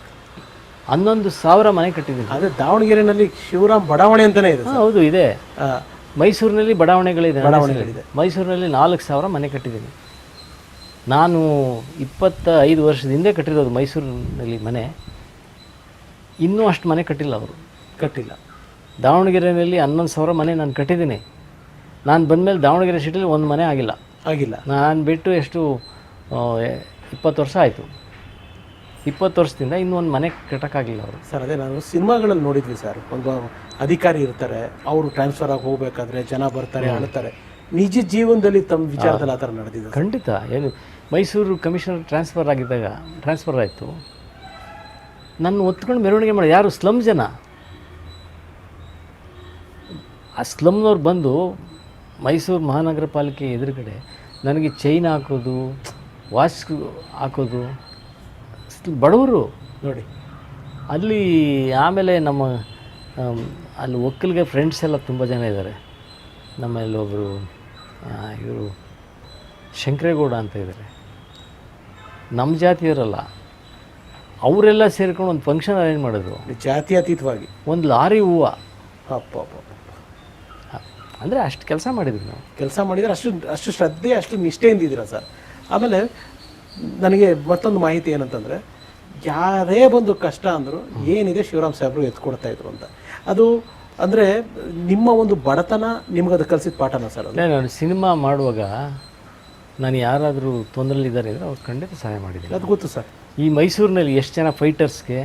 11,000 ಮನೆ ಕಟ್ಟಿದ್ದೀನಿ. ಅದೇ ದಾವಣಗೆರೆಯಲ್ಲಿ ಶಿವರಾಮ್ ಬಡಾವಣೆ ಅಂತಲೇ ಇದೆ. ಹೌದು, ಇದೆ. ಮೈಸೂರಿನಲ್ಲಿ ಬಡಾವಣೆಗಳಿದೆ. ಮೈಸೂರಿನಲ್ಲಿ 4,000 ಮನೆ ಕಟ್ಟಿದ್ದೀನಿ. ನಾನು 25 ವರ್ಷದ ಹಿಂದೆ ಕಟ್ಟಿರೋದು ಮೈಸೂರಿನಲ್ಲಿ ಮನೆ. ಇನ್ನೂ ಅಷ್ಟು ಮನೆ ಕಟ್ಟಿಲ್ಲ ಅವರು. ಕಟ್ಟಿಲ್ಲ. ದಾವಣಗೆರೆಯಲ್ಲಿ 11,000 ಮನೆ ನಾನು ಕಟ್ಟಿದ್ದೀನಿ. ನಾನು ಬಂದಮೇಲೆ ದಾವಣಗೆರೆ ಸಿಟಿಲಿ ಒಂದು ಮನೆ ಆಗಿಲ್ಲ. ನಾನು ಬಿಟ್ಟು ಎಷ್ಟು 20 ವರ್ಷ ಆಯಿತು. 20 ವರ್ಷದಿಂದ ಇನ್ನೂ ಒಂದು ಮನೆ ಕಟ್ಟೋಕ್ಕಾಗಲಿಲ್ಲ ಅವರು. ಸರ್, ಅದೇ ನಾನು ಸಿನಿಮಾಗಳಲ್ಲಿ ನೋಡಿದ್ವಿ ಸರ್, ಒಂದು ಅಧಿಕಾರಿ ಇರ್ತಾರೆ, ಅವರು ಟ್ರಾನ್ಸ್ಫರ್ ಆಗಿ ಹೋಗಬೇಕಾದ್ರೆ ಜನ ಬರ್ತಾರೆ, ಅಳ್ತಾರೆ. ನಿಜ ಜೀವನದಲ್ಲಿ ತಮ್ಮ ವಿಚಾರದಲ್ಲಿ ಆ ಥರ ನಡೆದಿದೆ? ಖಂಡಿತ. ಏನು ಮೈಸೂರು ಕಮಿಷನರ್ ಟ್ರಾನ್ಸ್ಫರ್ ಆಯಿತು, ನನ್ನ ಒತ್ಕೊಂಡು ಮೆರವಣಿಗೆ ಮಾಡಿ. ಯಾರು? ಸ್ಲಮ್ ಜನ. ಆ ಸ್ಲಮ್ನವ್ರು ಬಂದು ಮೈಸೂರು ಮಹಾನಗರ ಪಾಲಿಕೆ ಎದುರುಗಡೆ ನನಗೆ ಚೈನ್ ಹಾಕೋದು, ವಾಚ್ ಹಾಕೋದು, ಬಡವರು ನೋಡಿ ಅಲ್ಲಿ. ಆಮೇಲೆ ನಮ್ಮ ಅಲ್ಲಿ ಒಕ್ಕಲಿಗೆ ಫ್ರೆಂಡ್ಸ್ ಎಲ್ಲ ತುಂಬ ಜನ ಇದ್ದಾರೆ. ನಮ್ಮಲ್ಲಿ ಒಬ್ಬರು ಇವರು ಶಂಕರೇಗೌಡ ಅಂತ ಇದ್ದಾರೆ, ನಮ್ಮ ಜಾತಿಯವರಲ್ಲ. ಅವರೆಲ್ಲ ಸೇರ್ಕೊಂಡು ಒಂದು ಫಂಕ್ಷನ್ ಅರೇಂಜ್ ಮಾಡಿದ್ರು, ಜಾತ್ಯತೀತವಾಗಿ. ಒಂದು ಲಾರಿ ಹೂವು. ಅಪ್ಪ ಅಂದರೆ ಅಷ್ಟು ಕೆಲಸ ಮಾಡಿದ್ವಿ ನಾವು. ಕೆಲಸ ಮಾಡಿದರೆ ಅಷ್ಟು ಶ್ರದ್ಧೆ, ಅಷ್ಟು ನಿಷ್ಠೆಯಿಂದ ಇದ್ದೀರಾ ಸರ್. ಆಮೇಲೆ ನನಗೆ ಮತ್ತೊಂದು ಮಾಹಿತಿ ಏನಂತಂದರೆ, ಯಾರೇ ಬಂದು ಕಷ್ಟ ಅಂದರು ಏನಿದೆ ಶಿವರಾಮ್ ಸಾಹೇಬರು ಎತ್ಕೊಡ್ತಾ ಇದ್ರು ಅಂತ. ಅದು ಅಂದರೆ ನಿಮ್ಮ ಒಂದು ಬಡತನ ನಿಮ್ಗೆ ಅದು ಕಲಿಸಿದ ಪಾಠನ ಸರ್? ನಾನು ಸಿನಿಮಾ ಮಾಡುವಾಗ ನಾನು ಯಾರಾದರೂ ತೊಂದರೆಲಿದ್ದಾರೆ ಅಂದರೆ ಅವ್ರು ಖಂಡಿತ ಸಹಾಯ ಮಾಡಿದ್ದೀನಿ. ಅದು ಗೊತ್ತು ಸರ್. ಈ ಮೈಸೂರಿನಲ್ಲಿ ಎಷ್ಟು ಜನ ಫೈಟರ್ಸ್ಗೆ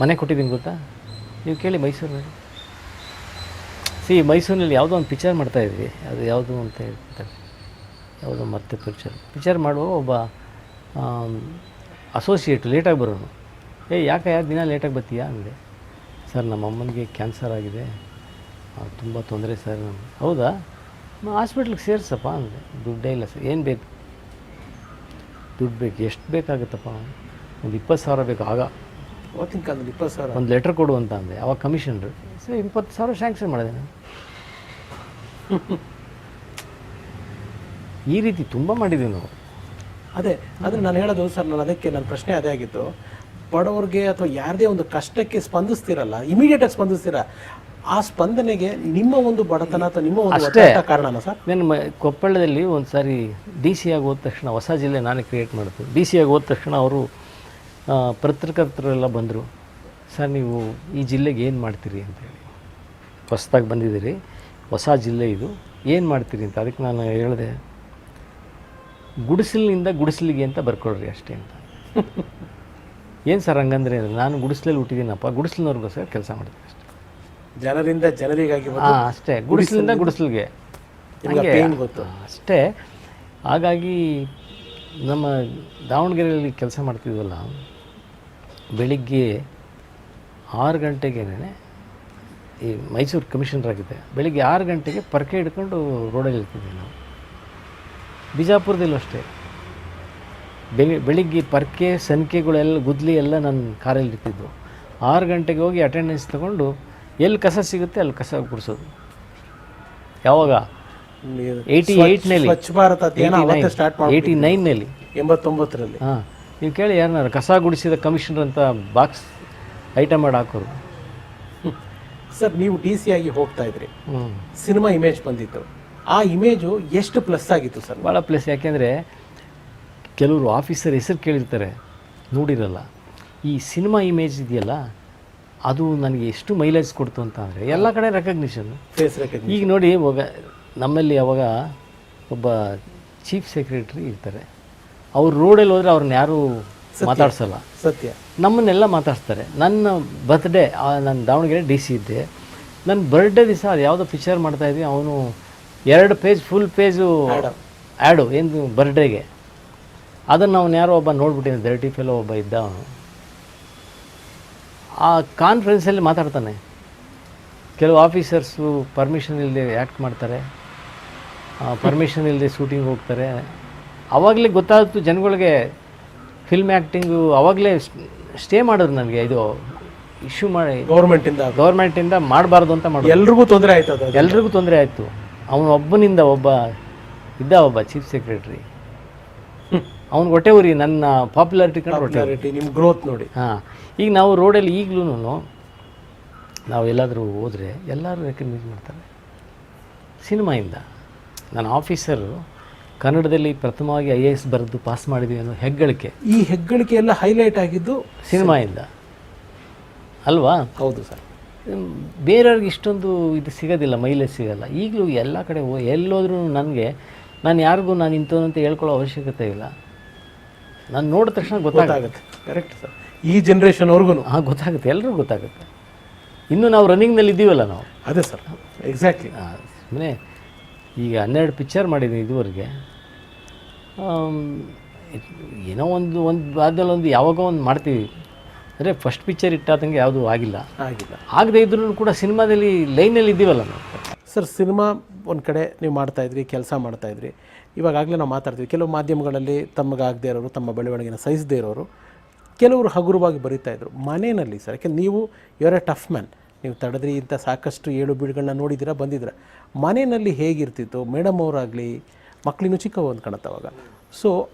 ಮನೆ ಕೊಟ್ಟಿದ್ದೀನಿ ಗೊತ್ತಾ? ನೀವು ಕೇಳಿ ಮೈಸೂರಿನಲ್ಲಿ. ಮೈಸೂರಿನಲ್ಲಿ ಯಾವುದೋ ಒಂದು ಪಿಕ್ಚರ್ ಮಾಡ್ತಾಯಿದ್ವಿ, ಅದು ಯಾವುದು ಅಂತ ಹೇಳ್ತಾರೆ, ಯಾವುದೋ ಮತ್ತೆ ಪಿಕ್ಚರ್ ಮಾಡುವ ಒಬ್ಬ ಅಸೋಸಿಯೇಟ್ ಲೇಟಾಗಿ ಬರೋನು. ಯಾಕೆ ದಿನ ಲೇಟಾಗಿ ಬರ್ತೀಯಾ ಅಂದೆ. ಸರ್, ನಮ್ಮ ಅಮ್ಮನಿಗೆ ಕ್ಯಾನ್ಸರ್ ಆಗಿದೆ, ತುಂಬ ತೊಂದರೆ ಸರ್. ಹೌದಾ, ಹಾಸ್ಪಿಟ್ಲಿಗೆ ಸೇರಿಸಪ್ಪ ಅಂದೆ. ದುಡ್ಡೇ ಇಲ್ಲ ಸರ್. ಏನು ಬೇಕು? ದುಡ್ಡು ಬೇಕು, ಎಷ್ಟು ಬೇಕಾಗುತ್ತಪ್ಪ, ಒಂದು 20,000 ಬೇಕು. ಆಗ ಅವತ್ತಿನ ಕಾಲದಲ್ಲಿ 20,000. ಒಂದು ಲೆಟ್ರ್ ಕೊಡು ಅಂತ ಅಂದೆ. ಅವಾಗ ಕಮಿಷನ್ರು, ಸರಿ 20,000 ಸ್ಯಾಂಕ್ಷನ್ ಮಾಡಿದೆ ನಾನು. ಈ ರೀತಿ ತುಂಬ ಮಾಡಿದ್ದೀವಿ ನಾವು. ಅದೇ ಆದರೆ ನಾನು ಹೇಳೋದು ಸರ್, ನಾನು ಅದಕ್ಕೆ ನನ್ನ ಪ್ರಶ್ನೆ ಅದೇ ಆಗಿತ್ತು. ಬಡವ್ರಿಗೆ ಅಥವಾ ಯಾರದೇ ಒಂದು ಕಷ್ಟಕ್ಕೆ ಸ್ಪಂದಿಸ್ತಿರಲ್ಲ, ಇಮಿಡಿಯೇಟಾಗಿ ಸ್ಪಂದಿಸ್ತೀರ, ಆ ಸ್ಪಂದನೆಗೆ ನಿಮ್ಮ ಒಂದು ಬಡತನ ಅಥವಾ ನಿಮ್ಮ ಒಂದು ಒತ್ತಡ ಕಾರಣನ ಸರ್? ನಾನು ಕೊಪ್ಪಳದಲ್ಲಿ ಒಂದು ಸಾರಿ ಡಿ ಸಿ ಆಗಿ ಹೋದ ತಕ್ಷಣ, ಹೊಸ ಜಿಲ್ಲೆ ನಾನೇ ಕ್ರಿಯೇಟ್ ಮಾಡಿದ್ದು. ಡಿ ಸಿ ಆಗಿ ಹೋದ ತಕ್ಷಣ ಅವರು ಪತ್ರಕರ್ತರೆಲ್ಲ ಬಂದರು, ಸರ್ ನೀವು ಈ ಜಿಲ್ಲೆಗೆ ಏನು ಮಾಡ್ತೀರಿ ಅಂತೇಳಿ, ಹೊಸದಾಗಿ ಬಂದಿದ್ದೀರಿ, ಹೊಸ ಜಿಲ್ಲೆ ಇದು, ಏನು ಮಾಡ್ತೀರಿ ಅಂತ. ಅದಕ್ಕೆ ನಾನು ಹೇಳಿದೆ, ಗುಡಿಸಲಿನಿಂದ ಗುಡಿಸಲಿಗೆ ಅಂತ ಬರ್ಕೊಳ್ರಿ ಅಷ್ಟೇ ಅಂತ. ಏನು ಸರ್ ಹಂಗಂದ್ರೆ, ನಾನು ಗುಡಿಸಲಲ್ಲಿ ಹುಟ್ಟಿದ್ದೀನಪ್ಪ, ಗುಡಿಸಲಿನವ್ರಿಗೋಸ್ಕರ ಕೆಲಸ ಮಾಡ್ತೀನಿ ಅಷ್ಟೇ, ಜನರಿಂದ ಜನರಿಗಾಗಿ. ಹಾಂ ಅಷ್ಟೇ, ಗುಡಿಸಲಿಂದ ಗುಡಿಸಲಿಗೆ ಗೊತ್ತು ಅಷ್ಟೇ. ಹಾಗಾಗಿ ನಮ್ಮ ದಾವಣಗೆರೆಯಲ್ಲಿ ಕೆಲಸ ಮಾಡ್ತಿದ್ವಲ್ಲ, ಬೆಳಿಗ್ಗೆ 6 ಗಂಟೆಗೇನೆ ಈ ಮೈಸೂರು ಕಮಿಷನರ್ ಆಗಿದೆ, ಬೆಳಿಗ್ಗೆ 6 ಗಂಟೆಗೆ ಪರ್ಕೆ ಹಿಡ್ಕೊಂಡು ರೋಡಲ್ಲಿ ಇರ್ತಿದ್ವಿ ನಾವು. ಬಿಜಾಪುರದಲ್ಲೂ ಅಷ್ಟೇ, ಬೆಳಿಗ್ಗೆ ಪರ್ಕೆ ಸಂಖ್ಯೆಗಳೆಲ್ಲ ಗುದ್ಲಿ ಎಲ್ಲ ನನ್ನ ಕಾರಲ್ಲಿ ಇರ್ತಿದ್ವು. 6 ಗಂಟೆಗೆ ಹೋಗಿ ಅಟೆಂಡೆನ್ಸ್ ತೊಗೊಂಡು ಎಲ್ಲಿ ಕಸ ಸಿಗುತ್ತೆ ಅಲ್ಲಿ ಕಸ ಗುಡಿಸೋದು. ಯಾವಾಗ 88ನಲ್ಲಿ, ಸ್ವಚ್ಛ ಭಾರತ ಸ್ಟಾರ್ಟ್ ಮಾಡಿ 89ನಲ್ಲಿ, 89ರಲ್ಲಿ. ಹಾಂ, ನೀವು ಕೇಳಿ ಯಾರನ್ನಾರು ಕಸ ಗುಡಿಸಿದ ಕಮಿಷನರ್ ಅಂತ ಬಾಕ್ಸ್ ಐಟಮ್ ಮಾಡಿ ಹಾಕೋರು. ಸರ್ ನೀವು ಡಿ ಸಿ ಆಗಿ ಹೋಗ್ತಾ ಇದ್ರಿ, ಸಿನಿಮಾ ಇಮೇಜ್ ಬಂದಿತ್ತು, ಆ ಇಮೇಜು ಎಷ್ಟು ಪ್ಲಸ್ ಆಗಿತ್ತು ಸರ್? ಭಾಳ ಪ್ಲಸ್. ಯಾಕೆಂದರೆ ಕೆಲವರು ಆಫೀಸರ್ ಹೆಸರು ಕೇಳಿರ್ತಾರೆ, ನೋಡಿರಲ್ಲ. ಈ ಸಿನಿಮಾ ಇಮೇಜ್ ಇದೆಯಲ್ಲ, ಅದು ನನಗೆ ಎಷ್ಟು ಮೈಲೇಜ್ ಕೊಡ್ತು ಅಂತ ಅಂದರೆ, ಎಲ್ಲ ಕಡೆ ರೆಕಗ್ನಿಷನ್, ಫೇಸ್ ರೆಕಗ್ನಿಷನ್. ಈಗ ನೋಡಿ, ನಮ್ಮಲ್ಲಿ ಅವಾಗ ಒಬ್ಬ ಚೀಫ್ ಸೆಕ್ರೆಟ್ರಿ ಇರ್ತಾರೆ, ಅವ್ರು ರೋಡಲ್ಲಿ ಹೋದರೆ ಅವ್ರನ್ನ ಯಾರೂ ಮಾತಾಡ್ಸಲ್ಲ, ಸತ್ಯ. ನಮ್ಮನ್ನೆಲ್ಲ ಮಾತಾಡ್ಸ್ತಾರೆ. ನನ್ನ ಬರ್ತ್ಡೇ, ನಾನು ದಾವಣಗೆರೆ ಡಿ ಸಿ ಇದ್ದೆ, ನನ್ನ ಬರ್ಡೇ ದಿವಸ ಅದು ಯಾವುದೋ ಪಿಕ್ಚರ್ ಮಾಡ್ತಾಯಿದ್ವಿ, ಅವನು 2 ಪೇಜ್ ಫುಲ್ ಪೇಜು ಆ್ಯಡು ಏನು ಬರ್ಡೇಗೆ, ಅದನ್ನು ಅವನು ಯಾರೋ ಒಬ್ಬ ನೋಡ್ಬಿಟ್ಟಿದ್ದಾನೆ, ಡರ್ಟಿ ಫೆಲೋ ಒಬ್ಬ ಇದ್ದ, ಅವನು ಆ ಕಾನ್ಫರೆನ್ಸಲ್ಲಿ ಮಾತಾಡ್ತಾನೆ. ಕೆಲವು ಆಫೀಸರ್ಸು ಪರ್ಮಿಷನ್ ಇಲ್ಲದೆ ಆ್ಯಕ್ಟ್ ಮಾಡ್ತಾರೆ, ಪರ್ಮಿಷನ್ ಇಲ್ಲದೆ ಶೂಟಿಂಗ್ ಹೋಗ್ತಾರೆ. ಆವಾಗಲೇ ಗೊತ್ತಾಯ್ತು ಜನಗಳಿಗೆ ಫಿಲ್ಮ್ ಆ್ಯಕ್ಟಿಂಗು. ಆವಾಗಲೇ ಸ್ಟೇ ಮಾಡಿದ್ರು ನನಗೆ, ಇದು ಇಶ್ಯೂ ಮಾಡಿ ಗೌರ್ಮೆಂಟಿಂದ ಮಾಡಬಾರ್ದು ಅಂತ ಮಾಡಿ. ಎಲ್ರಿಗೂ ತೊಂದರೆ ಆಯ್ತು, ಅದು ಎಲ್ರಿಗೂ ತೊಂದರೆ ಆಯಿತು. ಅವನು ಒಬ್ಬನಿಂದ ಒಬ್ಬ ಚೀಫ್ ಸೆಕ್ರೆಟ್ರಿ, ಅವ್ನು ಹೊಟ್ಟೆ ಉರಿ, ನನ್ನ ಪಾಪ್ಯುಲಾರಿಟಿ ಕಂಡು ನಿಮ್ಮ ಗ್ರೋತ್ ನೋಡಿ. ಹಾಂ, ಈಗ ನಾವು ರೋಡಲ್ಲಿ ಈಗಲೂ ನಾವು ಎಲ್ಲಾದರೂ ಹೋದರೆ ಎಲ್ಲರೂ ರೆಕಗ್ನೈಸ್ ಮಾಡ್ತಾರೆ ಸಿನಿಮಾಯಿಂದ. ನನ್ನ ಆಫೀಸರು ಕನ್ನಡದಲ್ಲಿ ಪ್ರಥಮವಾಗಿ IAS ಬರೆದು ಪಾಸ್ ಮಾಡಿದ್ವಿ ಅನ್ನೋ ಹೆಗ್ಗಳಿಕೆ. ಈ ಹೆಗ್ಗಳಿಕೆ ಎಲ್ಲ ಹೈಲೈಟ್ ಆಗಿದ್ದು ಸಿನಿಮಾಯಿಂದ ಅಲ್ವಾ? ಹೌದು ಸರ್. ಬೇರೆಯವ್ರಿಗೆ ಇಷ್ಟೊಂದು ಇದು ಸಿಗೋದಿಲ್ಲ, ಮೈಲೇಜ್ ಸಿಗೋಲ್ಲ. ಈಗಲೂ ಎಲ್ಲ ಕಡೆ ಎಲ್ಲೋದ್ರೂ ನನಗೆ, ನಾನು ಯಾರಿಗೂ ನಾನು ಇಂಥವ್ನು ಅಂತ ಹೇಳ್ಕೊಳ್ಳೋ ಅವಶ್ಯಕತೆ ಇಲ್ಲ. ನಾನು ನೋಡಿದ ತಕ್ಷಣ ಗೊತ್ತಾಗುತ್ತೆ. Correct sir. ಈ ಜನ್ರೇಷನ್ವರೆಗೂ ಗೊತ್ತಾಗುತ್ತೆ, ಎಲ್ರಿಗೂ ಗೊತ್ತಾಗುತ್ತೆ. ಇನ್ನೂ ನಾವು ರನ್ನಿಂಗ್ನಲ್ಲಿ ಇದ್ದೀವಲ್ಲ ನಾವು. ಅದೇ ಸರ್, ಎಕ್ಸಾಕ್ಟ್ಲಿ. ಸುಮ್ಮನೆ ಈಗ 12 ಪಿಕ್ಚರ್ ಮಾಡಿದ್ದೀನಿ ಇದುವರೆಗೆ. ಏನೋ ಒಂದು ಆದಲ್ಲಿ ಒಂದು ಯಾವಾಗೋ ಒಂದು ಮಾಡ್ತೀವಿ. ಅಂದರೆ ಫಸ್ಟ್ ಪಿಕ್ಚರ್ ಇಟ್ಟಾದಂಗೆ ಯಾವುದೂ ಆಗಿಲ್ಲ. ಆಗದೆ ಇದ್ರೂ ಕೂಡ ಸಿನಿಮಾದಲ್ಲಿ ಲೈನಲ್ಲಿ ಇದ್ದೀವಲ್ಲ ನಾವು. ಸರ್, ಸಿನಿಮಾ ಒಂದು ಕಡೆ ನೀವು ಮಾಡ್ತಾಯಿದ್ರಿ, ಕೆಲಸ ಮಾಡ್ತಾಯಿದ್ರಿ. ಇವಾಗಲೇ ನಾವು ಮಾತಾಡ್ತೀವಿ, ಕೆಲವು ಮಾಧ್ಯಮಗಳಲ್ಲಿ ತಮಗಾಗದೇ ಇರೋರು, ತಮ್ಮ ಬೆಳವಣಿಗೆನ ಸಹಿಸದೇ ಇರೋರು, ಕೆಲವರು ಹಗುರವಾಗಿ ಬರೀತಾಯಿದ್ರು. ಮನೆಯಲ್ಲಿ ಸರ್, ಯಾಕೆಂದ್ರೆ ನೀವು ಇವರೇ ಟಫ್ ಮ್ಯಾನ್, ನೀವು ತಡೆದ್ರಿ, ಇಂಥ ಸಾಕಷ್ಟು ಏಳು ಬೀಳುಗಳನ್ನ ನೋಡಿದ್ದೀರಾ, ಬಂದಿದ್ದೀರಾ. ಮನೆಯಲ್ಲಿ ಹೇಗಿರ್ತಿತ್ತು? ಮೇಡಮ್ ಅವರಾಗಲಿ, ಮಕ್ಕಳಿನ್ನೂ ಚಿಕ್ಕವು ಒಂದು ಕಾಣುತ್ತೆ ಅವಾಗ. ಸೊ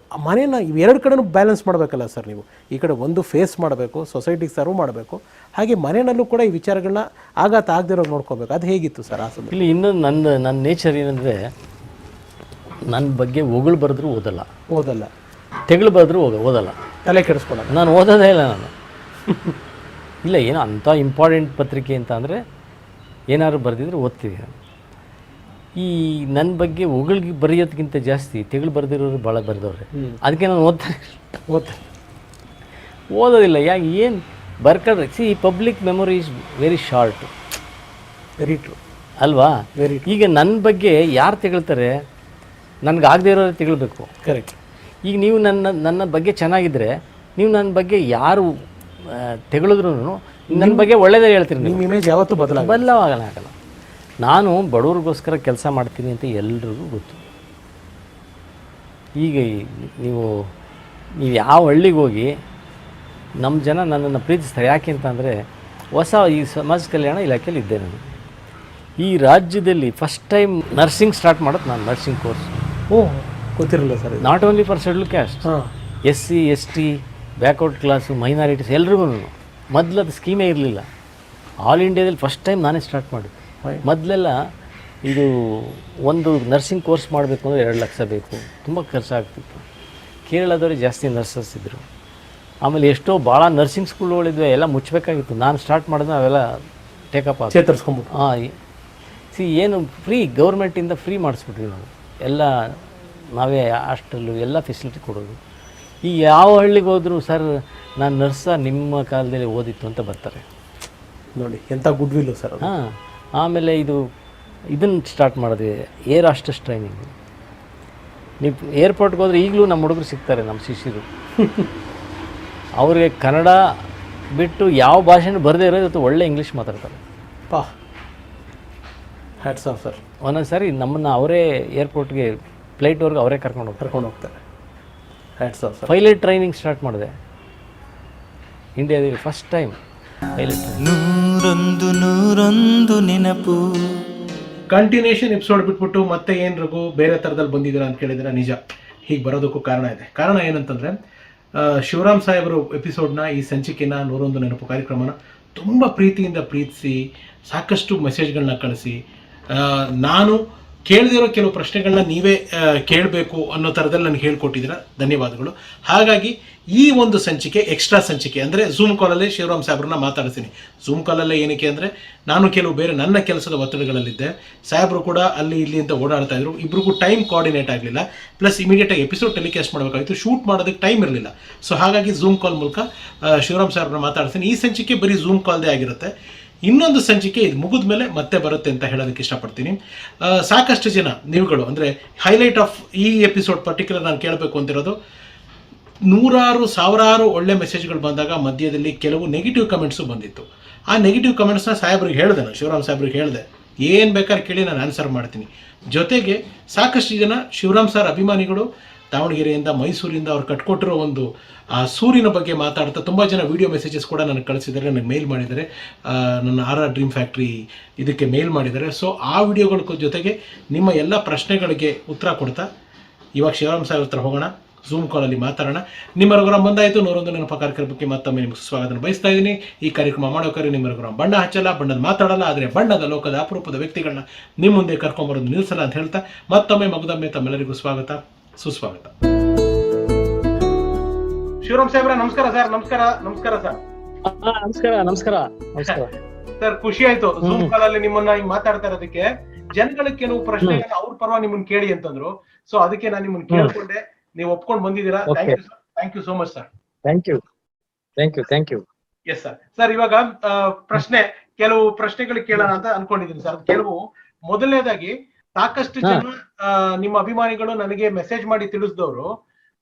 ಮನೇನ ಇವೆರಡು ಕಡೆನೂ ಬ್ಯಾಲೆನ್ಸ್ ಮಾಡಬೇಕಲ್ಲ ಸರ್ ನೀವು. ಈ ಕಡೆ ಒಂದು ಫೇಸ್ ಮಾಡಬೇಕು, ಸೊಸೈಟಿಗೆ ಸರ್ವ್ ಮಾಡಬೇಕು, ಹಾಗೆ ಮನೆಯಲ್ಲೂ ಕೂಡ ಈ ವಿಚಾರಗಳನ್ನ ಆಘಾತ ಆಗದಿರೋ ನೋಡ್ಕೋಬೇಕು. ಅದು ಹೇಗಿತ್ತು ಸರ್ ಆ ಸಂದರ್ಭ? ಇಲ್ಲಿ ಇನ್ನೊಂದು ನನ್ನ ನೇಚರ್ ಏನಂದರೆ, ನನ್ನ ಬಗ್ಗೆ ಹೊಗಳು ಬರೆದ್ರೂ ಓದಲ್ಲ, ತೆಗಳು ಬರೆದ್ರೂ ಓದಲ್ಲ, ತಲೆ ಕೆಡಿಸ್ಕೊಳ್ಳೋದು. ನಾನು ಓದೋದೇ ಇಲ್ಲ ನಾನು. ಇಲ್ಲ, ಏನೋ ಅಂಥ ಇಂಪಾರ್ಟೆಂಟ್ ಪತ್ರಿಕೆ ಅಂತ ಅಂದರೆ ಏನಾದ್ರು ಬರೆದಿದ್ರೆ ಓದ್ತೀವಿ. ಈ ನನ್ನ ಬಗ್ಗೆ ಹೊಗಳಿಗೆ ಬರೆಯೋದಕ್ಕಿಂತ ಜಾಸ್ತಿ ತೆಗಳು ಬರೆದಿರೋರು ಭಾಳ ಬರೆದವ್ರೆ. ಅದಕ್ಕೆ ನಾನು ಓದೋದಿಲ್ಲ. ಯಾಕೆ ಏನು ಬರ್ಕೊಂಡ್ರೆ ಈ public memory is very short. Very true ಅಲ್ವಾ? ಈಗ ನನ್ನ ಬಗ್ಗೆ ಯಾರು ತೆಗಳ್ತಾರೆ, ನನಗಾಗದೇ ಇರೋರು ತೆಗಳ್ಬೇಕು. ಕರೆಕ್ಟ್. ಈಗ ನೀವು ನನ್ನ ಬಗ್ಗೆ ಚೆನ್ನಾಗಿದ್ದರೆ, ನೀವು ನನ್ನ ಬಗ್ಗೆ ಯಾರು ತೆಗಳಿದ್ರು ನನ್ನ ಬಗ್ಗೆ ಒಳ್ಳೆಯದೇ ಹೇಳ್ತೀರಿ. ನಿಮ್ಮ ಇಮೇಜ್ ಯಾವತ್ತೂ ಬದಲಾಗಲ್ಲ. ನಾನು ಬಡವ್ರಿಗೋಸ್ಕರ ಕೆಲಸ ಮಾಡ್ತೀನಿ ಅಂತ ಎಲ್ರಿಗೂ ಗೊತ್ತು. ಈಗ ನೀವು ನೀವು ಯಾವ ಹಳ್ಳಿಗೆ ಹೋಗಿ ನಮ್ಮ ಜನ ನನ್ನನ್ನು ಪ್ರೀತಿಸ್ತಾರೆ. ಯಾಕೆ ಅಂತಂದರೆ ಹೊಸ ಈ ಸಮಾಜ ಕಲ್ಯಾಣ ಇಲಾಖೆಯಲ್ಲಿ ಇದ್ದೆ ನಾನು. ಈ ರಾಜ್ಯದಲ್ಲಿ ಫಸ್ಟ್ ಟೈಮ್ ನರ್ಸಿಂಗ್ ಸ್ಟಾರ್ಟ್ ಮಾಡೋದು ನಾನು, ನರ್ಸಿಂಗ್ ಕೋರ್ಸ್. ಗೊತ್ತಿರಲಿಲ್ಲ sir. Not only for schedule caste, SC ST backward class, minorities ಎಲ್ರಿಗೂ. ಮೊದಲು ಅದು ಸ್ಕೀಮೇ ಇರಲಿಲ್ಲ. ಆಲ್ ಇಂಡಿಯಾದಲ್ಲಿ ಫಸ್ಟ್ ಟೈಮ್ ನಾನೇ ಸ್ಟಾರ್ಟ್ ಮಾಡಿದೆ. ಮೊದಲೆಲ್ಲ ಇದು ಒಂದು ನರ್ಸಿಂಗ್ ಕೋರ್ಸ್ ಮಾಡಬೇಕು ಅಂದರೆ 2 ಲಕ್ಷ ಬೇಕು, ತುಂಬ ಖರ್ಚಾಗ್ತಿತ್ತು. ಕೇರಳದವ್ರಿಗೆ ಜಾಸ್ತಿ ನರ್ಸಸ್ ಇದ್ದರು. ಆಮೇಲೆ ಎಷ್ಟೋ ಭಾಳ ನರ್ಸಿಂಗ್ ಸ್ಕೂಲ್ಗಳಿದ್ವಿ, ಎಲ್ಲ ಮುಚ್ಚಬೇಕಾಗಿತ್ತು. ನಾನು ಸ್ಟಾರ್ಟ್ ಮಾಡಿದ್ರೆ ಅವೆಲ್ಲ ಟೇಕಪ್ ಆಗಿ ಚೇತರಿಸ್ಕೊಂಬಿಟ್ಟು. ಏನು ಫ್ರೀ ಗೌರ್ಮೆಂಟಿಂದ ಫ್ರೀ ಮಾಡಿಸ್ಬಿಟ್ವಿ ನಾವು ಎಲ್ಲ. ನಾವೇ ಹಾಸ್ಟೆಲ್ಲು ಎಲ್ಲ ಫೆಸಿಲಿಟಿ ಕೊಡೋದು. ಈ ಯಾವ ಹಳ್ಳಿಗೆ ಹೋದರೂ ಸರ್ ನಾನು ನರ್ಸ ನಿಮ್ಮ ಕಾಲದಲ್ಲಿ ಓದಿತ್ತು ಅಂತ ಬರ್ತಾರೆ ನೋಡಿ, ಎಂಥ ಗುಡ್ ವಿಲ್ಲು ಸರ್. ಆಮೇಲೆ ಇದನ್ನು ಸ್ಟಾರ್ಟ್ ಮಾಡಿದ್ವಿ, ಏರ್ ಹಾಸ್ಟೆಸ್ ಟ್ರೈನಿಂಗ್. ನೀವು ಏರ್ಪೋರ್ಟ್ಗೆ ಹೋದರೆ ಈಗಲೂ ನಮ್ಮ ಹುಡುಗರು ಸಿಗ್ತಾರೆ, ನಮ್ಮ ಶಿಷ್ಯರು. ಅವ್ರಿಗೆ ಕನ್ನಡ ಬಿಟ್ಟು ಯಾವ ಭಾಷೆನೂ ಬರದೇ ಇರೋ ಇವತ್ತು ಒಳ್ಳೆ ಇಂಗ್ಲೀಷ್ ಮಾತಾಡ್ತಾರೆ. Hats off sir. ಒಂದೊಂದು ಸಾರಿ ನಮ್ಮನ್ನು ಅವರೇ ಏರ್ಪೋರ್ಟ್ಗೆ ಫ್ಲೈಟ್ವರೆಗೆ ಅವರೇ ಕರ್ಕೊಂಡು ಹೋಗ್ತಾರೆ. Hats off sir. Pilot training start ಮಾಡಿದೆ ಇಂಡಿಯಾದಲ್ಲಿ ಫಸ್ಟ್ ಟೈಮ್. ಪೈಲಟ್ ನೂರೊಂದು ನೆನಪು. ಕಂಟಿನ್ಯೂಷನ್ ಎಪಿಸೋಡ್ ಬಿಟ್ಬಿಟ್ಟು ಮತ್ತೆ ಏನು ರಘು ಬೇರೆ ಥರದಲ್ಲಿ ಬಂದಿದ್ದೀರಾ ಅಂತ ಕೇಳಿದ್ರೆ ನಿಜ. ಹೀಗೆ ಬರೋದಕ್ಕೂ ಕಾರಣ ಇದೆ. ಕಾರಣ ಏನಂತಂದರೆ, ಶಿವರಾಮ್ ಸಾಹೇಬರು ಎಪಿಸೋಡ್ನ, ಈ ಸಂಚಿಕೆನ 101 ನೆನಪು ಕಾರ್ಯಕ್ರಮನ ತುಂಬ ಪ್ರೀತಿಯಿಂದ ಪ್ರೀತಿಸಿ ಸಾಕಷ್ಟು ಮೆಸೇಜ್ಗಳನ್ನ ಕಳಿಸಿ, ನಾನು ಕೇಳದಿರೋ ಕೆಲವು ಪ್ರಶ್ನೆಗಳನ್ನ ನೀವೇ ಕೇಳಬೇಕು ಅನ್ನೋ ಥರದಲ್ಲಿ ನನಗೆ ಹೇಳ್ಕೊಟ್ಟಿದ್ದೀರ. ಧನ್ಯವಾದಗಳು. ಹಾಗಾಗಿ ಈ ಒಂದು ಸಂಚಿಕೆ ಎಕ್ಸ್ಟ್ರಾ ಸಂಚಿಕೆ, ಅಂದರೆ ಝೂಮ್ ಕಾಲಲ್ಲೇ ಶಿವರಾಮ್ ಸಾಹೇಬ್ರನ್ನ ಮಾತಾಡ್ತೀನಿ. ಝೂಮ್ ಕಾಲಲ್ಲೇ ಏನಕ್ಕೆ ಅಂದರೆ, ನಾನು ಕೆಲವು ಬೇರೆ ನನ್ನ ಕೆಲಸದ ಒತ್ತಡಗಳಲ್ಲಿದ್ದೆ, ಸಾಹೇಬರು ಕೂಡ ಅಲ್ಲಿ ಇಲ್ಲಿ ಅಂತ ಓಡಾಡ್ತಾ ಇದ್ರು. ಇಬ್ರಿಗೂ ಟೈಮ್ ಕೋಆರ್ಡಿನೇಟ್ ಆಗಲಿಲ್ಲ. ಪ್ಲಸ್ ಇಮಿಡಿಯೇಟಾಗಿ ಎಪಿಸೋಡ್ ಟೆಲಿಕಾಸ್ಟ್ ಮಾಡಬೇಕಾಗಿತ್ತು, ಶೂಟ್ ಮಾಡೋದಕ್ಕೆ ಟೈಮ್ ಇರಲಿಲ್ಲ. ಸೊ ಹಾಗಾಗಿ ಝೂಮ್ ಕಾಲ್ ಮೂಲಕ ಶಿವರಾಮ್ ಸಾಹೇಬ್ರನ್ನ ಮಾತಾಡ್ತೀನಿ. ಈ ಸಂಚಿಕೆ ಬರೀ ಝೂಮ್ ಕಾಲ್ದೇ ಆಗಿರುತ್ತೆ. ಇನ್ನೊಂದು ಸಂಚಿಕೆ ಇದು ಮುಗಿದ ಮೇಲೆ ಮತ್ತೆ ಬರುತ್ತೆ ಅಂತ ಹೇಳೋದಕ್ಕೆ ಇಷ್ಟಪಡ್ತೀನಿ. ಸಾಕಷ್ಟು ಜನ ನೀವುಗಳು, ಅಂದರೆ ಹೈಲೈಟ್ ಆಫ್ ಈ ಎಪಿಸೋಡ್ ಪರ್ಟಿಕ್ಯುಲರ್ ನಾನು ಕೇಳಬೇಕು ಅಂತಿರೋದು, ನೂರಾರು ಸಾವಿರಾರು ಒಳ್ಳೆ ಮೆಸೇಜ್ಗಳು ಬಂದಾಗ ಮಧ್ಯದಲ್ಲಿ ಕೆಲವು ನೆಗೆಟಿವ್ ಕಮೆಂಟ್ಸು ಬಂದಿತ್ತು. ಆ ನೆಗೆಟಿವ್ ಕಮೆಂಟ್ಸ್ನ ಸಾಹೇಬ್ರಿಗೆ ಹೇಳಿದೆ, ನಾನು ಶಿವರಾಮ್ ಸಾಹೇಬ್ರಿಗೆ ಹೇಳಿದೆ, ಏನು ಬೇಕಾದ್ರೆ ಕೇಳಿ ನಾನು ಆನ್ಸರ್ ಮಾಡ್ತೀನಿ. ಜೊತೆಗೆ ಸಾಕಷ್ಟು ಜನ ಶಿವರಾಮ್ ಸರ್ ಅಭಿಮಾನಿಗಳು ದಾವಣಗೆರೆಯಿಂದ, ಮೈಸೂರಿಂದ ಅವ್ರು ಕಟ್ಕೊಟ್ಟಿರೋ ಒಂದು ಆ ಸೂರಿನ ಬಗ್ಗೆ ಮಾತಾಡ್ತಾ ತುಂಬ ಜನ ವೀಡಿಯೋ ಮೆಸೇಜಸ್ ಕೂಡ ನನಗೆ ಕಳಿಸಿದ್ದಾರೆ, ನನಗೆ ಮೇಲ್ ಮಾಡಿದ್ದಾರೆ. ನನ್ನ RR ಡ್ರೀಮ್ ಫ್ಯಾಕ್ಟ್ರಿ ಇದಕ್ಕೆ ಮೇಲ್ ಮಾಡಿದ್ದಾರೆ. ಸೊ ಆ ವಿಡಿಯೋಗಳ ಜೊತೆಗೆ ನಿಮ್ಮ ಎಲ್ಲ ಪ್ರಶ್ನೆಗಳಿಗೆ ಉತ್ತರ ಕೊಡ್ತಾ ಇವಾಗ ಶಿವರಾಮ್ ಸಾಹೇಬ್ ಹತ್ರ ಹೋಗೋಣ, ಝೂಮ್ ಕಾಲಲ್ಲಿ ಮಾತಾಡೋಣ. ನಿಮ್ಮ ರಘುರಾಮ್ ಬಂದಾಯಿತು. 101 ನೆನಪು ಕಾರ್ಯಕ್ರಮಕ್ಕೆ ಮತ್ತೊಮ್ಮೆ ನಿಮಗೆ ಸ್ವಾಗತ ಬಯಸ್ತಾ ಇದ್ದೀನಿ. ಈ ಕಾರ್ಯಕ್ರಮ ಮಾಡೋಕೆ ನಿಮ್ಮ ರಘುರಾಮ್ ಬಣ್ಣ ಹಚ್ಚಲ್ಲ, ಬಣ್ಣದ ಮಾತಾಡಲ್ಲ, ಆದರೆ ಬಣ್ಣದ ಲೋಕದ ಅಪರೂಪದ ವ್ಯಕ್ತಿಗಳನ್ನ ನಿಮ್ಮ ಮುಂದೆ ಕರ್ಕೊಂಬರೋದು ನಿಲ್ಲಿಸಲ್ಲ ಅಂತ ಹೇಳ್ತಾ ಮತ್ತೊಮ್ಮೆ ಮಗದೊಮ್ಮೆ ತಮ್ಮೆಲ್ಲರಿಗೂ ಸ್ವಾಗತ, ಸುಸ್ವಾಗತ. ಶಿವರಾಮ್ ಸಾಹೇಬ್ರ ನಮಸ್ಕಾರ ಸರ್. ನಮಸ್ಕಾರ. ನಮಸ್ಕಾರ ಸರ್. ನಮಸ್ಕಾರ. ನಮಸ್ಕಾರ. ನಮಸ್ಕಾರ ಸರ್. ಖುಷಿ ಆಯ್ತು ಝೂಮ್ ಕಾಲಲ್ಲಿ ನಿಮ್ಮನ್ನ ಹಿಂಗ್ ಮಾತಾಡ್ತಾ ಇರೋದಕ್ಕೆ. ಜನಗಳಿಗೆ ಕೆಲವು ಪ್ರಶ್ನೆಗಳನ್ನ ಅವ್ರ ಪರವಾಗಿ ನಿಮ್ಮನ್ನ ಕೇಳಿ ಅಂತಂದ್ರು. ಸೊ ಅದಕ್ಕೆ ನಾನು ನಿಮ್ಮನ್ನ ಕೇಳ್ಕೊಂಡೆ, ನೀವು ಒಪ್ಕೊಂಡು ಬಂದಿದ್ದೀರಾ. Thank you so much sir. Thank you. Yes sir. Sir, ಇವಾಗ ಕೆಲವು ಪ್ರಶ್ನೆಗಳು ಕೇಳೋಣ ಅಂತ ಅನ್ಕೊಂಡಿದ್ದೀನಿ ಸರ್. ಕೆಲವು ಮೊದಲನೇದಾಗಿ, ಸಾಕಷ್ಟು ಜನ ನಿಮ್ಮ ಅಭಿಮಾನಿಗಳು ನನಗೆ ಮೆಸೇಜ್ ಮಾಡಿ ತಿಳಿಸಿದವರು,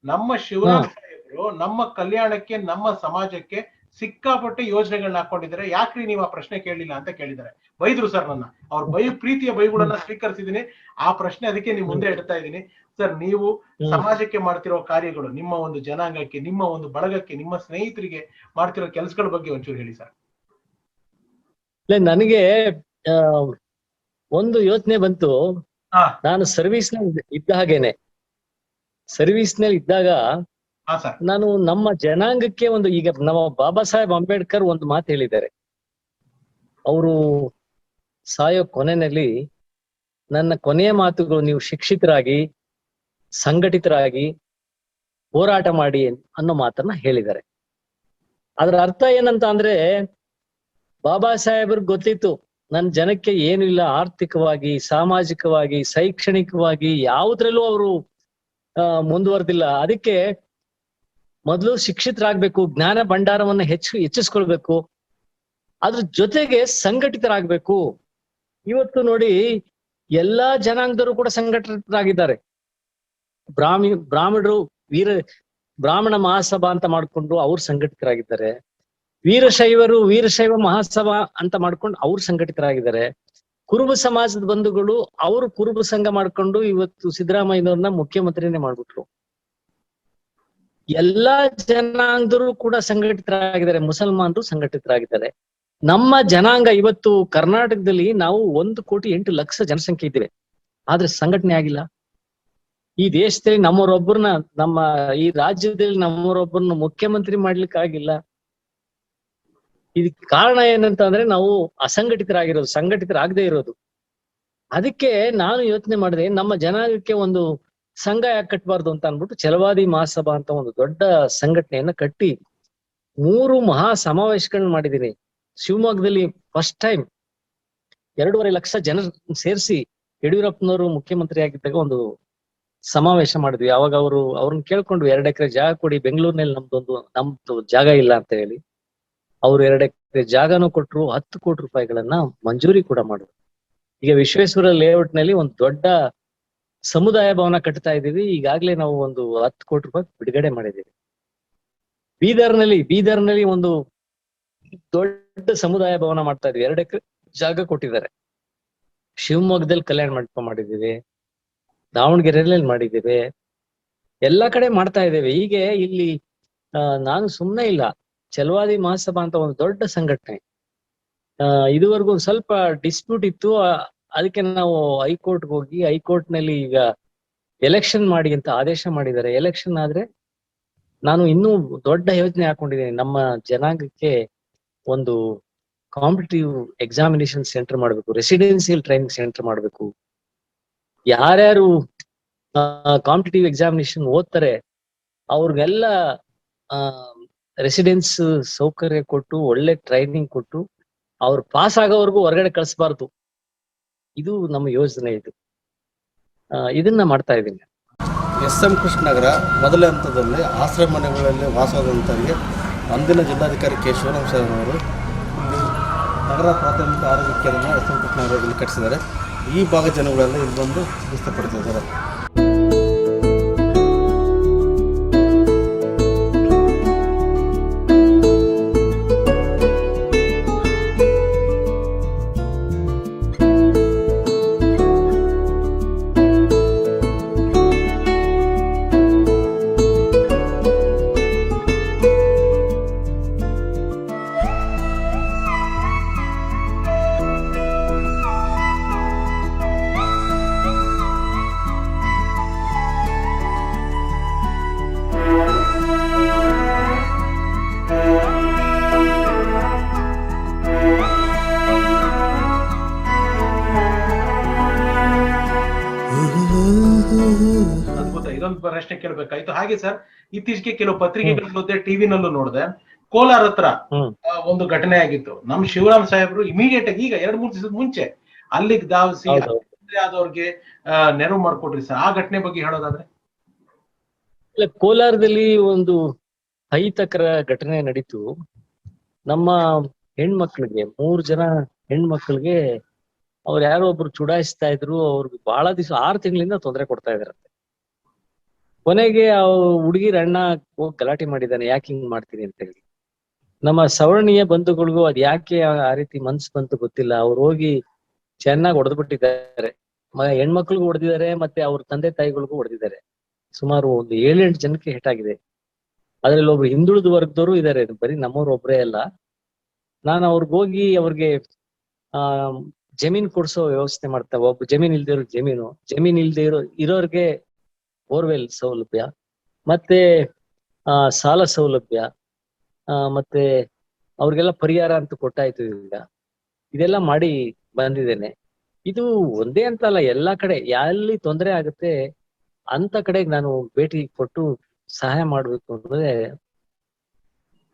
ನಮ್ಮ ಶಿವರಾಮ್ ಸಾಹೇಬ್ರು ನಮ್ಮ ಕಲ್ಯಾಣಕ್ಕೆ, ನಮ್ಮ ಸಮಾಜಕ್ಕೆ ಸಿಕ್ಕಾಪಟ್ಟೆ ಯೋಜನೆಗಳನ್ನ ಹಾಕೊಂಡಿದ್ದಾರೆ, ಯಾಕ್ರಿ ನೀವು ಆ ಪ್ರಶ್ನೆ ಕೇಳಲಿಲ್ಲ ಅಂತ ಕೇಳಿದ್ದಾರೆ. ಬೈದ್ರು ಸರ್ ನನ್ನ. ಅವ್ರ ಪ್ರೀತಿಯ ಬೈಗಳನ್ನ ಸ್ವೀಕರಿಸಿದೀನಿ. ಆ ಪ್ರಶ್ನೆ ಅದಕ್ಕೆ ನಿಮ್ ಮುಂದೆ ಇಡ್ತಾ ಇದ್ದೀನಿ. ಸರ್, ನೀವು ಸಮಾಜಕ್ಕೆ ಮಾಡ್ತಿರೋ ಕಾರ್ಯಗಳು, ನಿಮ್ಮ ಒಂದು ಜನಾಂಗಕ್ಕೆ, ನಿಮ್ಮ ಒಂದು ಬಳಗಕ್ಕೆ, ನಿಮ್ಮ ಸ್ನೇಹಿತರಿಗೆ ಮಾಡ್ತಿರೋ ಕೆಲಸಗಳ ಬಗ್ಗೆ ಒಂಚೂರು ಹೇಳಿ ಸರ್. ನನಗೆ ಒಂದು ಯೋಚನೆ ಬಂತು. ನಾನು ಸರ್ವಿಸ್ ನಲ್ಲಿ ಇದ್ದಾಗ ನಾನು ನಮ್ಮ ಜನಾಂಗಕ್ಕೆ ಈಗ ನಮ್ಮ ಬಾಬಾ ಸಾಹೇಬ್ ಅಂಬೇಡ್ಕರ್ ಒಂದು ಮಾತು ಹೇಳಿದ್ದಾರೆ. ಅವರು ಸಾಯೋ ಕೊನೆಯಲ್ಲಿ ನನ್ನ ಕೊನೆಯ ಮಾತುಗಳು, ನೀವು ಶಿಕ್ಷಿತರಾಗಿ, ಸಂಘಟಿತರಾಗಿ ಹೋರಾಟ ಮಾಡಿ ಅನ್ನೋ ಮಾತನ್ನ ಹೇಳಿದ್ದಾರೆ. ಅದರ ಅರ್ಥ ಏನಂತ ಅಂದ್ರೆ, ಬಾಬಾ ಸಾಹೇಬ್ರಿಗೆ ಗೊತ್ತಿತ್ತು ನನ್ನ ಜನಕ್ಕೆ ಏನು ಇಲ್ಲ, ಆರ್ಥಿಕವಾಗಿ, ಸಾಮಾಜಿಕವಾಗಿ, ಶೈಕ್ಷಣಿಕವಾಗಿ ಯಾವುದ್ರಲ್ಲೂ ಅವರು ಮುಂದುವರೆದಿಲ್ಲ. ಅದಕ್ಕೆ ಮೊದಲು ಶಿಕ್ಷಿತರಾಗ್ಬೇಕು, ಜ್ಞಾನ ಭಂಡಾರವನ್ನ ಹೆಚ್ಚಿಸ್ಕೊಳ್ಬೇಕು, ಅದ್ರ ಜೊತೆಗೆ ಸಂಘಟಿತರಾಗ್ಬೇಕು. ಇವತ್ತು ನೋಡಿ, ಎಲ್ಲಾ ಜನಾಂಗದವರು ಕೂಡ ಸಂಘಟಿತರಾಗಿದ್ದಾರೆ. ಬ್ರಾಹ್ಮಣರು ಬ್ರಾಹ್ಮಣ ಮಹಾಸಭಾ ಅಂತ ಮಾಡ್ಕೊಂಡು ಅವ್ರು ಸಂಘಟಿತರಾಗಿದ್ದಾರೆ. ವೀರಶೈವ ಮಹಾಸಭಾ ಅಂತ ಮಾಡ್ಕೊಂಡು ಅವ್ರು ಸಂಘಟಿತರಾಗಿದ್ದಾರೆ. ಕುರುಬ ಸಮಾಜದ ಬಂಧುಗಳು ಅವರು ಕುರುಬ ಸಂಘ ಮಾಡ್ಕೊಂಡು ಇವತ್ತು ಸಿದ್ದರಾಮಯ್ಯನವ್ರನ್ನ ಮುಖ್ಯಮಂತ್ರಿನೇ ಮಾಡ್ಬಿಟ್ರು. ಎಲ್ಲಾ ಜನಾಂಗದವರು ಕೂಡ ಸಂಘಟಿತರಾಗಿದ್ದಾರೆ, ಮುಸಲ್ಮಾನರು ಸಂಘಟಿತರಾಗಿದ್ದಾರೆ. ನಮ್ಮ ಜನಾಂಗ ಇವತ್ತು ಕರ್ನಾಟಕದಲ್ಲಿ ನಾವು 1,08,00,000 ಜನಸಂಖ್ಯೆ ಇದ್ದೇವೆ, ಆದ್ರೆ ಸಂಘಟನೆ ಆಗಿಲ್ಲ. ಈ ದೇಶದಲ್ಲಿ ನಮ್ಮವರೊಬ್ಬರನ್ನ, ನಮ್ಮ ಈ ರಾಜ್ಯದಲ್ಲಿ ನಮ್ಮವರೊಬ್ಬರನ್ನ ಮುಖ್ಯಮಂತ್ರಿ ಮಾಡ್ಲಿಕ್ಕೆ ಆಗಿಲ್ಲ. ಇದಕ್ಕೆ ಕಾರಣ ಏನಂತ ಅಂದ್ರೆ ನಾವು ಅಸಂಘಟಿತರಾಗಿರೋದು, ಸಂಘಟಿತರಾಗದೇ ಇರೋದು. ಅದಕ್ಕೆ ನಾನು ಯೋಚನೆ ಮಾಡಿದೆ, ನಮ್ಮ ಜನಾಂಗಕ್ಕೆ ಒಂದು ಸಂಘ ಯಾಕೆ ಕಟ್ಟಬಾರ್ದು ಅಂತ ಅನ್ಬಿಟ್ಟು ಛಲವಾದಿ ಮಹಾಸಭಾ ಅಂತ ಒಂದು ದೊಡ್ಡ ಸಂಘಟನೆಯನ್ನ ಕಟ್ಟಿ 3 ಮಹಾ ಸಮಾವೇಶಗಳನ್ನ ಮಾಡಿದ್ದೀನಿ. ಶಿವಮೊಗ್ಗದಲ್ಲಿ ಫಸ್ಟ್ ಟೈಮ್ 2.5 ಲಕ್ಷ ಜನ ಸೇರಿಸಿ ಯಡಿಯೂರಪ್ಪನವರು ಮುಖ್ಯಮಂತ್ರಿ ಆಗಿದ್ದಾಗ ಒಂದು ಸಮಾವೇಶ ಮಾಡಿದ್ವಿ. ಅವಾಗ ಅವ್ರನ್ನ ಕೇಳ್ಕೊಂಡು 2 ಎಕರೆ ಜಾಗ ಕೊಡಿ, ಬೆಂಗಳೂರಿನಲ್ಲಿ ನಮ್ದು ಜಾಗ ಇಲ್ಲ ಅಂತ ಹೇಳಿ ಅವ್ರು 2 ಎಕರೆ ಜಾಗನೂ ಕೊಟ್ರು, 10 ಕೋಟಿ ರೂಪಾಯಿಗಳನ್ನ ಮಂಜೂರಿ ಕೂಡ ಮಾಡಿದ್ರು. ಈಗ ವಿಶ್ವೇಶ್ವರ ಲೇಔಟ್ ನಲ್ಲಿ ಒಂದು ದೊಡ್ಡ ಸಮುದಾಯ ಭವನ ಕಟ್ತಾ ಇದ್ದೀವಿ. ಈಗಾಗ್ಲೇ ನಾವು ಒಂದು 10 ಕೋಟಿ ರೂಪಾಯಿ ಬಿಡುಗಡೆ ಮಾಡಿದ್ದೀವಿ. ಬೀದರ್ನಲ್ಲಿ ಒಂದು ದೊಡ್ಡ ಸಮುದಾಯ ಭವನ ಮಾಡ್ತಾ ಇದೀವಿ, 2 ಎಕರೆ ಜಾಗ ಕೊಟ್ಟಿದ್ದಾರೆ. ಶಿವಮೊಗ್ಗದಲ್ಲಿ ಕಲ್ಯಾಣ ಮಂಟಪ ಮಾಡಿದ್ದೀವಿ, ದಾವಣಗೆರೆಯಲ್ಲಿ ಮಾಡಿದ್ದೀವಿ, ಎಲ್ಲಾ ಕಡೆ ಮಾಡ್ತಾ ಇದ್ದೇವೆ. ಹೀಗೆ ಇಲ್ಲಿ ನಾನು ಸುಮ್ಮನೆ ಇಲ್ಲ, ಛಲವಾದಿ ಮಹಾಸಭಾ ಅಂತ ಒಂದು ದೊಡ್ಡ ಸಂಘಟನೆ. ಇದುವರೆಗೂ ಒಂದು ಸ್ವಲ್ಪ ಡಿಸ್ಪ್ಯೂಟ್ ಇತ್ತು, ಅದಕ್ಕೆ ನಾವು ಹೈಕೋರ್ಟ್ಗೆ ಹೋಗಿ ಹೈಕೋರ್ಟ್ ನಲ್ಲಿ ಈಗ ಎಲೆಕ್ಷನ್ ಮಾಡಿ ಅಂತ ಆದೇಶ ಮಾಡಿದ್ದಾರೆ. ಎಲೆಕ್ಷನ್ ಆದ್ರೆ ನಾನು ಇನ್ನೂ ದೊಡ್ಡ ಯೋಜನೆ ಹಾಕೊಂಡಿದ್ದೀನಿ, ನಮ್ಮ ಜನಾಂಗಕ್ಕೆ ಒಂದು ಕಾಂಪಿಟೇಟಿವ್ ಎಕ್ಸಾಮಿನೇಷನ್ ಸೆಂಟರ್ ಮಾಡ್ಬೇಕು, ರೆಸಿಡೆನ್ಸಿಯಲ್ ಟ್ರೈನಿಂಗ್ ಸೆಂಟರ್ ಮಾಡ್ಬೇಕು. ಯಾರ್ಯಾರು ಕಾಂಪಿಟೇಟಿವ್ ಎಕ್ಸಾಮಿನೇಷನ್ ಓದ್ತಾರೆ ಅವ್ರಿಗೆಲ್ಲ ರೆಸಿಡೆನ್ಸ್ ಸೌಕರ್ಯ ಕೊಟ್ಟು, ಒಳ್ಳೆ ಟ್ರೈನಿಂಗ್ ಕೊಟ್ಟು, ಅವ್ರು ಪಾಸ್ ಆಗೋವರೆಗೂ ಹೊರಗಡೆ ಕಳಿಸ್ಬಾರ್ದು. ಇದು ನಮ್ಮ ಯೋಜನೆ. ಇದನ್ನ ಮಾಡ್ತಾ ಇದ್ದೀನಿ. SM ಕೃಷ್ಣನಗರ ಮೊದಲ ಹಂತದಲ್ಲಿ ಆಶ್ರಯ ಮನೆಗಳಲ್ಲಿ ವಾಸವಾದಂಥವರಿಗೆ ಅಂದಿನ ಜಿಲ್ಲಾಧಿಕಾರಿ ಕೆ. ಶಿವರಾಮ್ ಅವರು ಇಲ್ಲಿ ನಗರ ಪ್ರಾಥಮಿಕ ಆರೋಗ್ಯ ಕೇಂದ್ರ SM ಕೃಷ್ಣನಗರದಲ್ಲಿ ಕಟ್ಟಿಸಿದ್ದಾರೆ. ಈ ಭಾಗದ ಜನಗಳೆಲ್ಲ ಇಲ್ಲಿ ಬಂದು ಚಿಕಿತ್ಸೆ ಪಡ್ತಿದ್ದಾರೆ. ಅದ್ಭುತ. ಇದೊಂದು ಪ್ರಶ್ನೆ ಕೇಳಬೇಕಾಯ್ತು. ಹಾಗೆ ಸರ್, ಇತ್ತೀಚೆಗೆ ಕೆಲವು ಪತ್ರಿಕೆಗಳ ಟಿವಿನಲ್ಲೂ ನೋಡಿದೆ, ಕೋಲಾರ ಹತ್ರ ಒಂದು ಘಟನೆ ಆಗಿತ್ತು. ನಮ್ ಶಿವರಾಮ್ ಸಾಹೇಬ್ರು ಇಮಿಡಿಯೇಟ್ ಆಗಿ ಈಗ 2-3 ದಿವಸದ ಮುಂಚೆ ಅಲ್ಲಿಗೆ ಧಾವಿಸಿ ಆದವ್ರಿಗೆ ನೆರವು ಮಾಡ್ಕೊಟ್ರಿ ಸರ್. ಆ ಘಟನೆ ಬಗ್ಗೆ ಹೇಳೋದಾದ್ರೆ? ಕೋಲಾರದಲ್ಲಿ ಒಂದು ಅಹಿತಕರ ಘಟನೆ ನಡೀತು. ನಮ್ಮ ಹೆಣ್ಮಕ್ಳಿಗೆ 3 ಜನ ಹೆಣ್ಮಕ್ಳಿಗೆ ಅವ್ರು ಯಾರೋ ಒಬ್ರು ಚುಡಾಯಿಸ್ತಾ ಇದ್ರು. ಅವ್ರಿಗೆ ಬಹಳ ದಿವಸ 6 ತಿಂಗಳಿಂದ ತೊಂದರೆ ಕೊಡ್ತಾ ಇದಾರಂತೆ. ಕೊನೆಗೆ ಹುಡುಗಿರ ಅಣ್ಣ ಹೋಗಿ ಗಲಾಟೆ ಮಾಡಿದ್ದಾನೆ, ಯಾಕೆ ಹಿಂಗ್ ಮಾಡ್ತೀನಿ ಅಂತ ಹೇಳಿ. ನಮ್ಮ ಸವರ್ಣೀಯ ಬಂಧುಗಳಿಗೂ ಅದ್ ಯಾಕೆ ಆ ರೀತಿ ಮನ್ಸು ಬಂತು ಗೊತ್ತಿಲ್ಲ. ಅವ್ರು ಹೋಗಿ ಚೆನ್ನಾಗಿ ಹೊಡೆದ್ಬಿಟ್ಟಿದ್ದಾರೆ. ಹೆಣ್ಮಕ್ಳಿಗೂ ಹೊಡೆದಿದ್ದಾರೆ, ಮತ್ತೆ ಅವ್ರ ತಂದೆ ತಾಯಿಗಳಿಗೂ ಹೊಡೆದಿದ್ದಾರೆ. ಸುಮಾರು ಒಂದು 7-8 ಜನಕ್ಕೆ ಹೇಟಾಗಿದೆ. ಅದ್ರಲ್ಲಿ ಒಬ್ರು ಹಿಂದುಳಿದ ವರ್ಗದವರು ಇದ್ದಾರೆ, ಬರೀ ನಮ್ಮವ್ರು ಒಬ್ರೇ ಅಲ್ಲ. ನಾನು ಅವ್ರಿಗೆ ಅವ್ರಿಗೆ ಜಮೀನ್ ಕೊಡ್ಸೋ ವ್ಯವಸ್ಥೆ ಮಾಡ್ತಾ, ಒಬ್ಬ ಜಮೀನ್ ಇಲ್ದೇ ಇರೋರ್ಗೆ ಬೋರ್ವೆಲ್ ಸೌಲಭ್ಯ, ಮತ್ತೆ ಸಾಲ ಸೌಲಭ್ಯ, ಮತ್ತೆ ಅವ್ರಿಗೆಲ್ಲ ಪರಿಹಾರ ಅಂತ ಕೊಟ್ಟಾಯ್ತು. ಈಗ ಇದೆಲ್ಲ ಮಾಡಿ ಬಂದಿದ್ದೇನೆ. ಇದು ಒಂದೇ ಅಂತ ಅಲ್ಲ, ಎಲ್ಲಾ ಕಡೆ ಎಲ್ಲಿ ತೊಂದರೆ ಆಗುತ್ತೆ ಅಂತ ಕಡೆಗೆ ನಾನು ಭೇಟಿ ಕೊಟ್ಟು ಸಹಾಯ ಮಾಡ್ಬೇಕು ಅನ್ನೋದೇ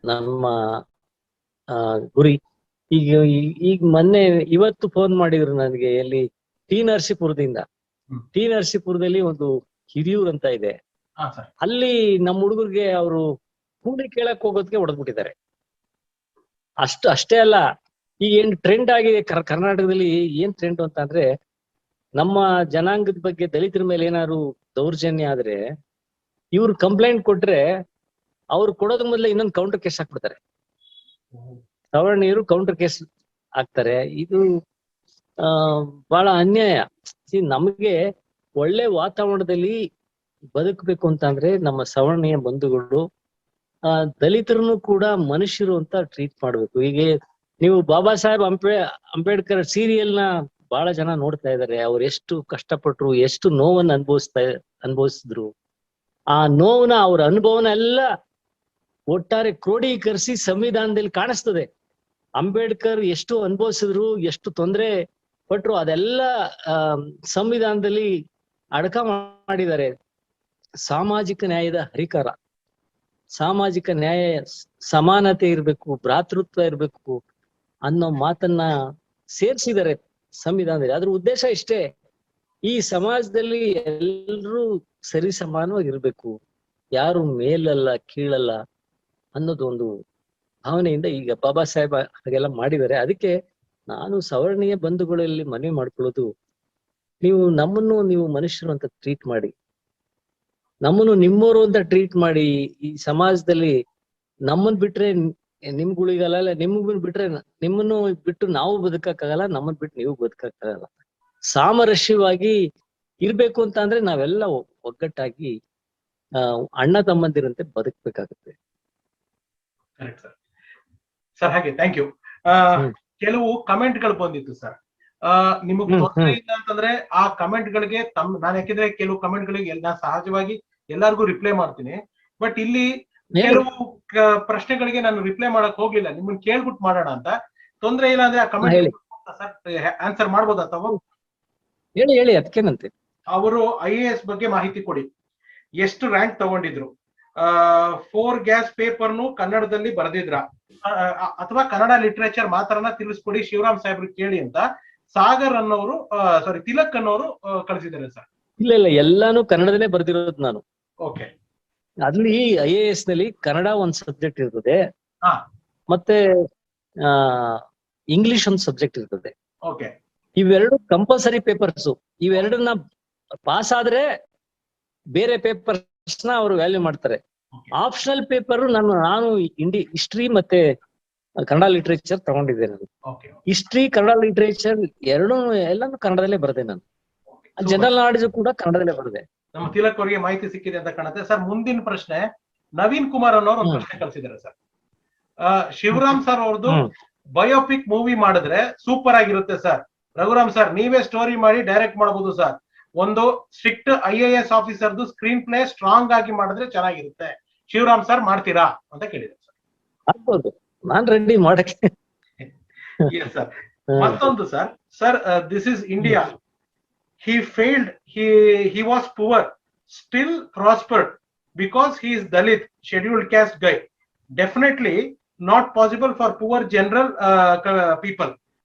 ನಮ್ಮ ಗುರಿ. ಈಗ ಮೊನ್ನೆ ಇವತ್ತು ಫೋನ್ ಮಾಡಿದ್ರು ನನಗೆ, ಎಲ್ಲಿ ಟಿ ನರಸೀಪುರದಲ್ಲಿ ಒಂದು ಹಿರಿಯೂರ್ ಅಂತ ಇದೆ, ಅಲ್ಲಿ ನಮ್ಮ ಹುಡುಗರಿಗೆ ಅವರು ಕೂಲಿ ಕೇಳಕ್ ಹೋಗೋದಕ್ಕೆ ಹೊಡೆದ್ಬಿಟ್ಟಿದ್ದಾರೆ. ಅಷ್ಟೇ ಅಲ್ಲ, ಈಗ ಏನ್ ಟ್ರೆಂಡ್ ಆಗಿದೆ ಕರ್ನಾಟಕದಲ್ಲಿ, ಏನ್ ಟ್ರೆಂಡ್ ಅಂತ ಅಂದ್ರೆ, ನಮ್ಮ ಜನಾಂಗದ ಬಗ್ಗೆ ದಲಿತರ ಮೇಲೆ ಏನಾದ್ರು ದೌರ್ಜನ್ಯ ಆದ್ರೆ ಇವ್ರು ಕಂಪ್ಲೇಂಟ್ ಕೊಟ್ರೆ ಅವ್ರು ಕೊಡೋದ್ ಮೊದಲೇ ಇನ್ನೊಂದು ಕೌಂಟರ್ ಕೇಸ್ ಹಾಕ್ಬಿಡ್ತಾರೆ. ಸವರ್ಣೀಯರು ಕೌಂಟರ್ ಕೇಸ್ ಹಾಕ್ತಾರೆ. ಇದು ಬಹಳ ಅನ್ಯಾಯ. ನಮಗೆ ಒಳ್ಳೆ ವಾತಾವರಣದಲ್ಲಿ ಬದುಕಬೇಕು ಅಂತಂದ್ರೆ ನಮ್ಮ ಸವರ್ಣೀಯ ಬಂಧುಗಳು ದಲಿತರನ್ನು ಕೂಡ ಮನುಷ್ಯರು ಅಂತ ಟ್ರೀಟ್ ಮಾಡ್ಬೇಕು. ಹೀಗೆ ನೀವು ಬಾಬಾ ಸಾಹೇಬ್ ಅಂಬೇಡ್ಕರ್ ಸೀರಿಯಲ್ ನ ಬಹಳ ಜನ ನೋಡ್ತಾ ಇದಾರೆ. ಅವ್ರು ಎಷ್ಟು ಕಷ್ಟಪಟ್ರು, ಎಷ್ಟು ನೋವನ್ನ ಅನುಭವಿಸಿದ್ರು. ಆ ನೋವನ್ನ, ಅವ್ರ ಅನುಭವನ ಎಲ್ಲ ಒಟ್ಟಾರೆ ಕ್ರೋಢೀಕರಿಸಿ ಸಂವಿಧಾನದಲ್ಲಿ ಕಾಣಿಸ್ತದೆ. ಅಂಬೇಡ್ಕರ್ ಎಷ್ಟು ಅನುಭವಿಸಿದ್ರು, ಎಷ್ಟು ತೊಂದರೆ ಪಟ್ರು, ಅದೆಲ್ಲ ಸಂವಿಧಾನದಲ್ಲಿ ಅಡಕ ಮಾಡಿದ್ದಾರೆ. ಸಾಮಾಜಿಕ ನ್ಯಾಯದ ಹರಿಕಾರ, ಸಾಮಾಜಿಕ ನ್ಯಾಯ, ಸಮಾನತೆ ಇರ್ಬೇಕು, ಭ್ರಾತೃತ್ವ ಇರ್ಬೇಕು ಅನ್ನೋ ಮಾತನ್ನ ಸೇರ್ಸಿದ್ದಾರೆ ಸಂವಿಧಾನದಲ್ಲಿ. ಅದ್ರ ಉದ್ದೇಶ ಇಷ್ಟೇ, ಈ ಸಮಾಜದಲ್ಲಿ ಎಲ್ಲರೂ ಸರಿ ಸಮಾನವಾಗಿರ್ಬೇಕು, ಯಾರು ಮೇಲಲ್ಲ ಕೀಳಲ್ಲ ಅನ್ನೋದು ಒಂದು ಭಾವನೆಯಿಂದ ಈಗ ಬಾಬಾ ಸಾಹೇಬ್ ಹಾಗೆಲ್ಲ ಮಾಡಿದ್ದಾರೆ. ಅದಕ್ಕೆ ನಾನು ಸವರ್ಣೀಯ ಬಂಧುಗಳಲ್ಲಿ ಮನವಿ ಮಾಡ್ಕೊಳ್ಳೋದು, ನೀವು ಮನುಷ್ಯರು ಅಂತ ಟ್ರೀಟ್ ಮಾಡಿ, ನಮ್ಮನ್ನು ನಿಮ್ಮವರು ಅಂತ ಟ್ರೀಟ್ ಮಾಡಿ. ಈ ಸಮಾಜದಲ್ಲಿ ನಮ್ಮನ್ ಬಿಟ್ರೆ ನಿಮ್ಗಳಿಗಲ್ಲ, ನಿಮ್ಗನ್ ಬಿಟ್ರೆ ನಿಮ್ಮನ್ನು ಬಿಟ್ಟು ನಾವು ಬದುಕಕ್ಕಾಗಲ್ಲ, ನಮ್ಮನ್ ಬಿಟ್ಟು ನೀವು ಬದುಕಕ್ಕಾಗಲ್ಲ. ಸಾಮರಸ್ಯವಾಗಿ ಇರ್ಬೇಕು ಅಂತ ಅಂದ್ರೆ ನಾವೆಲ್ಲ ಒಗ್ಗಟ್ಟಾಗಿ ಅಣ್ಣ ತಮ್ಮಂದಿರಂತೆ ಬದುಕ್ಬೇಕಾಗುತ್ತೆ. ಸರ್ ಹಾಗೆ ಥ್ಯಾಂಕ್ ಯು. ಕೆಲವು ಕಮೆಂಟ್ ಗಳು ಬಂದಿತ್ತು ಸರ್, ನಿಮಗ್ ತೊಂದರೆ ಇಲ್ಲ ಅಂತಂದ್ರೆ ಆ ಕಮೆಂಟ್ ಗಳಿಗೆ ನಾನು ಯಾಕಿದ್ರೆ ಕೆಲವು ಕಮೆಂಟ್ ಗಳಿಗೆ ನಾನು ಸಹಜವಾಗಿ ಎಲ್ಲಾರ್ಗು ರಿಪ್ಲೈ ಮಾಡ್ತೀನಿ. ಬಟ್ ಇಲ್ಲಿ ಕೆಲವು ಪ್ರಶ್ನೆಗಳಿಗೆ ನಾನು ರಿಪ್ಲೈ ಮಾಡಕ್ ಹೋಗ್ಲಿಲ್ಲ, ನಿಮ್ಮನ್ನ ಕೇಳ್ಬಿಟ್ಟು ಮಾಡೋಣ ಅಂತ. ತೊಂದ್ರೆ ಇಲ್ಲ ಅಂದ್ರೆ ಆ ಕಮೆಂಟ್ ಆನ್ಸರ್ ಮಾಡ್ಬೋದಾ ತಾವು? ಹೇಳಿ ಅದಕ್ಕೇನಂತೆ. ಅವರು IAS ಬಗ್ಗೆ ಮಾಹಿತಿ ಕೊಡಿ, ಎಷ್ಟು ರ್ಯಾಂಕ್ ತಗೊಂಡಿದ್ರು, 4 ಗ್ಯಾಸ್ ಪೇಪರ್ನು ಕನ್ನಡದಲ್ಲಿ ಬರೆದಿದ್ರ, ಅಥವಾ ಕನ್ನಡ ಲಿಟ್ರೇಚರ್ ಮಾತ್ರನ ತಿಳಿಸ್ಕೊಡಿ ಶಿವರಾಮ್ ಸಾಹೇಬ್ರಿಗೆ ಕೇಳಿ ಅಂತ ಸಾಗರ್ ಅನ್ನೋರು ತಿಲಕ್ ಅನ್ನೋರು ಕಳಿಸಿದ್ದಾರೆ ಸರ್. ಇಲ್ಲ ಎಲ್ಲಾನು ಕನ್ನಡದಲ್ಲೇ ಬರ್ದಿರೋದು ನಾನು. ಓಕೆ. ಅಲ್ಲಿ IAS ನಲ್ಲಿ ಕನ್ನಡ ಒಂದ್ ಸಬ್ಜೆಕ್ಟ್ ಇರ್ತದೆ, ಮತ್ತೆ ಇಂಗ್ಲಿಷ್ ಒಂದ್ ಸಬ್ಜೆಕ್ಟ್ ಇರ್ತದೆ. ಓಕೆ. ಇವೆರಡು ಕಂಪಲ್ಸರಿ ಪೇಪರ್ಸ್. ಇವೆರಡನ್ನ ಪಾಸ್ ಆದ್ರೆ ಬೇರೆ ಪೇಪರ್ಸ್ ನ ಅವರು ವ್ಯಾಲ್ಯೂ ಮಾಡ್ತಾರೆ. ಆಪ್ಷನಲ್ ಪೇಪರ್ ನಾನು ಹಿಸ್ಟ್ರಿ ಮತ್ತೆ ಕನ್ನಡ ಲಿಟ್ರೇಚರ್ ತಗೊಂಡಿದ್ದೇನೆ. ಹಿಸ್ಟ್ರಿ, ಕನ್ನಡ ಲಿಟ್ರೇಚರ್ ಎಲ್ಲಾನು ಕನ್ನಡದಲ್ಲೇ ಬರದೆ ನಾನು. ಜನರಲ್ ನಾಲೆಡ್ಜ್ ಕೂಡ ಕನ್ನಡದಲ್ಲೇ ಬರದೆ. ನಮ್ಮ ತಿಲಕ್ ಅವರಿಗೆ ಮಾಹಿತಿ ಸಿಕ್ಕಿದೆ ಅಂತ ಕಾಣುತ್ತೆ ಸರ್. ಮುಂದಿನ ಪ್ರಶ್ನೆ ನವೀನ್ ಕುಮಾರ್ ಅನ್ನೋರು ಒಂದು ಪ್ರಶ್ನೆ ಕಳಿಸಿದ್ದಾರೆ ಸರ್. ಶಿವರಾಮ್ ಸರ್ ಅವ್ರದ್ದು ಬಯೋಪಿಕ್ ಮೂವಿ ಮಾಡಿದ್ರೆ ಸೂಪರ್ ಆಗಿರುತ್ತೆ ಸರ್. ರಘುರಾಮ್ ಸರ್ ನೀವೇ ಸ್ಟೋರಿ ಮಾಡಿ ಡೈರೆಕ್ಟ್ ಮಾಡಬಹುದು ಸರ್. ಒಂದು ಸ್ಟ್ರಿಕ್ಟ್ IAS ಆಫೀಸರ್ದು ಸ್ಕ್ರೀನ್ ಪ್ಲೇ ಸ್ಟ್ರಾಂಗ್ ಆಗಿ ಮಾಡಿದ್ರೆ ಚೆನ್ನಾಗಿರುತ್ತೆ. ಶಿವರಾಮ್ ಸರ್ ಮಾಡ್ತೀರಾ ಅಂತ ಕೇಳಿದ್ರು ಸರ್. ಆಗ್ಬೋದು, ನಾನ್ ರೆಡಿ ಮಾಡಕ್ಕೆ. ಸರ್ ಮತ್ತೊಂದು sir this is India. He failed, he was poor, still prospered because he is Dalit, scheduled caste guy. Definitely not possible for poor general people.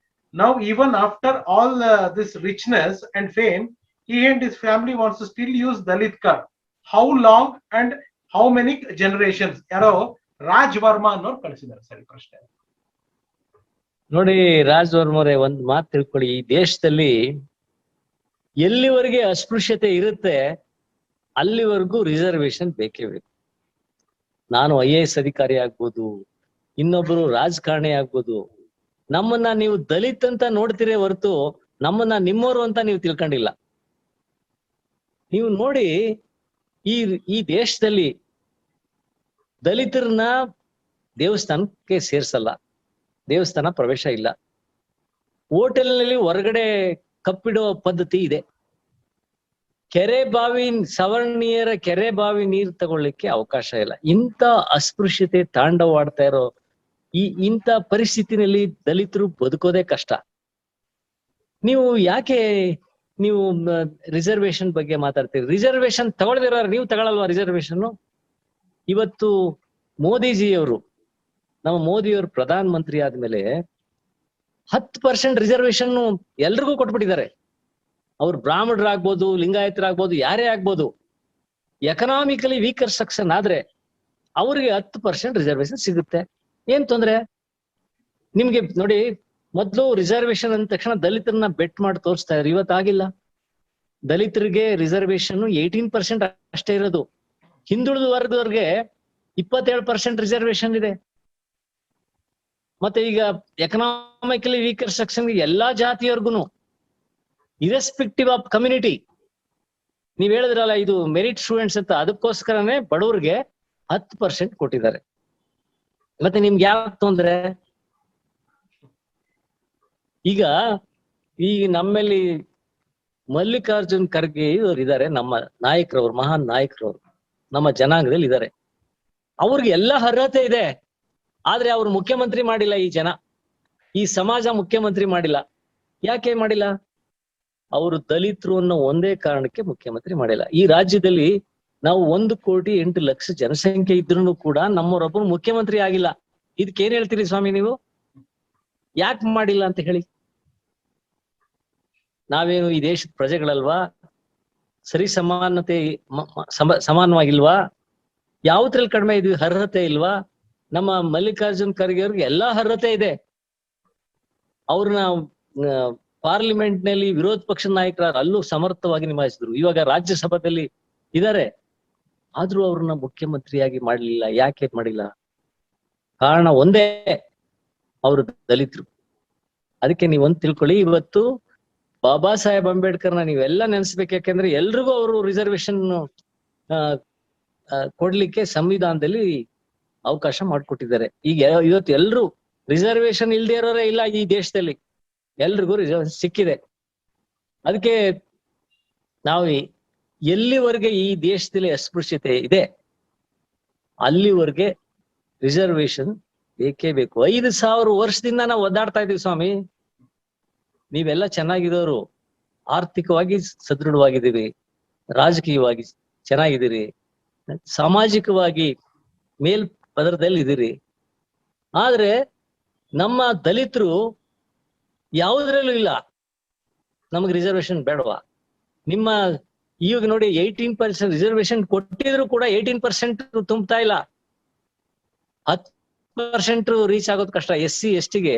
Now even after all this richness and fame, he and his family wants to still use Dalit card. How long and how many generations? ಯಾರೋ ರಾಜ್ ವರ್ಮಾ ಅನ್ನೋರು ಕಳಿಸಿದ್ದಾರೆ ಸರಿ ಪ್ರಶ್ನೆ. ನೋಡಿ ರಾಜ್ ವರ್ಮಾ ಅವರೇ, ಒಂದ್ ಮಾತು ತಿಳ್ಕೊಳ್ಳಿ. ಈ ದೇಶದಲ್ಲಿ ಎಲ್ಲಿವರೆಗೆ ಅಸ್ಪೃಶ್ಯತೆ ಇರುತ್ತೆ ಅಲ್ಲಿವರೆಗೂ ರಿಸರ್ವೇಶನ್ ಬೇಕೇ ಬೇಕು. ನಾನು IAS ಅಧಿಕಾರಿ ಆಗ್ಬೋದು, ಇನ್ನೊಬ್ರು ರಾಜಕಾರಣಿ ಆಗ್ಬೋದು, ನಮ್ಮನ್ನ ನೀವು ದಲಿತ್ ಅಂತ ನೋಡ್ತೀರೇ ಹೊರತು ನಮ್ಮನ್ನ ನಿಮ್ಮವರು ಅಂತ ನೀವು ತಿಳ್ಕೊಂಡಿಲ್ಲ. ನೀವು ನೋಡಿ, ಈ ದೇಶದಲ್ಲಿ ದಲಿತರನ್ನ ದೇವಸ್ಥಾನಕ್ಕೆ ಸೇರ್ಸಲ್ಲ, ದೇವಸ್ಥಾನ ಪ್ರವೇಶ ಇಲ್ಲ. ಹೋಟೆಲ್ನಲ್ಲಿ ಹೊರಗಡೆ ಕಪ್ಪಿಡೋ ಪದ್ಧತಿ ಇದೆ. ಸವರ್ಣೀಯರ ಕೆರೆ ಬಾವಿ ನೀರು ತಗೊಳ್ಳಿಕ್ಕೆ ಅವಕಾಶ ಇಲ್ಲ. ಇಂಥ ಅಸ್ಪೃಶ್ಯತೆ ತಾಂಡವಾಡ್ತಾ ಇರೋ ಇಂಥ ಪರಿಸ್ಥಿತಿನಲ್ಲಿ ದಲಿತರು ಬದುಕೋದೇ ಕಷ್ಟ. ನೀವು ಯಾಕೆ ರಿಸರ್ವೇಶನ್ ಬಗ್ಗೆ ಮಾತಾಡ್ತೀರಿ? ರಿಸರ್ವೇಶನ್ ತಗೊಳ್ದಿರೋ ನೀವು ತಗೊಳಲ್ವಾ ರಿಸರ್ವೇಶನ್? ಇವತ್ತು ನಮ್ಮ ಮೋದಿಯವರು ಪ್ರಧಾನ ಮಂತ್ರಿ ಆದ್ಮೇಲೆ 10% ರಿಸರ್ವೇಶನ್ ಎಲ್ರಿಗೂ ಕೊಟ್ಬಿಟ್ಟಿದ್ದಾರೆ. ಅವ್ರು ಬ್ರಾಹ್ಮಣರಾಗ್ಬೋದು, ಲಿಂಗಾಯತರಾಗ್ಬೋದು, ಯಾರೇ ಆಗ್ಬೋದು, ಎಕನಾಮಿಕಲಿ ವೀಕರ್ ಸೆಕ್ಷನ್ ಆದ್ರೆ ಅವ್ರಿಗೆ 10% ರಿಸರ್ವೇಶನ್ ಸಿಗುತ್ತೆ. ಏನ್ ತೊಂದ್ರೆ? ನಿಮ್ಗೆ ನೋಡಿ, ಮೊದ್ಲು ರಿಸರ್ವೇಶನ್ ಅಂದ ತಕ್ಷಣ ದಲಿತರನ್ನ ಬೆಟ್ ಮಾಡಿ ತೋರಿಸ್ತಾ ಇದ್ರು. ಇವತ್ತಾಗಿಲ್ಲ. ದಲಿತರಿಗೆ ರಿಸರ್ವೇಶನ್ 18% ಅಷ್ಟೇ ಇರೋದು. ಹಿಂದುಳಿದ ವರ್ಗದವ್ರಿಗೆ 27% ರಿಸರ್ವೇಶನ್ ಇದೆ. ಮತ್ತೆ ಈಗ ಎಕನಾಮಿಕಲಿ ವೀಕರ್ ಸೆಕ್ಷನ್ ಎಲ್ಲಾ ಜಾತಿಯವರ್ಗುನು ಇರೆಸ್ಪೆಕ್ಟಿವ್ ಆಫ್ ಕಮ್ಯುನಿಟಿ ನೀವ್ ಹೇಳಿದ್ರಲ್ಲ ಇದು ಮೆರಿಟ್ ಸ್ಟೂಡೆಂಟ್ಸ್ ಅಂತ, ಅದಕ್ಕೋಸ್ಕರನೇ ಬಡವ್ರಿಗೆ 10% ಕೊಟ್ಟಿದ್ದಾರೆ. ಮತ್ತೆ ನಿಮ್ಗೆ ಯಾವ ತೊಂದ್ರೆ? ಈಗ ನಮ್ಮಲ್ಲಿ ಮಲ್ಲಿಕಾರ್ಜುನ್ ಖರ್ಗೆ ಇವರು ಇದ್ದಾರೆ, ನಮ್ಮ ನಾಯಕರವರು, ಮಹಾನ್ ನಾಯಕರವರು ನಮ್ಮ ಜನಾಂಗದಲ್ಲಿ ಇದ್ದಾರೆ. ಅವ್ರಿಗೆ ಎಲ್ಲ ಅರ್ಹತೆ ಇದೆ, ಆದ್ರೆ ಅವ್ರು ಮುಖ್ಯಮಂತ್ರಿ ಮಾಡಿಲ್ಲ. ಈ ಜನ, ಈ ಸಮಾಜ ಮುಖ್ಯಮಂತ್ರಿ ಮಾಡಿಲ್ಲ. ಯಾಕೆ ಮಾಡಿಲ್ಲ? ಅವರು ದಲಿತರು ಅನ್ನೋ ಒಂದೇ ಕಾರಣಕ್ಕೆ ಮುಖ್ಯಮಂತ್ರಿ ಮಾಡಿಲ್ಲ. ಈ ರಾಜ್ಯದಲ್ಲಿ ನಾವು 1,08,00,000 ಜನಸಂಖ್ಯೆ ಇದ್ರೂ ಕೂಡ ನಮ್ಮವರೊಬ್ಬರು ಮುಖ್ಯಮಂತ್ರಿ ಆಗಿಲ್ಲ. ಇದಕ್ಕೇನ್ ಹೇಳ್ತೀರಿ ಸ್ವಾಮಿ ನೀವು? ಯಾಕೆ ಮಾಡಿಲ್ಲ ಅಂತ ಹೇಳಿ? ನಾವೇನು ಈ ದೇಶದ ಪ್ರಜೆಗಳಲ್ವಾ? ಸರಿ ಸಮಾನತೆ ಸಮಾನವಾಗಿಲ್ವಾ? ಯಾವದ್ರಲ್ಲಿ ಕಡಿಮೆ ಇದ್ವಿ? ಅರ್ಹತೆ ಇಲ್ವಾ? ನಮ್ಮ ಮಲ್ಲಿಕಾರ್ಜುನ್ ಖರ್ಗೆ ಅವ್ರಿಗೆ ಎಲ್ಲಾ ಅರ್ಹತೆ ಇದೆ. ಅವ್ರನ್ನ ಪಾರ್ಲಿಮೆಂಟ್ ನಲ್ಲಿ ವಿರೋಧ ಪಕ್ಷದ ನಾಯಕರ ಅಲ್ಲೂ ಸಮರ್ಥವಾಗಿ ನಿಭಾಯಿಸಿದ್ರು. ಇವಾಗ ರಾಜ್ಯಸಭಾದಲ್ಲಿ ಇದ್ದಾರೆ, ಆದ್ರೂ ಅವ್ರನ್ನ ಮುಖ್ಯಮಂತ್ರಿಯಾಗಿ ಮಾಡ್ಲಿಲ್ಲ. ಯಾಕೆ ಮಾಡಿಲ್ಲ? ಕಾರಣ ಒಂದೇ, ಅವರು ದಲಿತರು. ಅದಕ್ಕೆ ನೀವೊಂದು ತಿಳ್ಕೊಳ್ಳಿ, ಇವತ್ತು ಬಾಬಾ ಸಾಹೇಬ್ ಅಂಬೇಡ್ಕರ್ನ ನೀವೆಲ್ಲ ನೆನೆಸ್ಬೇಕು. ಯಾಕೆಂದ್ರೆ ಎಲ್ರಿಗೂ ಅವರು ರಿಸರ್ವೇಶನ್ ಕೊಡ್ಲಿಕ್ಕೆ ಸಂವಿಧಾನದಲ್ಲಿ ಅವಕಾಶ ಮಾಡಿಕೊಟ್ಟಿದ್ದಾರೆ. ಈಗ ಇವತ್ತು ಎಲ್ರು ರಿಸರ್ವೇಶನ್ ಇಲ್ದೇ ಇರೋರೇ ಇಲ್ಲ ಈ ದೇಶದಲ್ಲಿ, ಎಲ್ರಿಗೂ ರಿಸರ್ವೇಶನ್ ಸಿಕ್ಕಿದೆ. ಅದಕ್ಕೆ ನಾವು ಎಲ್ಲಿವರೆಗೆ ಈ ದೇಶದಲ್ಲಿ ಅಸ್ಪೃಶ್ಯತೆ ಇದೆ ಅಲ್ಲಿವರೆಗೆ ರಿಸರ್ವೇಶನ್ ಬೇಕೇ ಬೇಕು. 5,000 ವರ್ಷದಿಂದ ನಾವು ಒದ್ದಾಡ್ತಾ ಇದೀವಿ ಸ್ವಾಮಿ. ನೀವೆಲ್ಲ ಚೆನ್ನಾಗಿರೋರು, ಆರ್ಥಿಕವಾಗಿ ಸದೃಢವಾಗಿದ್ದೀರಿ, ರಾಜಕೀಯವಾಗಿ ಚೆನ್ನಾಗಿದ್ದೀರಿ, ಸಾಮಾಜಿಕವಾಗಿ ಮೇಲ್ ಪದರದಲ್ಲಿ ಇದೀರಿ. ಆದ್ರೆ ನಮ್ಮ ದಲಿತರು ಯಾವುದ್ರಲ್ಲೂ ಇಲ್ಲ. ನಮಗ್ ರಿಸರ್ವೇಶನ್ ಬೇಡವಾ? ನಿಮ್ಮ ಈಗ ನೋಡಿ 18% ರಿಸರ್ವೇಶನ್ ಕೊಟ್ಟಿದ್ರು ಕೂಡ 18% ತುಂಬತಾ ಇಲ್ಲ. 10% ರೀಚ್ ಆಗೋದು ಕಷ್ಟ. SC STಗೆ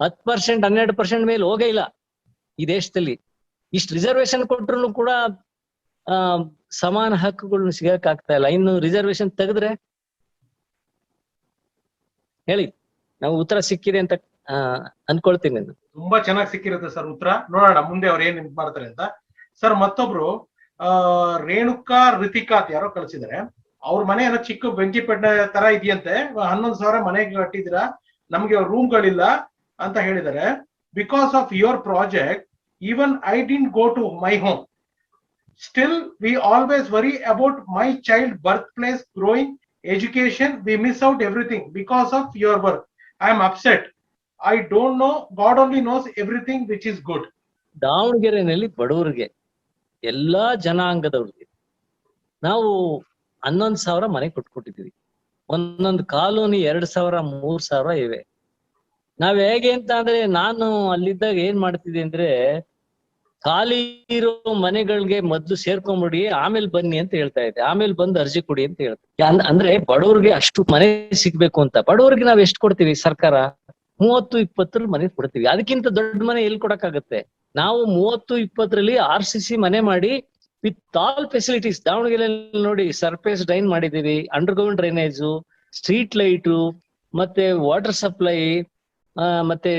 10% 12% ಮೇಲೆ ಹೋಗೇ ಇಲ್ಲ ಈ ದೇಶದಲ್ಲಿ. ಇಷ್ಟು ರಿಸರ್ವೇಶನ್ ಕೊಟ್ರು ಕೂಡ ಸಮಾನ ಹಕ್ಕುಗಳನ್ನ ಸಿಗಕ್ ಆಗ್ತಾ ಇಲ್ಲ. ಇನ್ನು ರಿಸರ್ವೇಶನ್ ತೆಗೆದ್ರೆ ಹೇಳಿ, ನಾವು ಉತ್ತರ ಸಿಕ್ಕಿದೆ ಅಂತ ಅನ್ಕೊಳ್ತೀನಿ. ತುಂಬಾ ಚೆನ್ನಾಗಿ ಸಿಕ್ಕಿರುತ್ತೆ ಸರ್ ಉತ್ತರ. ನೋಡೋಣ ಮುಂದೆ ಅವ್ರು ಏನ್ ಮಾಡ್ತಾರೆ ಅಂತ. ಸರ್ ಮತ್ತೊಬ್ರು ರೇಣುಕಾ ರಿತಿಕಾ ಅಂತ ಯಾರೋ ಕಳಿಸಿದ್ದಾರೆ. ಅವ್ರ ಮನೆ ಏನೋ ಚಿಕ್ಕ ಬೆಂಕಿಪೇಟೆ ತರ ಇದೆಯಂತೆ, 11,000 ಮನೆಗೆ ಕಟ್ಟಿದಿರಾ, ನಮ್ಗೆ ರೂಮ್ಗಳಿಲ್ಲ ಅಂತ ಹೇಳಿದ್ದಾರೆ. Because of your project even I didn't go to my home. Still we always worry about my child birthplace, growing education. We miss out everything because of your work. I am upset. I don't know, God only knows everything which is good. ದಾವಣಗೆರೆಯಲ್ಲಿ ಬಡವರಿಗೆ, ಎಲ್ಲಾ ಜನಾಂಗದವ್ರಿಗೆ ನಾವು 11,000 ಮನೆ ಕೊಟ್ಕೊಟ್ಟಿದ್ದೀವಿ. ಒಂದೊಂದು colony 2,000 3,000 ಇವೆ. ನಾವ್ ಹೇಗೆ ಅಂತ ಅಂದ್ರೆ, ನಾನು ಅಲ್ಲಿದ್ದಾಗ ಏನ್ ಮಾಡ್ತಿದ್ದೆ ಅಂದ್ರೆ, ಖಾಲಿ ಇರೋ ಮನೆಗಳಿಗೆ ಮೊದ್ಲು ಸೇರ್ಕೊಂಡ್ಬಿಡಿ, ಆಮೇಲೆ ಬನ್ನಿ ಅಂತ ಹೇಳ್ತಾ ಇದ್ದೆ. ಆಮೇಲೆ ಬಂದು ಅರ್ಜಿ ಕೊಡಿ ಅಂತ ಹೇಳ್ತಾರೆ. ಅಂದ್ರೆ ಬಡವ್ರಿಗೆ ಅಷ್ಟು ಮನೆ ಸಿಗ್ಬೇಕು ಅಂತ. ಬಡವ್ರಿಗೆ ನಾವ್ ಎಷ್ಟು ಕೊಡ್ತೀವಿ? ಸರ್ಕಾರ 30-20 ಮನೆ ಕೊಡ್ತೀವಿ. ಅದಕ್ಕಿಂತ ದೊಡ್ಡ ಮನೆ ಎಲ್ಲಿ ಕೊಡಕ್ಕಾಗತ್ತೆ? ನಾವು 30-20 RCC ಮನೆ ಮಾಡಿ ವಿತ್ ಆಲ್ ಫೆಸಿಲಿಟೀಸ್. ದಾವಣಗೆರೆಯಲ್ಲಿ ನೋಡಿ, ಸರ್ಫೇಸ್ ಡ್ರೈನ್ ಮಾಡಿದೀವಿ, ಅಂಡರ್ಗ್ರೌಂಡ್ ಡ್ರೈನೇಜು, ಸ್ಟ್ರೀಟ್ ಲೈಟು, ಮತ್ತೆ ವಾಟರ್ ಸಪ್ಲೈ, ಮತ್ತೆ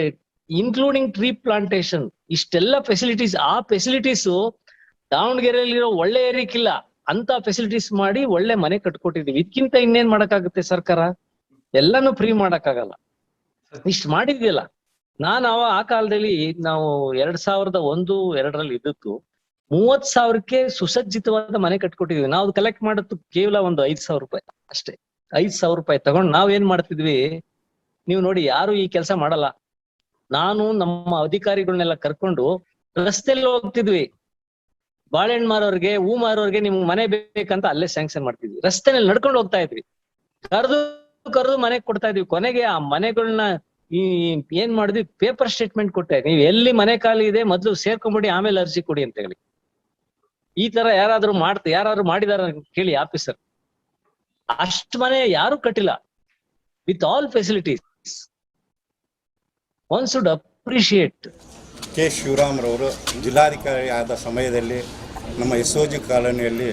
ಇನ್ಕ್ಲೂಡಿಂಗ್ ಟ್ರೀ ಪ್ಲಾಂಟೇಶನ್, ಇಷ್ಟೆಲ್ಲ ಫೆಸಿಲಿಟೀಸ್. ಆ ಫೆಸಿಲಿಟೀಸು ದಾವಣಗೆರೆಯಲ್ಲಿರೋ ಒಳ್ಳೆ ಏರಿಯಕ್ಕಿಲ್ಲ. ಅಂತ ಫೆಸಿಲಿಟೀಸ್ ಮಾಡಿ ಒಳ್ಳೆ ಮನೆ ಕಟ್ಕೊಟ್ಟಿದೀವಿ. ಇದಕ್ಕಿಂತ ಇನ್ನೇನ್ ಮಾಡಕ್ಕಾಗುತ್ತೆ ಸರ್ಕಾರ? ಎಲ್ಲಾನು ಫ್ರೀ ಮಾಡಕ್ಕಾಗಲ್ಲ. ಇಷ್ಟು ಮಾಡಿದ್ಯಲ್ಲ. ನಾನು ಆ ಕಾಲದಲ್ಲಿ ನಾವು 2001-2 ಇದ್ದದ್ದು 30,000ಕ್ಕೆ ಸುಸಜ್ಜಿತವಾದ ಮನೆ ಕಟ್ಕೊಟ್ಟಿದ್ವಿ. ನಾವು ಕಲೆಕ್ಟ್ ಮಾಡೋದು ಕೇವಲ ಒಂದು 5,000 ರೂಪಾಯಿ ಅಷ್ಟೇ. 5,000 ರೂಪಾಯಿ ತಗೊಂಡು ನಾವ್ ಏನ್ ಮಾಡ್ತಿದ್ವಿ? ನೀವು ನೋಡಿ, ಯಾರು ಈ ಕೆಲಸ ಮಾಡಲ್ಲ. ನಾನು ನಮ್ಮ ಅಧಿಕಾರಿಗಳನ್ನೆಲ್ಲ ಕರ್ಕೊಂಡು ರಸ್ತೆಯಲ್ಲಿ ಹೋಗ್ತಿದ್ವಿ. ಬಾಳೆಹಣ್ಣು ಮಾರೋರ್ಗೆ, ಹೂ ಮಾರೋರ್ಗೆ ನಿಮ್ಗೆ ಮನೆ ಬೇಕಂತ ಅಲ್ಲೇ ಸ್ಯಾಂಕ್ಷನ್ ಮಾಡ್ತಿದ್ವಿ. ರಸ್ತೆನಲ್ಲಿ ನಡ್ಕೊಂಡು ಹೋಗ್ತಾ ಇದ್ವಿ, ಕರೆದು ಮನೆಗೆ ಕೊಡ್ತಾ ಇದ್ವಿ. ಕೊನೆಗೆ ಆ ಮನೆಗಳನ್ನ ಏನ್ ಮಾಡಿದ್ವಿ? ಪೇಪರ್ ಸ್ಟೇಟ್ಮೆಂಟ್ ಕೊಟ್ಟೆ, ನೀವ್ ಎಲ್ಲಿ ಮನೆ ಖಾಲಿ ಇದೆ ಮೊದ್ಲು ಸೇರ್ಕೊಂಡ್ಬಿಡಿ, ಆಮೇಲೆ ಅರ್ಜಿ ಕೊಡಿ ಅಂತ ಹೇಳಿ. ಈ ತರ ಯಾರಾದ್ರೂ ಮಾಡಿದಾರ ಕೇಳಿ ಆಫೀಸರ್. ಅಷ್ಟು ಮನೆ ಯಾರು ಕಟ್ಟಿಲ್ಲ with all facilities. One should appreciate. K ಶಿವರಾಮ್ರವರು ಜಿಲ್ಲಾಧಿಕಾರಿ ಆದ ಸಮಯದಲ್ಲಿ ನಮ್ಮ SOG ಕಾಲೋನಿಯಲ್ಲಿ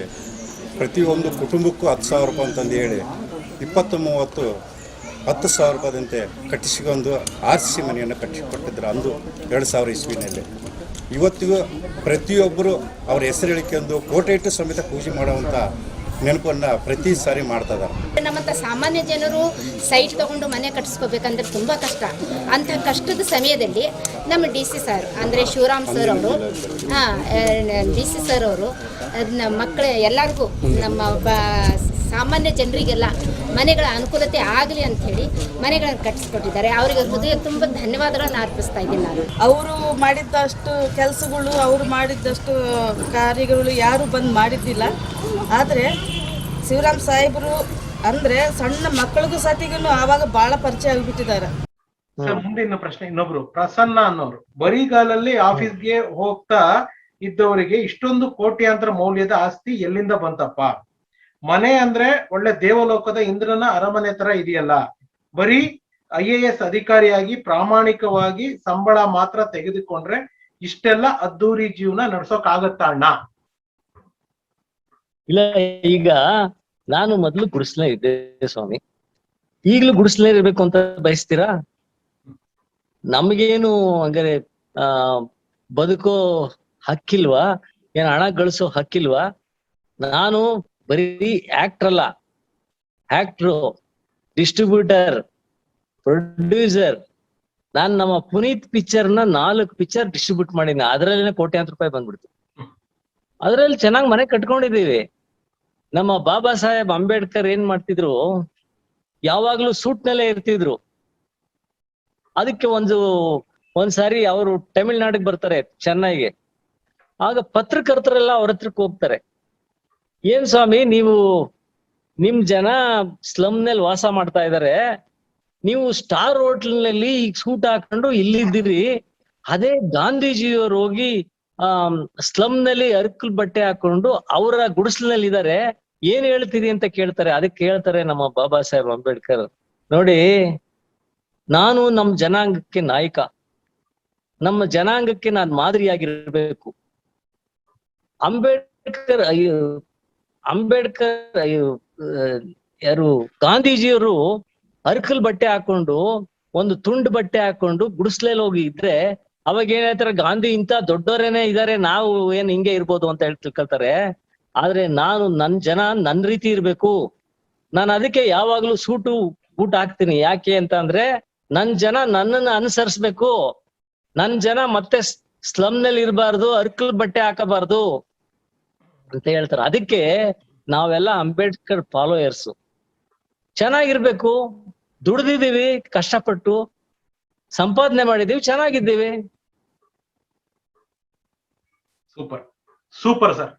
ಪ್ರತಿಯೊಂದು ಕುಟುಂಬಕ್ಕೂ 10,000 ರೂಪಾಯಿ ಅಂತಂದು ಹೇಳಿ 20-30 10,000 ರೂಪಾಯಿದಂತೆ ಕಟ್ಟಿಸಿಕೊಂಡು RCC ಮನೆಯನ್ನು ಕಟ್ಟಿಸಿಕೊಟ್ಟಿದ್ರು ಅಂದು 2000 ಇಸ್ವಿನಲ್ಲಿ. ಇವತ್ತಿಗೂ ಪ್ರತಿಯೊಬ್ಬರು ಅವ್ರ ಹೆಸರು ಹೇಳಿಕೊಂಡು ಕೋಟೆ ಇಟ್ಟು ಸಮೇತ ಪೂಜೆ ಮಾಡುವಂಥ ನೆನಪನ್ನು ಪ್ರತಿ ಸಾರಿ ಮಾಡ್ತಾ ಇದ್ದಾರೆ. ನಮ್ಮಂಥ ಸಾಮಾನ್ಯ ಜನರು ಸೈಟ್ ತಗೊಂಡು ಮನೆ ಕಟ್ಟಿಸ್ಕೋಬೇಕಂದ್ರೆ ತುಂಬ ಕಷ್ಟ. ಅಂಥ ಕಷ್ಟದ ಸಮಯದಲ್ಲಿ ನಮ್ಮ ಡಿ ಸಿ ಸರ್ ಅಂದರೆ ಶಿವರಾಮ್ ಸರ್ ಅವರು ಡಿ ಸಿ ಸರ್ ಅವರು ಅದನ್ನ ಮಕ್ಕಳ ಎಲ್ಲರಿಗೂ ನಮ್ಮ ಸಾಮಾನ್ಯ ಜನರಿಗೆಲ್ಲ ಮನೆಗಳ ಅನುಕೂಲತೆ ಆಗಲಿ ಅಂಥೇಳಿ ಮನೆಗಳನ್ನು ಕಟ್ಟಿಸ್ಕೊಟ್ಟಿದ್ದಾರೆ. ಅವರಿಗೆ ಹೃದಯ ತುಂಬ ಧನ್ಯವಾದಗಳನ್ನು ಅರ್ಪಿಸ್ತಾ ಇದ್ದೀನಿ ನಾನು. ಅವರು ಮಾಡಿದ್ದಷ್ಟು ಕೆಲಸಗಳು, ಅವರು ಮಾಡಿದ್ದಷ್ಟು ಕಾರ್ಯಗಳು ಯಾರೂ ಬಂದು ಮಾಡಿದ್ದಿಲ್ಲ. ಆದರೆ ಶಿವರಾಮ್ ಸಾಹೇಬರು ಅಂದರೆ ಸಣ್ಣ ಮಕ್ಕಳಿಗೂ ಸತಿಗೂ ಆವಾಗ ಭಾಳ ಪರಿಚಯ ಆಗಿಬಿಟ್ಟಿದ್ದಾರೆ. ಮುಂದಿನ ಪ್ರಶ್ನೆ ಇನ್ನೊಬ್ರು ಪ್ರಸನ್ನ ಅನ್ನೋರು, ಬರಿಗಾಲಲ್ಲಿ ಆಫೀಸ್ಗೆ ಹೋಗ್ತಾ ಇದ್ದವರಿಗೆ ಇಷ್ಟೊಂದು ಕೋಟ್ಯಾಂತರ ಮೌಲ್ಯದ ಆಸ್ತಿ ಎಲ್ಲಿಂದ ಬಂತಪ್ಪ? ಮನೆ ಅಂದ್ರೆ ಒಳ್ಳೆ ದೇವಲೋಕದ ಇಂದ್ರನ ಅರಮನೆ ತರ ಇದೆಯಲ್ಲ, ಬರೀ IAS ಅಧಿಕಾರಿಯಾಗಿ ಪ್ರಾಮಾಣಿಕವಾಗಿ ಸಂಬಳ ಮಾತ್ರ ತೆಗೆದುಕೊಂಡ್ರೆ ಇಷ್ಟೆಲ್ಲ ಅದ್ದೂರಿ ಜೀವನ ನಡ್ಸೋಕ್ ಆಗತ್ತಾ ಅಣ್ಣ? ಇಲ್ಲ, ಈಗ ನಾನು ಮೊದ್ಲು ಗುಡಿಸ್ಲೇ ಇದ್ದೆ ಸ್ವಾಮಿ, ಈಗ್ಲೂ ಗುಡಿಸ್ಲೇ ಇರ್ಬೇಕು ಅಂತ ಬಯಸ್ತೀರಾ? ನಮ್ಗೇನು ಹಂಗಾರೆ ಬದುಕೋ ಹಕ್ಕಿಲ್ವಾ? ಏನ್ ಹಣ ಗಳಿಸೋ ಹಕ್ಕಿಲ್ವಾ? ನಾನು ಬರೀ ಆಕ್ಟರ್ ಅಲ್ಲ, ಆಕ್ಟ್ರು, ಡಿಸ್ಟ್ರಿಬ್ಯೂಟರ್, ಪ್ರೊಡ್ಯೂಸರ್. ನಾನ್ ನಮ್ಮ ಪುನೀತ್ ಪಿಕ್ಚರ್ನ 4 ಪಿಕ್ಚರ್ ಡಿಸ್ಟ್ರಿಬ್ಯೂಟ್ ಮಾಡಿನಿ. ಅದ್ರಲ್ಲೇನೆ ಕೋಟ್ಯಾಂತರ ರೂಪಾಯಿ ಬಂದ್ಬಿಡ್ತು. ಅದ್ರಲ್ಲಿ ಚೆನ್ನಾಗಿ ಮನೆ ಕಟ್ಕೊಂಡಿದೀವಿ. ನಮ್ಮ ಬಾಬಾ ಸಾಹೇಬ್ ಅಂಬೇಡ್ಕರ್ ಏನ್ ಮಾಡ್ತಿದ್ರು, ಯಾವಾಗ್ಲೂ ಸೂಟ್ನಲ್ಲೇ ಇರ್ತಿದ್ರು. ಅದಕ್ಕೆ ಒಂದ್ಸಾರಿ ಅವರು ತಮಿಳ್ನಾಡಿಗೆ ಬರ್ತಾರೆ, ಚೆನ್ನೈಗೆ. ಆಗ ಪತ್ರಕರ್ತರೆಲ್ಲ ಅವ್ರ ಹತ್ರಕ್ಕೆ ಹೋಗ್ತಾರೆ, ಏನ್ ಸ್ವಾಮಿ ನೀವು, ನಿಮ್ ಜನ ಸ್ಲಮ್ ನಲ್ಲಿ ವಾಸ ಮಾಡ್ತಾ ಇದಾರೆ, ನೀವು ಸ್ಟಾರ್ ಹೋಟೆಲ್ ನಲ್ಲಿ ಈಗ ಸೂಟ್ ಹಾಕೊಂಡು ಇಲ್ಲಿದ್ದೀರಿ, ಅದೇ ಗಾಂಧೀಜಿಯವರು ಹೋಗಿ ಸ್ಲಮ್ ನಲ್ಲಿ ಅರ್ಕಲ್ ಬಟ್ಟೆ ಹಾಕೊಂಡು ಅವರ ಗುಡಿಸಲಿನಲ್ಲಿ ಇದಾರೆ, ಏನ್ ಹೇಳ್ತೀರಿ ಅಂತ ಕೇಳ್ತಾರೆ. ಅದಕ್ಕೆ ಹೇಳ್ತಾರೆ ನಮ್ಮ ಬಾಬಾ ಸಾಹೇಬ್ ಅಂಬೇಡ್ಕರ್, ನೋಡಿ ನಾನು ನಮ್ ಜನಾಂಗಕ್ಕೆ ನಾಯಕ, ನಮ್ಮ ಜನಾಂಗಕ್ಕೆ ನಾನ್ ಮಾದರಿಯಾಗಿರ್ಬೇಕು. ಅಂಬೇಡ್ಕರ್ ಯಾರು ಗಾಂಧೀಜಿಯವರು ಅರ್ಕಲ್ ಬಟ್ಟೆ ಹಾಕೊಂಡು ಒಂದು ತುಂಡು ಬಟ್ಟೆ ಹಾಕೊಂಡು ಗುಡಿಸ್ಲೆಲ್ಲಿ ಹೋಗಿ ಇದ್ರೆ ಅವಾಗ ಏನ್ ಹೇಳ್ತಾರೆ, ಗಾಂಧಿ ಇಂತ ದೊಡ್ಡವರೇನೆ ಇದಾರೆ, ನಾವು ಏನ್ ಹಿಂಗೆ ಇರ್ಬೋದು ಅಂತ ಹೇಳಿ ತಿಳ್ಕೊಳ್ತಾರೆ. ಆದ್ರೆ ನಾನು ನನ್ ಜನ ನನ್ ರೀತಿ ಇರ್ಬೇಕು, ನಾನು ಅದಕ್ಕೆ ಯಾವಾಗ್ಲೂ ಸೂಟು ಬೂಟ್ ಹಾಕ್ತೀನಿ. ಯಾಕೆ ಅಂತ ಅಂದ್ರೆ ನನ್ ಜನ ನನ್ನನ್ನ ಅನುಸರಿಸ್ಬೇಕು, ನನ್ ಜನ ಮತ್ತೆ ಸ್ಲಮ್ ನಲ್ಲಿ ಇರಬಾರ್ದು, ಅರ್ಕಲ್ ಬಟ್ಟೆ ಹಾಕಬಾರ್ದು ಅಂತ ಹೇಳ್ತಾರೆ. ಅದಕ್ಕೆ ನಾವೆಲ್ಲ ಅಂಬೇಡ್ಕರ್ ಫಾಲೋಯರ್ಸು. ಚೆನ್ನಾಗಿರ್ಬೇಕು, ದುಡ್ದಿದೀವಿ, ಕಷ್ಟಪಟ್ಟು ಸಂಪಾದನೆ ಮಾಡಿದೀವಿ, ಚೆನ್ನಾಗಿದ್ದೀವಿ. Super super sir,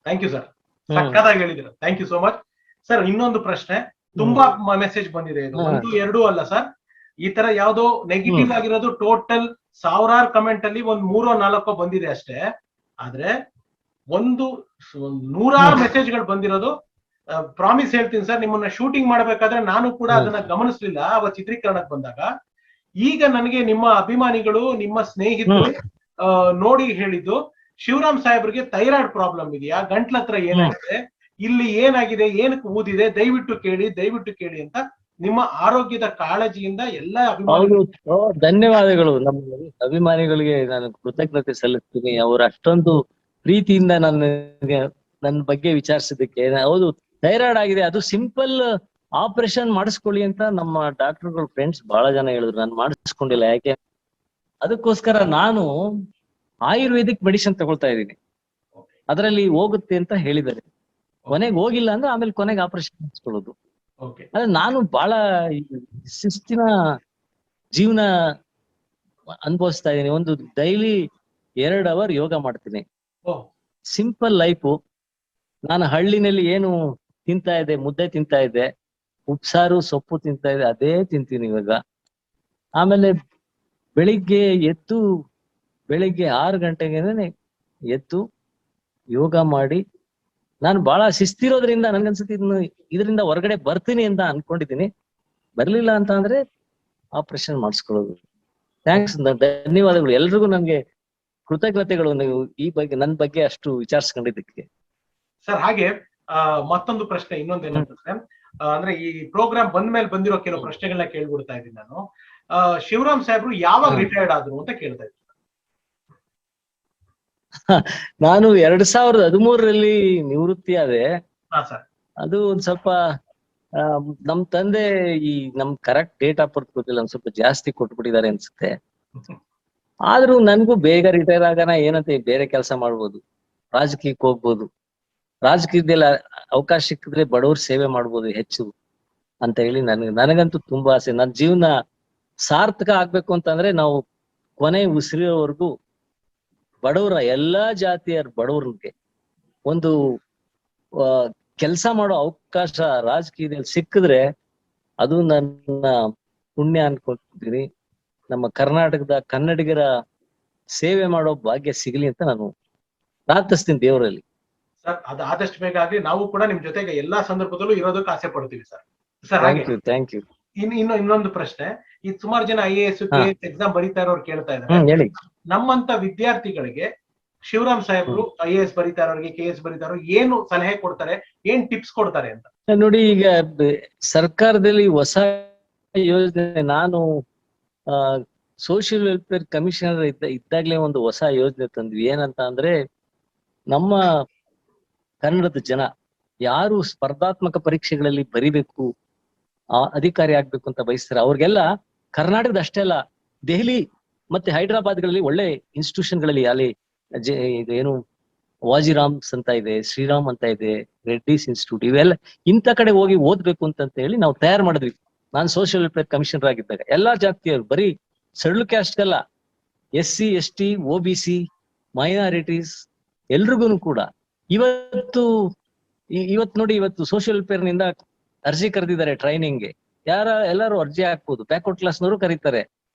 thank you sir, ಸಕ್ಕತ್ತಾಗಿ ಹೇಳಿದಿರ, thank you so much sir. ಇನ್ನೊಂದು ಪ್ರಶ್ನೆ, ತುಂಬಾ ಮೆಸೇಜ್ ಬಂದಿದೆ, ಇದು 1 2 ಅಲ್ಲ ಸರ್, ಈ ತರ ಯಾವ್ದೋ ನೆಗೆಟಿವ್ ಆಗಿರೋದು ಟೋಟಲ್ ಸಾವಿರಾರು ಕಮೆಂಟ್ ಅಲ್ಲಿ 1 3 4 ಬಂದಿದೆ ಅಷ್ಟೇ. ಆದ್ರೆ 100 ಮೆಸೇಜ್ಗಳು ಬಂದಿರೋದು. ಪ್ರಾಮಿಸ್ ಹೇಳ್ತೀನಿ ಸರ್, ನಿಮ್ಮನ್ನ ಶೂಟಿಂಗ್ ಮಾಡ್ಬೇಕಾದ್ರೆ ನಾನು ಕೂಡ ಅದನ್ನ ಗಮನಿಸ್ಲಿಲ್ಲ ಅವ ಚಿತ್ರೀಕರಣಕ್ಕೆ ಬಂದಾಗ. ಈಗ ನನಗೆ ನಿಮ್ಮ ಅಭಿಮಾನಿಗಳು, ನಿಮ್ಮ ಸ್ನೇಹಿತರು ನೋಡಿ ಹೇಳಿದ್ದು, ಶಿವರಾಮ್ ಸಾಹೇಬ್ರಿಗೆ ಥೈರಾಯ್ಡ್ ಪ್ರಾಬ್ಲಮ್ ಇದೆಯಾ, ಗಂಟ್ಲ ಹತ್ರ ಏನಾಗಿದೆ, ಇಲ್ಲಿ ಏನಾಗಿದೆ, ಏನಕ್ಕೆ ಊದಿದೆ, ದಯವಿಟ್ಟು ಕೇಳಿ ಅಂತ ನಿಮ್ಮ ಆರೋಗ್ಯದ ಕಾಳಜಿಯಿಂದ ಎಲ್ಲ ಧನ್ಯವಾದಗಳು. ನಮ್ಮ ಅಭಿಮಾನಿಗಳಿಗೆ ನಾನು ಕೃತಜ್ಞತೆ ಸಲ್ಲಿಸ್ತೀನಿ. ಅವರು ಅಷ್ಟೊಂದು ಪ್ರೀತಿಯಿಂದ ನನ್ನ ಬಗ್ಗೆ ವಿಚಾರಿಸಿದ್ದಕ್ಕೆ. ಹೌದು, ಥೈರಾಯ್ಡ್ ಆಗಿದೆ, ಅದು ಸಿಂಪಲ್ ಆಪರೇಷನ್ ಮಾಡಿಸ್ಕೊಳ್ಳಿ ಅಂತ ನಮ್ಮ ಡಾಕ್ಟರ್ಗಳು ಫ್ರೆಂಡ್ಸ್ ಬಹಳ ಜನ ಹೇಳಿದ್ರು. ನಾನು ಮಾಡಿಸ್ಕೊಂಡಿಲ್ಲ. ಯಾಕೆ? ಅದಕ್ಕೋಸ್ಕರ ನಾನು ಆಯುರ್ವೇದಿಕ್ ಮೆಡಿಸಿನ್ ತಗೊಳ್ತಾ ಇದ್ದೀನಿ, ಅದರಲ್ಲಿ ಹೋಗುತ್ತೆ ಅಂತ ಹೇಳಿದ್ದಾರೆ. ಕೊನೆಗೆ ಹೋಗಿಲ್ಲ ಅಂದ್ರೆ ಆಮೇಲೆ ಕೊನೆಗೆ ಆಪರೇಷನ್ ಮಾಡಿಸ್ಕೊಳ್ಳೋದು. ಆದ್ರೆ ನಾನು ಬಹಳ ಶಿಸ್ತಿನ ಜೀವನ ಅನುಭವಿಸ್ತಾ ಇದ್ದೀನಿ. ಒಂದು ಡೈಲಿ 2 ಅವರ್ ಯೋಗ ಮಾಡ್ತೀನಿ. Simple life. ನಾನು ಹಳ್ಳಿನಲ್ಲಿ ಏನು ತಿಂತಾ ಇದ್ದೆ, ಮುದ್ದೆ ತಿಂತಾ ಇದ್ದೆ, ಉಪ್ಸಾರು ಸೊಪ್ಪು ತಿಂತಾ ಇದ್ದೆ, ಅದೇ ತಿಂತೀನಿ ಇವಾಗ. ಆಮೇಲೆ ಬೆಳಿಗ್ಗೆ 6 ಗಂಟೆಗೆ ಎದ್ದು ಯೋಗ ಮಾಡಿ, ನಾನು ಬಹಳ ಶಿಸ್ತಿರೋದ್ರಿಂದ ನನ್ಗನ್ಸುತ್ತೆ ಇದರಿಂದ ಹೊರಗಡೆ ಬರ್ತೀನಿ ಅಂತ ಅನ್ಕೊಂಡಿದ್ದೀನಿ. ಬರ್ಲಿಲ್ಲ ಅಂತ ಅಂದ್ರೆ ಆಪರೇಷನ್ ಮಾಡಿಸ್ಕೊಳ್ಳೋದು. ಥ್ಯಾಂಕ್ಸ್, ಧನ್ಯವಾದಗಳು ಎಲ್ರಿಗೂ. ನನ್ಗೆ ಕೃತಜ್ಞತೆಗಳು, ನೀವು ಈ ಬಗ್ಗೆ ನನ್ನ ಬಗ್ಗೆ ಅಷ್ಟು ವಿಚಾರಿಸ್ಕೊಂಡಿದ್ದಕ್ಕೆ ಸರ್. ಹಾಗೆ ಮತ್ತೊಂದು ಪ್ರಶ್ನೆ, ಇನ್ನೊಂದೇನಂತಂದ್ರೆ, ಅಂದ್ರೆ ಈ ಪ್ರೋಗ್ರಾಮ್ ಬಂದ್ಮೇಲೆ ಬಂದಿರೋ ಕೆಲವು ಪ್ರಶ್ನೆಗಳನ್ನ ಕೇಳ್ಬಿಡ್ತಾ ಇದ್ದೀನಿ ನಾನು. ಶಿವರಾಮ್ ಸಾಹೇಬ್ರು ಯಾವಾಗ ರಿಟೈರ್ಡ್ ಆದ್ರು ಅಂತ ಕೇಳ್ತಾ ಇದ್ದೀನಿ. ನಾನು 2013ರಲ್ಲಿ ನಿವೃತ್ತಿ ಆದೆ. ಹಾಂ ಸರ್. ಅದು ಒಂದ್ ಸ್ವಲ್ಪ ನಮ್ ತಂದೆ ನಮ್ ಕರೆಕ್ಟ್ ಡೇಟ್ ಆಫ್ ಬರ್ತ್ ಗೊತ್ತಿಲ್ಲ, ಒಂದ್ ಸ್ವಲ್ಪ ಜಾಸ್ತಿ ಕೊಟ್ಬಿಟ್ಟಿದ್ದಾರೆ ಅನ್ಸುತ್ತೆ. ಆದ್ರೂ ನನ್ಗೂ ಬೇಗ ರಿಟೈರ್ ಆಗೋಣ, ಏನಂತೆ ಬೇರೆ ಕೆಲಸ ಮಾಡ್ಬೋದು, ರಾಜಕೀಯಕ್ಕೆ ಹೋಗ್ಬೋದು, ರಾಜಕೀಯದಲ್ಲಿ ಅವಕಾಶ ಸಿಕ್ಕಿದ್ರೆ ಬಡವ್ರ ಸೇವೆ ಮಾಡ್ಬೋದು ಹೆಚ್ಚು ಅಂತ ಹೇಳಿ ನನಗಂತೂ ತುಂಬಾ ಆಸೆ. ನನ್ನ ಜೀವನ ಸಾರ್ಥಕ ಆಗ್ಬೇಕು ಅಂತಂದ್ರೆ ನಾವು ಕೊನೆ ಉಸಿರಿರೋವರೆಗೂ ಬಡವರ ಎಲ್ಲಾ ಜಾತಿಯ ಬಡವ್ರಿಗೆ ಒಂದು ಕೆಲಸ ಮಾಡೋ ಅವಕಾಶ ರಾಜಕೀಯದಲ್ಲಿ ಸಿಕ್ಕಿದ್ರೆ ಅದು ನನ್ನ ಪುಣ್ಯ ಅನ್ಕೊಳ್ತೀನಿ. ನಮ್ಮ ಕರ್ನಾಟಕದ ಕನ್ನಡಿಗರ ಸೇವೆ ಮಾಡೋ ಭಾಗ್ಯ ಸಿಗಲಿ ಅಂತ ನಾನು ಪ್ರಾರ್ಥಿಸ್ತೀನಿ ದೇವರಲ್ಲಿ. ಸರ್, ಅದು ಆದಷ್ಟು ಬೇಗ ಆಗ್ಲಿ. ನಾವು ಕೂಡ ನಿಮ್ ಜೊತೆಗೆ ಎಲ್ಲಾ ಸಂದರ್ಭದಲ್ಲೂ ಇರೋದಕ್ಕೆ ಆಸೆ ಪಡ್ತೀವಿ ಸರ್. Sir, thank you. ಇನ್ನೊಂದು ಪ್ರಶ್ನೆ. ಈ ಸುಮಾರು ಜನ IAS KS ಎಕ್ಸಾಮ್ ಬರೀತಾ ಇರೋರು ಕೇಳ್ತಾ ಇದ್ದಾರೆ, ಹೇಳಿ. ನಮ್ಮಂತ ವಿದ್ಯಾರ್ಥಿಗಳಿಗೆ ಶಿವರಾಮ್ ಸಾಹೇಬ್ರು IAS ಬರೀತಾ ಇರೋರಿಗೆ, KS ಬರೀತಾ ಇರೋರಿಗೆ ಏನು ಸಲಹೆ ಕೊಡ್ತಾರೆ, ಏನ್ ಟಿಪ್ಸ್ ಕೊಡ್ತಾರೆ ಅಂತ? ನೋಡಿ, ಈಗ ಸರ್ಕಾರದಲ್ಲಿ ಹೊಸ ಯೋಜನೆ, ನಾನು ಸೋಷಿಯಲ್ ವೆಲ್ಫೇರ್ ಕಮಿಷನರ್ ಇದ್ದಾಗ್ಲೇ ಒಂದು ಹೊಸ ಯೋಜನೆ ತಂದ್ವಿ. ಏನಂತ ಅಂದ್ರೆ, ನಮ್ಮ ಕನ್ನಡದ ಜನ ಯಾರು ಸ್ಪರ್ಧಾತ್ಮಕ ಪರೀಕ್ಷೆಗಳಲ್ಲಿ ಬರಿಬೇಕು, ಅಧಿಕಾರಿ ಆಗ್ಬೇಕು ಅಂತ ಬಯಸ್ತಾರೆ, ಅವ್ರಿಗೆಲ್ಲ ಕರ್ನಾಟಕದ ಅಷ್ಟೇ ಅಲ್ಲ, ದೆಹಲಿ ಮತ್ತೆ ಹೈದರಾಬಾದ್ಗಳಲ್ಲಿ ಒಳ್ಳೆ ಇನ್ಸ್ಟಿಟ್ಯೂಷನ್ಗಳಲ್ಲಿ, ಅಲ್ಲಿ ಏನು ವಾಜಿರಾಮ್ಸ್ ಅಂತ ಇದೆ, ಶ್ರೀರಾಮ್ ಅಂತ ಇದೆ, ರೆಡ್ಡಿಸ್ ಇನ್ಸ್ಟಿಟ್ಯೂಟ್, ಇವೆಲ್ಲ ಇಂಥ ಕಡೆ ಹೋಗಿ ಓದ್ಬೇಕು ಅಂತ ಹೇಳಿ ನಾವು ತಯಾರು ಮಾಡಿದ್ವಿ. ನಾನು ಸೋಷಿಯಲ್ ವೆಲ್ಫೇರ್ ಕಮಿಷನರ್ ಆಗಿದ್ದಾಗ ಎಲ್ಲಾ ಜಾತಿಯವರು, ಬರೀ ಶೆಡ್ಯೂಲ್ ಕ್ಯಾಸ್ಟ್ ಅಲ್ಲ, SC ST OBC ಮೈನಾರಿಟೀಸ್ ಎಲ್ರಿಗೂ ಕೂಡ ಇವತ್ತು ನೋಡಿ, ಇವತ್ತು ಸೋಷಿಯಲ್ ವೆಲ್ಫೇರ್ ನಿಂದ ಅರ್ಜಿ ಕರೆದಿದ್ದಾರೆ ಟ್ರೈನಿಂಗ್ಗೆ. ಎಲ್ಲರೂ ಅರ್ಜಿ ಹಾಕ್ಬೋದು. ಬ್ಯಾಕ್ವರ್ಡ್ ಕ್ಲಾಸ್ನವರು ಕರೀತಾರೆ,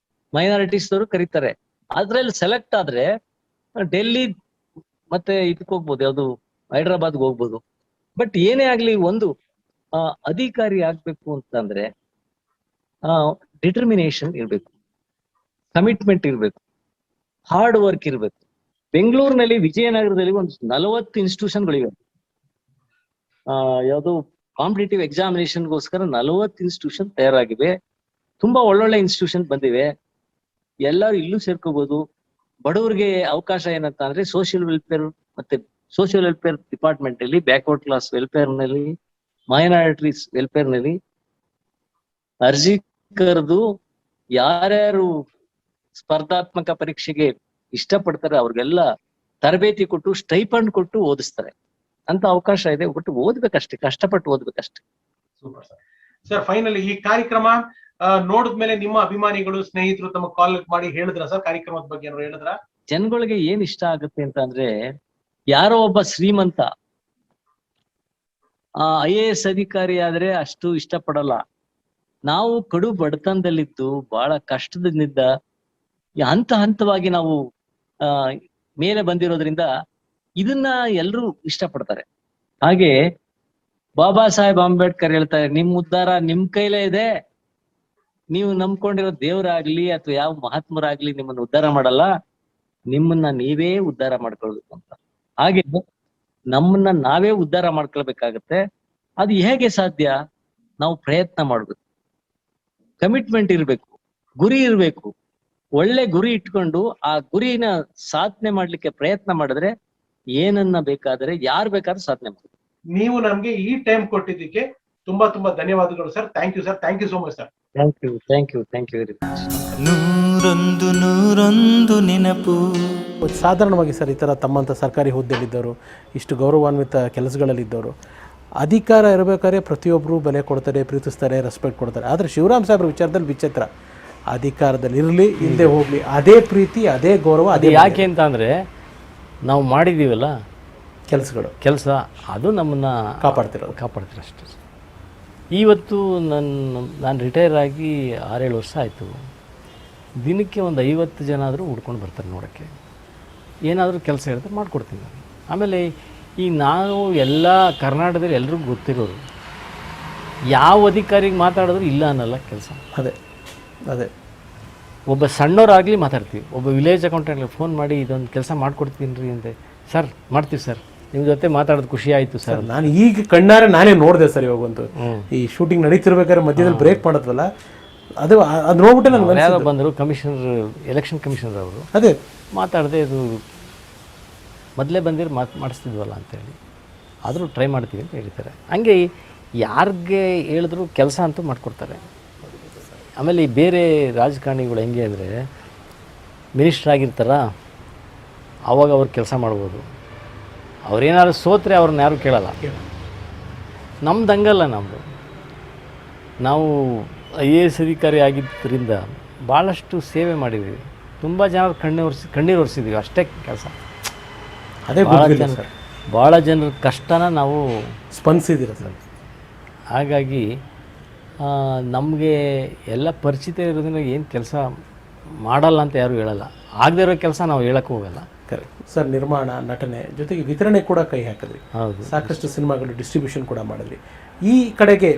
ಮೈನಾರಿಟೀಸ್ನವರು ಕರೀತಾರೆ. ಅದ್ರಲ್ಲಿ ಸೆಲೆಕ್ಟ್ ಆದ್ರೆ ಡೆಲ್ಲಿ ಮತ್ತೆ ಇದಕ್ಕೆ ಹೋಗ್ಬೋದು, ಯಾವ್ದು ಹೈದರಾಬಾದ್ಗೆ ಹೋಗ್ಬೋದು. ಬಟ್ ಏನೇ ಆಗ್ಲಿ, ಒಂದು ಅಧಿಕಾರಿ ಆಗ್ಬೇಕು ಅಂತಂದ್ರೆ ಡಿಟರ್ಮಿನೇಷನ್ ಇರ್ಬೇಕು, ಕಮಿಟ್ಮೆಂಟ್ ಇರ್ಬೇಕು, ಹಾರ್ಡ್ ವರ್ಕ್ ಇರ್ಬೇಕು. ಬೆಂಗಳೂರಿನಲ್ಲಿ, ವಿಜಯನಗರದಲ್ಲಿ ಒಂದು 40 ಇನ್ಸ್ಟಿಟ್ಯೂಷನ್ಗಳಿವೆ. ಯಾವುದು ಕಾಂಪಿಟೇಟಿವ್ ಎಕ್ಸಾಮಿನೇಷನ್ಗೋಸ್ಕರ 40 ಇನ್ಸ್ಟಿಟ್ಯೂಷನ್ ತಯಾರಾಗಿವೆ. ತುಂಬಾ ಒಳ್ಳೊಳ್ಳೆ ಇನ್ಸ್ಟಿಟ್ಯೂಷನ್ ಬಂದಿವೆ. ಎಲ್ಲರೂ ಇಲ್ಲೂ ಸೇರ್ಕೋಬಹುದು. ಬಡವರಿಗೆ ಅವಕಾಶ ಏನಂತ ಅಂದ್ರೆ, ಸೋಷಿಯಲ್ ವೆಲ್ಫೇರ್ ಮತ್ತೆ ಸೋಷಿಯಲ್ ವೆಲ್ಫೇರ್ ಡಿಪಾರ್ಟ್ಮೆಂಟ್ ಅಲ್ಲಿ, ಬ್ಯಾಕ್ವರ್ಡ್ ಕ್ಲಾಸ್ ವೆಲ್ಫೇರ್ ನಲ್ಲಿ, ಮೈನಾರಿಟೀಸ್ ವೆಲ್ಫೇರ್ ನಲ್ಲಿ ಅರ್ಜಿ ಕರೆದು ಯಾರ್ಯಾರು ಸ್ಪರ್ಧಾತ್ಮಕ ಪರೀಕ್ಷೆಗೆ ಇಷ್ಟಪಡ್ತಾರೆ ಅವ್ರಿಗೆಲ್ಲ ತರಬೇತಿ ಕೊಟ್ಟು, ಸ್ಟೈಪಂಡ್ ಕೊಟ್ಟು ಓದಿಸ್ತಾರೆ ಅಂತ ಅವಕಾಶ ಇದೆ. ಒಟ್ಟು ಓದ್ಬೇಕಷ್ಟೇ, ಕಷ್ಟಪಟ್ಟು ಓದ್ಬೇಕಷ್ಟೇ. Super sir. ಸರ್, ಫೈನಲಿ ಈ ಕಾರ್ಯಕ್ರಮ ನೋಡಿದ್ಮೇಲೆ ನಿಮ್ಮ ಅಭಿಮಾನಿಗಳು, ಸ್ನೇಹಿತರು ತಮ್ಮ ಕಾಲ್ ಮಾಡಿ ಹೇಳಿದ್ರ ಸರ್ ಕಾರ್ಯಕ್ರಮದ ಬಗ್ಗೆ ಏನಾದ್ರು ಹೇಳಿದ್ರ? ಜನಗಳಿಗೆ ಏನ್ ಇಷ್ಟ ಆಗುತ್ತೆ ಅಂತ ಅಂದ್ರೆ, ಯಾರೋ ಒಬ್ಬ ಶ್ರೀಮಂತ IAS ಅಧಿಕಾರಿ ಆದ್ರೆ ಅಷ್ಟು ಇಷ್ಟಪಡಲ್ಲ. ನಾವು ಕಡು ಬಡತನದಲ್ಲಿದ್ದು ಬಹಳ ಕಷ್ಟದಿಂದ ಹಂತ ಹಂತವಾಗಿ ನಾವು ಮೇಲೆ ಬಂದಿರೋದ್ರಿಂದ ಇದನ್ನ ಎಲ್ರೂ ಇಷ್ಟಪಡ್ತಾರೆ. ಹಾಗೆ ಬಾಬಾ ಸಾಹೇಬ್ ಅಂಬೇಡ್ಕರ್ ಹೇಳ್ತಾರೆ, ನಿಮ್ ಉದ್ಧಾರ ನಿಮ್ ಕೈಲೇ ಇದೆ, ನೀವು ನಂಬ್ಕೊಂಡಿರೋ ದೇವರಾಗ್ಲಿ ಅಥವಾ ಯಾವ ಮಹಾತ್ಮರಾಗ್ಲಿ ನಿಮ್ಮನ್ನ ಉದ್ಧಾರ ಮಾಡಲ್ಲ, ನಿಮ್ಮನ್ನ ನೀವೇ ಉದ್ಧಾರ ಮಾಡ್ಕೊಳ್ಬೇಕು ಅಂತ. ಹಾಗೆ ನಮ್ಮನ್ನ ನಾವೇ ಉದ್ಧಾರ ಮಾಡ್ಕೊಳ್ಬೇಕಾಗತ್ತೆ. ಅದು ಹೇಗೆ ಸಾಧ್ಯ? ನಾವು ಪ್ರಯತ್ನ ಮಾಡ್ಬೇಕು, ಕಮಿಟ್ಮೆಂಟ್ ಇರ್ಬೇಕು, ಗುರಿ ಇರ್ಬೇಕು. ಒಳ್ಳೆ ಗುರಿ ಇಟ್ಕೊಂಡು ಆ ಗುರಿನ ಸಾಧನೆ ಮಾಡ್ಲಿಕ್ಕೆ ಪ್ರಯತ್ನ ಮಾಡಿದ್ರೆ ಏನನ್ನ ಬೇಕಾದ್ರೆ ಯಾರು ಬೇಕಾದ್ರೂ ಸಾಧನೆ ಮಾಡ್ತಾರೆ. ನೀವು ನಮ್ಗೆ ಈ ಟೈಮ್ ಕೊಟ್ಟಿದ್ದಕ್ಕೆ ತುಂಬಾ ತುಂಬಾ ಧನ್ಯವಾದಗಳು sir. Thank you sir. Thank you so much sir. Thank you very much. ನೂರೊಂದು ನೆನಪು. ಸಾಧಾರಣವಾಗಿ ಸರ್, ಈ ಥರ ತಮ್ಮಂಥ ಸರ್ಕಾರಿ ಹುದ್ದೆಯಲ್ಲಿದ್ದವರು, ಇಷ್ಟು ಗೌರವಾನ್ವಿತ ಕೆಲಸಗಳಲ್ಲಿದ್ದವರು, ಅಧಿಕಾರ ಇರಬೇಕಾದ್ರೆ ಪ್ರತಿಯೊಬ್ಬರು ಬೆಲೆ ಕೊಡ್ತಾರೆ, ಪ್ರೀತಿಸ್ತಾರೆ, ರೆಸ್ಪೆಕ್ಟ್ ಕೊಡ್ತಾರೆ. ಆದರೆ ಶಿವರಾಮ್ ಸಾಹೇಬ್ರ ವಿಚಾರದಲ್ಲಿ ವಿಚಿತ್ರ. ಅಧಿಕಾರದಲ್ಲಿ ಇರಲಿ, ಹಿಂದೆ ಹೋಗಲಿ, ಅದೇ ಪ್ರೀತಿ, ಅದೇ ಗೌರವ. ಅದೇ ಯಾಕೆ ಅಂತ ಅಂದರೆ, ನಾವು ಮಾಡಿದ್ದೀವಲ್ಲ ಕೆಲಸ, ಅದು ನಮ್ಮನ್ನು ಕಾಪಾಡ್ತಿರೋ ಅಷ್ಟೇ. ಇವತ್ತು ನಾನು ರಿಟೈರ್ ಆಗಿ 6-7 ವರ್ಷ ಆಯಿತು. ದಿನಕ್ಕೆ ಒಂದು 50 ಜನ ಆದರೂ ಹುಡ್ಕೊಂಡು ಬರ್ತಾರೆ ನೋಡೋಕ್ಕೆ. ಏನಾದರೂ ಕೆಲಸ ಹೇಳಿದ್ರೆ ಮಾಡಿಕೊಡ್ತೀನಿ ನಾನು. ಆಮೇಲೆ ಈಗ ನಾನು ಎಲ್ಲ ಕರ್ನಾಟಕದಲ್ಲಿ ಎಲ್ರಿಗೂ ಗೊತ್ತಿರೋರು, ಯಾವ ಅಧಿಕಾರಿಗೆ ಮಾತಾಡಿದ್ರು ಇಲ್ಲ ಅನ್ನಲ್ಲ ಕೆಲಸ. ಅದೇ ಒಬ್ಬ ಸಣ್ಣವರಾಗಲಿ ಮಾತಾಡ್ತೀವಿ, ಒಬ್ಬ ವಿಲೇಜ್ ಅಕೌಂಟೆಂಟ್ಗೆ ಫೋನ್ ಮಾಡಿ ಇದೊಂದು ಕೆಲಸ ಮಾಡ್ಕೊಡ್ತೀನಿ ರೀ ಅಂತೆ, ಸರ್ ಮಾಡ್ತೀವಿ ಸರ್, ನಿಮ್ಮ ಜೊತೆ ಮಾತಾಡೋದು ಖುಷಿ ಆಯಿತು ಸರ್. ನಾನು ಈಗ ಕಣ್ಣಾರೆ ನಾನೇ ನೋಡಿದೆ ಸರ್. ಇವಾಗಂತೂ ಈ ಶೂಟಿಂಗ್ ನಡೀತಿರ್ಬೇಕಾದ್ರೆ ಮಧ್ಯದಲ್ಲಿ ಬ್ರೇಕ್ ಮಾಡಿದ್ವಲ್ಲ, ಅದು ನೋಡ್ಬಿಟ್ಟೆ ನನಗೆ ಯಾರೋ ಬಂದರು, ಎಲೆಕ್ಷನ್ ಕಮಿಷನರ್ ಅವರು. ಅದೇ ಮಾತಾಡದೆ, ಇದು ಮೊದಲೇ ಬಂದಿರೋ ಮಾಡಿಸ್ತಿದ್ವಲ್ಲ ಅಂತೇಳಿ, ಆದರೂ ಟ್ರೈ ಮಾಡ್ತೀವಿ ಅಂತ ಹೇಳ್ತಾರೆ. ಹಂಗೆ ಯಾರಿಗೆ ಹೇಳಿದ್ರು ಕೆಲಸ ಅಂತೂ ಮಾಡಿಕೊಡ್ತಾರೆ. ಆಮೇಲೆ ಈ ಬೇರೆ ರಾಜಕಾರಣಿಗಳು ಹೆಂಗೆ ಅಂದರೆ ಮಿನಿಸ್ಟ್ರ್ ಆಗಿರ್ತಾರ, ಆವಾಗ ಅವ್ರು ಕೆಲಸ ಮಾಡ್ಬೋದು. ಅವ್ರೇನಾದ್ರು ಸೋತ್ರೆ ಅವ್ರನ್ನ ಯಾರೂ ಕೇಳಲ್ಲ. ನಮ್ದು ಹಂಗಲ್ಲ. ನಾವು IAS ಅಧಿಕಾರಿ ಆಗಿದ್ದರಿಂದ ಭಾಳಷ್ಟು ಸೇವೆ ಮಾಡಿದ್ದೀವಿ. ತುಂಬ ಜನರು ಕಣ್ಣೀರು ಒರೆಸಿದ್ದೀವಿ, ಅಷ್ಟೇ ಕೆಲಸ. ಅದೇ ಭಾಳ ಜನರ ಕಷ್ಟನ ನಾವು ಸ್ಪಂದಿಸಿದ್ದೀರ ಸರ್. ಹಾಗಾಗಿ ನಮಗೆ ಎಲ್ಲ ಪರಿಚಿತ ಇರೋದ್ರಿಂದ ಏನು ಕೆಲಸ ಮಾಡಲ್ಲ ಅಂತ ಯಾರೂ ಹೇಳಲ್ಲ. ಆಗದೇ ಇರೋ ಕೆಲಸ ನಾವು ಹೇಳೋಕ್ಕೂ ಹೋಗಲ್ಲ. Correct sir. ನಿರ್ಮಾಣ, ನಟನೆ ಜೊತೆಗೆ ವಿತರಣೆ ಕೂಡ ಕೈ ಹಾಕಿದ್ರಿ. ಹೌದು. ಸಾಕಷ್ಟು ಸಿನಿಮಾಗಳು ಡಿಸ್ಟ್ರಿಬ್ಯೂಷನ್ ಕೂಡ ಮಾಡಿದ್ರಿ. ಈ ಕಡೆಗೆ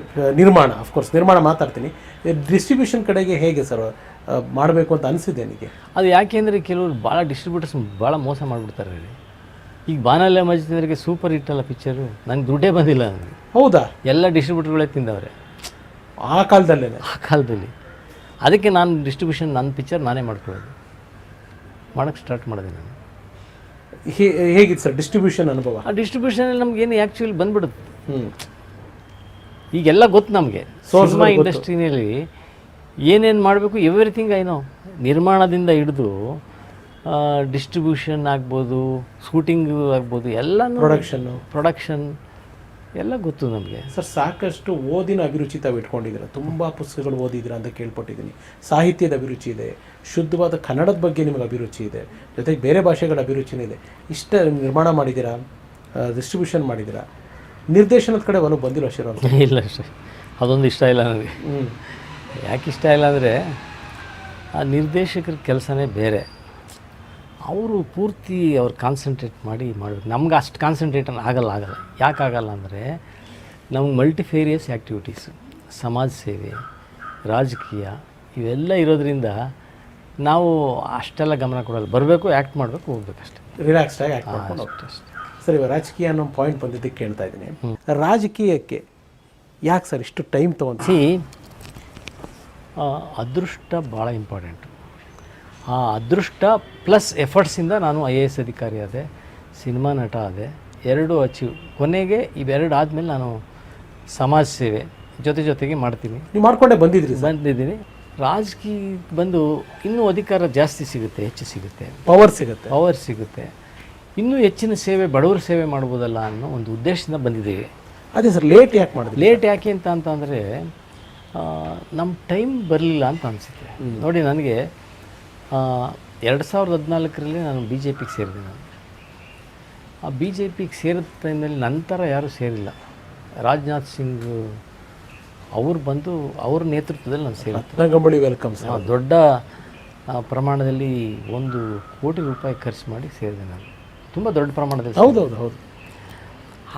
ನಿರ್ಮಾಣ, ಅಫ್ಕೋರ್ಸ್ ನಿರ್ಮಾಣ ಮಾತಾಡ್ತೀನಿ, ಡಿಸ್ಟ್ರಿಬ್ಯೂಷನ್ ಕಡೆಗೆ ಹೇಗೆ ಸರ್ ಮಾಡಬೇಕು ಅಂತ ಅನಿಸಿದೆ ನನಗೆ? ಅದು ಯಾಕೆಂದರೆ ಕೆಲವರು ಭಾಳ ಡಿಸ್ಟ್ರಿಬ್ಯೂಟರ್ಸ್ ಭಾಳ ಮೋಸ ಮಾಡಿಬಿಡ್ತಾರೆ ಹೇಳಿ. ಈಗ ಬಾನಲ್ಯ ಮಜಿದ್ರಿಗೆ ಸೂಪರ್ ಹಿಟ್ ಅಲ್ಲ ಪಿಕ್ಚರು, ನಂಗೆ ದುಡ್ಡೇ ಬಂದಿಲ್ಲ ನನಗೆ. ಹೌದಾ? ಎಲ್ಲ ಡಿಸ್ಟ್ರಿಬ್ಯೂಟರ್ಗಳೇ ತಿಂದವ್ರೆ ಆ ಕಾಲದಲ್ಲಿ. ಅದಕ್ಕೆ ನಾನು ಡಿಸ್ಟ್ರಿಬ್ಯೂಷನ್ ನನ್ನ ಪಿಕ್ಚರ್ ನಾನೇ ಮಾಡೋಕ್ಕೆ ಸ್ಟಾರ್ಟ್ ಮಾಡಿದೆ ನಾನು. ಹೇಗಿತ್ತು ಸರ್ ಡಿಸ್ಟ್ರಿಬ್ಯೂಷನ್ ಅನುಭವ? ಆ ಡಿಸ್ಟ್ರಿಬ್ಯೂಷನಲ್ಲಿ ನಮಗೇನು ಆ್ಯಕ್ಚುಲಿ ಬಂದ್ಬಿಡುತ್ತೆ. ಈಗೆಲ್ಲ ಗೊತ್ತು ನಮಗೆ. ಸಿನಿಮಾ ಇಂಡಸ್ಟ್ರಿನಲ್ಲಿ ಏನೇನು ಮಾಡಬೇಕು ಎವ್ರಿಥಿಂಗ್ ಐನೋ. ನಿರ್ಮಾಣದಿಂದ ಹಿಡಿದು ಡಿಸ್ಟ್ರಿಬ್ಯೂಷನ್ ಆಗ್ಬೋದು, ಶೂಟಿಂಗು ಆಗ್ಬೋದು, ಎಲ್ಲನೂ ಪ್ರೊಡಕ್ಷನ್ ಎಲ್ಲ ಗೊತ್ತು ನಮಗೆ. ಸರ್ ಸಾಕಷ್ಟು ಓದಿನ ಅಭಿರುಚಿ ತಾವು ಇಟ್ಕೊಂಡಿದ್ದೀರ, ತುಂಬ ಪುಸ್ತಕಗಳು ಓದಿದ್ದೀರಾ ಅಂತ ಕೇಳ್ಪಟ್ಟಿದ್ದೀನಿ. ಸಾಹಿತ್ಯದ ಅಭಿರುಚಿ ಇದೆ, ಶುದ್ಧವಾದ ಕನ್ನಡದ ಬಗ್ಗೆ ನಿಮಗೆ ಅಭಿರುಚಿ ಇದೆ, ಜೊತೆಗೆ ಬೇರೆ ಭಾಷೆಗಳ ಅಭಿರುಚಿನೂ ಇದೆ. ಇಷ್ಟ ನಿರ್ಮಾಣ ಮಾಡಿದ್ದೀರಾ, ಡಿಸ್ಟ್ರಿಬ್ಯೂಷನ್ ಮಾಡಿದ್ದೀರಾ, ನಿರ್ದೇಶನದ ಕಡೆ ಒಲವು ಬಂದಿಲ್ಲ ಶಿರೋನ್? ಇಲ್ಲ ಸರ್, ಅದೊಂದು ಇಷ್ಟ ಇಲ್ಲ ನನಗೆ. ಯಾಕೆ ಇಷ್ಟ ಇಲ್ಲ ಅಂದರೆ ಆ ನಿರ್ದೇಶಕರ ಕೆಲಸನೇ ಬೇರೆ. ಅವರು ಪೂರ್ತಿ ಅವ್ರು ಕಾನ್ಸಂಟ್ರೇಟ್ ಮಾಡಿ ಮಾಡಬೇಕು. ನಮ್ಗೆ ಅಷ್ಟು ಕಾನ್ಸಂಟ್ರೇಟ್ ಆಗಲ್ಲ. ಯಾಕೆ ಆಗಲ್ಲ ಅಂದರೆ ನಮ್ಗೆ ಮಲ್ಟಿಫೇರಿಯಸ್ ಆ್ಯಕ್ಟಿವಿಟೀಸು, ಸಮಾಜ ಸೇವೆ, ರಾಜಕೀಯ ಇವೆಲ್ಲ ಇರೋದ್ರಿಂದ ನಾವು ಅಷ್ಟೆಲ್ಲ ಗಮನ ಕೊಡಲ್ಲ. ಬರಬೇಕು, ಆ್ಯಕ್ಟ್ ಮಾಡಬೇಕು, ಹೋಗ್ಬೇಕಷ್ಟೆ, ರಿಲ್ಯಾಕ್ಸ್ಡಾಗಿ ಆ್ಯಕ್ಟ್ ಮಾಡ್ಕೊಂಡು ಅಷ್ಟೇ. ಸರ್, ಇವಾಗ ರಾಜಕೀಯ ಅನ್ನೋ ಪಾಯಿಂಟ್ ಬಂದಿದ್ದಕ್ಕೆ ಕೇಳ್ತಾ ಇದ್ದೀನಿ. ರಾಜಕೀಯಕ್ಕೆ ಯಾಕೆ ಸರ್ ಇಷ್ಟು ಟೈಮ್ ತೊಗೊಂಡು? ಅದೃಷ್ಟ ಭಾಳ ಇಂಪಾರ್ಟೆಂಟು. ಆ ಅದೃಷ್ಟ ಪ್ಲಸ್ ಎಫರ್ಟ್ಸಿಂದ ನಾನು IAS ಅಧಿಕಾರಿ ಆದೆ, ಸಿನಿಮಾ ನಟ ಆದೆ, ಎರಡೂ ಅಚೀವ್. ಕೊನೆಗೆ ಇವೆರಡು ಆದಮೇಲೆ ನಾನು ಸಮಾಜ ಸೇವೆ ಜೊತೆಗೆ ಮಾಡ್ತೀನಿ. ನೀವು ಮಾಡ್ಕೊಂಡೇ ಬಂದಿದ್ದೀನಿ. ರಾಜಕೀಯಕ್ಕೆ ಬಂದು ಇನ್ನೂ ಅಧಿಕಾರ ಜಾಸ್ತಿ ಸಿಗುತ್ತೆ, ಹೆಚ್ಚು ಸಿಗುತ್ತೆ, ಪವರ್ ಸಿಗುತ್ತೆ, ಇನ್ನೂ ಹೆಚ್ಚಿನ ಸೇವೆ, ಬಡವರ ಸೇವೆ ಮಾಡ್ಬೋದಲ್ಲ ಅನ್ನೋ ಒಂದು ಉದ್ದೇಶದಿಂದ ಬಂದಿದ್ದೀವಿ. ಅದೇ ಸರ್, ಲೇಟ್ ಯಾಕೆ ಮಾಡಿದ್ವಿ? ಲೇಟ್ ಯಾಕೆ ಅಂತಂದರೆ ನಮ್ಮ ಟೈಮ್ ಬರಲಿಲ್ಲ ಅಂತ ಅನಿಸುತ್ತೆ. ನೋಡಿ, ನನಗೆ 2014ರಲ್ಲಿ ನಾನು BJPಗೆ ಸೇರಿದೆ. ಆ BJPಗೆ ಸೇರಿದ ಟೈಮಲ್ಲಿ ನಂತರ ಯಾರೂ ಸೇರಿಲ್ಲ. ರಾಜನಾಥ್ ಸಿಂಗ್ ಅವ್ರು ಬಂದು ಅವ್ರ ನೇತೃತ್ವದಲ್ಲಿ ನಾನು ಸೇರಿದೆ. ವೆಲ್ಕಮ್. ದೊಡ್ಡ ಪ್ರಮಾಣದಲ್ಲಿ 1 ಕೋಟಿ ರೂಪಾಯಿ ಖರ್ಚು ಮಾಡಿ ಸೇರಿದೆ ನಾನು. ತುಂಬ ದೊಡ್ಡ ಪ್ರಮಾಣದಲ್ಲಿ. ಹೌದು.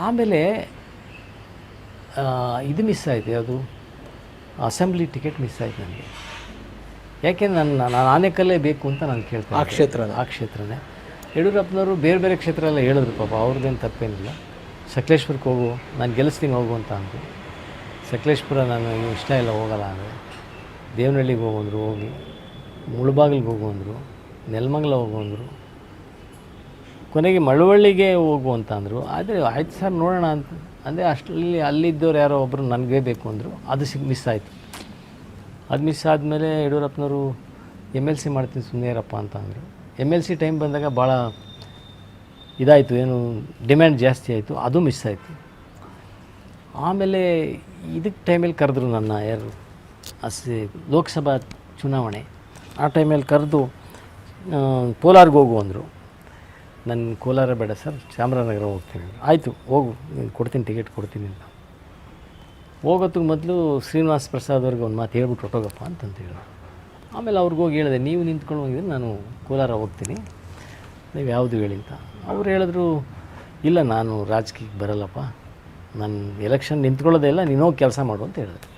ಆಮೇಲೆ ಇದು ಮಿಸ್ ಆಯಿತು, ಅದು ಅಸೆಂಬ್ಲಿ ಟಿಕೆಟ್ ಮಿಸ್ ಆಯಿತು ನನಗೆ. ಯಾಕೆಂದ್ರೆ ನಾನು ಆನೇಕಲ್ಲೇ ಬೇಕು ಅಂತ ನಾನು ಕೇಳ್ತೇನೆ. ಆ ಕ್ಷೇತ್ರನೇ ಯಡಿಯೂರಪ್ಪನವರು ಬೇರೆ ಕ್ಷೇತ್ರ ಎಲ್ಲ ಹೇಳಿದ್ರು. ಪಾಪ ಅವ್ರದ್ದೇನು ತಪ್ಪೇನಿಲ್ಲ. ಸಕಲೇಶ್ಪುರಕ್ಕೆ ಹೋಗು, ನಾನು ಗೆಲ್ಲಿಸ್ತೀನಿ ಹೋಗು ಅಂತ ಅಂದರು. ಸಕಲೇಶ್ಪುರ ನನಗೆ ಇಷ್ಟ ಇಲ್ಲ, ಹೋಗಲ್ಲ ಅಂದರೆ. ದೇವನಹಳ್ಳಿಗೆ ಹೋಗಂದರು, ಹೋಗಿ. ಮುಳಬಾಗಿಲಿಗೆ ಹೋಗು ಅಂದರು, ನೆಲಮಂಗಲ ಹೋಗು ಅಂದರು, ಕೊನೆಗೆ ಮಳವಳ್ಳಿಗೆ ಹೋಗು ಅಂತ ಅಂದರು. ಆದರೆ ಆಯ್ತು ಸರ್, ನೋಡೋಣ ಅಂತ ಅಂದರೆ ಅಷ್ಟರಲ್ಲಿ ಅಲ್ಲಿದ್ದವ್ರು ಯಾರೋ ಒಬ್ಬರು ನನಗೇ ಬೇಕು ಅಂದರು. ಅದು ಮಿಸ್ ಆಯಿತು. ಅದು ಮಿಸ್ ಆದಮೇಲೆ ಯಡಿಯೂರಪ್ಪನವರು MLC ಮಾಡ್ತೀನಿ ಸುಮ್ಮನೆ ಇರಪ್ಪ ಅಂತ ಅಂದರು. MLC ಟೈಮ್ ಬಂದಾಗ ಭಾಳ ಇದಾಯಿತು, ಏನು ಡಿಮ್ಯಾಂಡ್ ಜಾಸ್ತಿ ಆಯಿತು, ಅದು ಮಿಸ್ ಆಯಿತು. ಆಮೇಲೆ ಇದಕ್ಕೆ ಟೈಮಲ್ಲಿ ಕರೆದ್ರು ನನ್ನ, ಯಾರು ಲೋಕಸಭಾ ಚುನಾವಣೆ ಆ ಟೈಮಲ್ಲಿ ಕರೆದು ಕೋಲಾರ್ಗೆ ಹೋಗು ಅಂದರು. ನನ್ನ ಕೋಲಾರ ಬೇಡ ಸರ್, ಚಾಮರಾಜನಗರ ಹೋಗ್ತೀನಿ. ಆಯಿತು ಹೋಗು, ನೀನು ಕೊಡ್ತೀನಿ, ಟಿಕೆಟ್ ಕೊಡ್ತೀನಿ ಅಂತ. ಹೋಗೋತ್ತಿಗೆ ಮೊದಲು ಶ್ರೀನಿವಾಸ್ ಪ್ರಸಾದ್ ಅವ್ರಿಗೆ ಒಂದು ಮಾತು ಹೇಳ್ಬಿಟ್ಟು ಹೊಟ್ಟೋಗಪ್ಪ ಅಂತಂತ ಹೇಳಿದ್ರು. ಆಮೇಲೆ ಅವ್ರಿಗೆ ಹೋಗಿ ಹೇಳಿದೆ, ನೀವು ನಿಂತ್ಕೊಂಡು ಹೋಗಿದ್ರೆ ನಾನು ಕೋಲಾರ ಹೋಗ್ತೀನಿ, ನೀವು ಯಾವುದು ಹೇಳಿ ಅಂತ. ಅವ್ರು ಹೇಳಿದ್ರು, ಇಲ್ಲ ನಾನು ರಾಜಕೀಯಕ್ಕೆ ಬರಲ್ಲಪ್ಪ, ನಾನು ಎಲೆಕ್ಷನ್ ನಿಂತ್ಕೊಳ್ಳೋದೇ ಇಲ್ಲ, ನೀನು ಹೋಗಿ ಕೆಲಸ ಮಾಡು ಅಂತ ಹೇಳಿದ್ರು.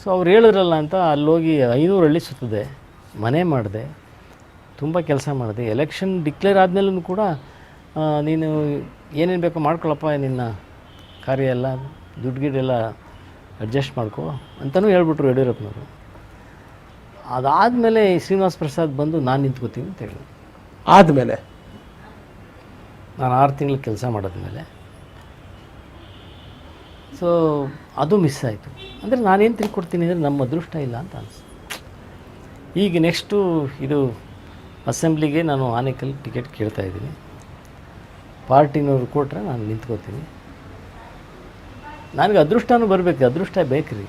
ಸೊ ಅವ್ರು ಹೇಳಿದ್ರಲ್ಲ ಅಂತ ಅಲ್ಲೋಗಿ 500 ಹಳ್ಳಿ ಸುತ್ತದೆ, ಮನೆ ಮಾಡಿದೆ, ತುಂಬ ಕೆಲಸ ಮಾಡಿದೆ. ಎಲೆಕ್ಷನ್ ಡಿಕ್ಲೇರ್ ಆದಮೇಲೂ ಕೂಡ ನೀನು ಏನೇನು ಬೇಕೋ ಮಾಡ್ಕೊಳ್ಳಪ್ಪ, ನಿನ್ನ ಕಾರ್ಯ ಎಲ್ಲ ದುಡ್ಡುಗಿಡೆಲ್ಲ ಅಡ್ಜಸ್ಟ್ ಮಾಡ್ಕೊ ಅಂತಲೂ ಹೇಳ್ಬಿಟ್ರು ಯಡಿಯೂರಪ್ಪನವರು. ಅದಾದಮೇಲೆ ಶ್ರೀನಿವಾಸ್ ಪ್ರಸಾದ್ ಬಂದು ನಾನು ನಿಂತ್ಕೋತೀನಿ ಅಂತ ಹೇಳಿದ್ರು. ನಾನು 6 ತಿಂಗಳು ಕೆಲಸ ಮಾಡಿದ್ಮೇಲೆ ಸೊ ಅದು ಮಿಸ್ ಆಯಿತು. ಅಂದರೆ ನಾನೇನು ತಿಳ್ಕೊಡ್ತೀನಿ ಅಂದರೆ ನಮ್ಮ ಅದೃಷ್ಟ ಇಲ್ಲ ಅಂತ ಅನಿಸ್ತು. ಈಗ ನೆಕ್ಸ್ಟು ಇದು ಅಸೆಂಬ್ಲಿಗೆ ನಾನು ಆನೇಕಲ್ ಟಿಕೆಟ್ ಕೇಳ್ತಾಯಿದ್ದೀನಿ. ಪಾರ್ಟಿನವ್ರು ಕೊಟ್ಟರೆ ನಾನು ನಿಂತ್ಕೋತೀನಿ. ನನಗೆ ಅದೃಷ್ಟನೂ ಬರಬೇಕು, ಅದೃಷ್ಟ ಬೇಕು ರೀ.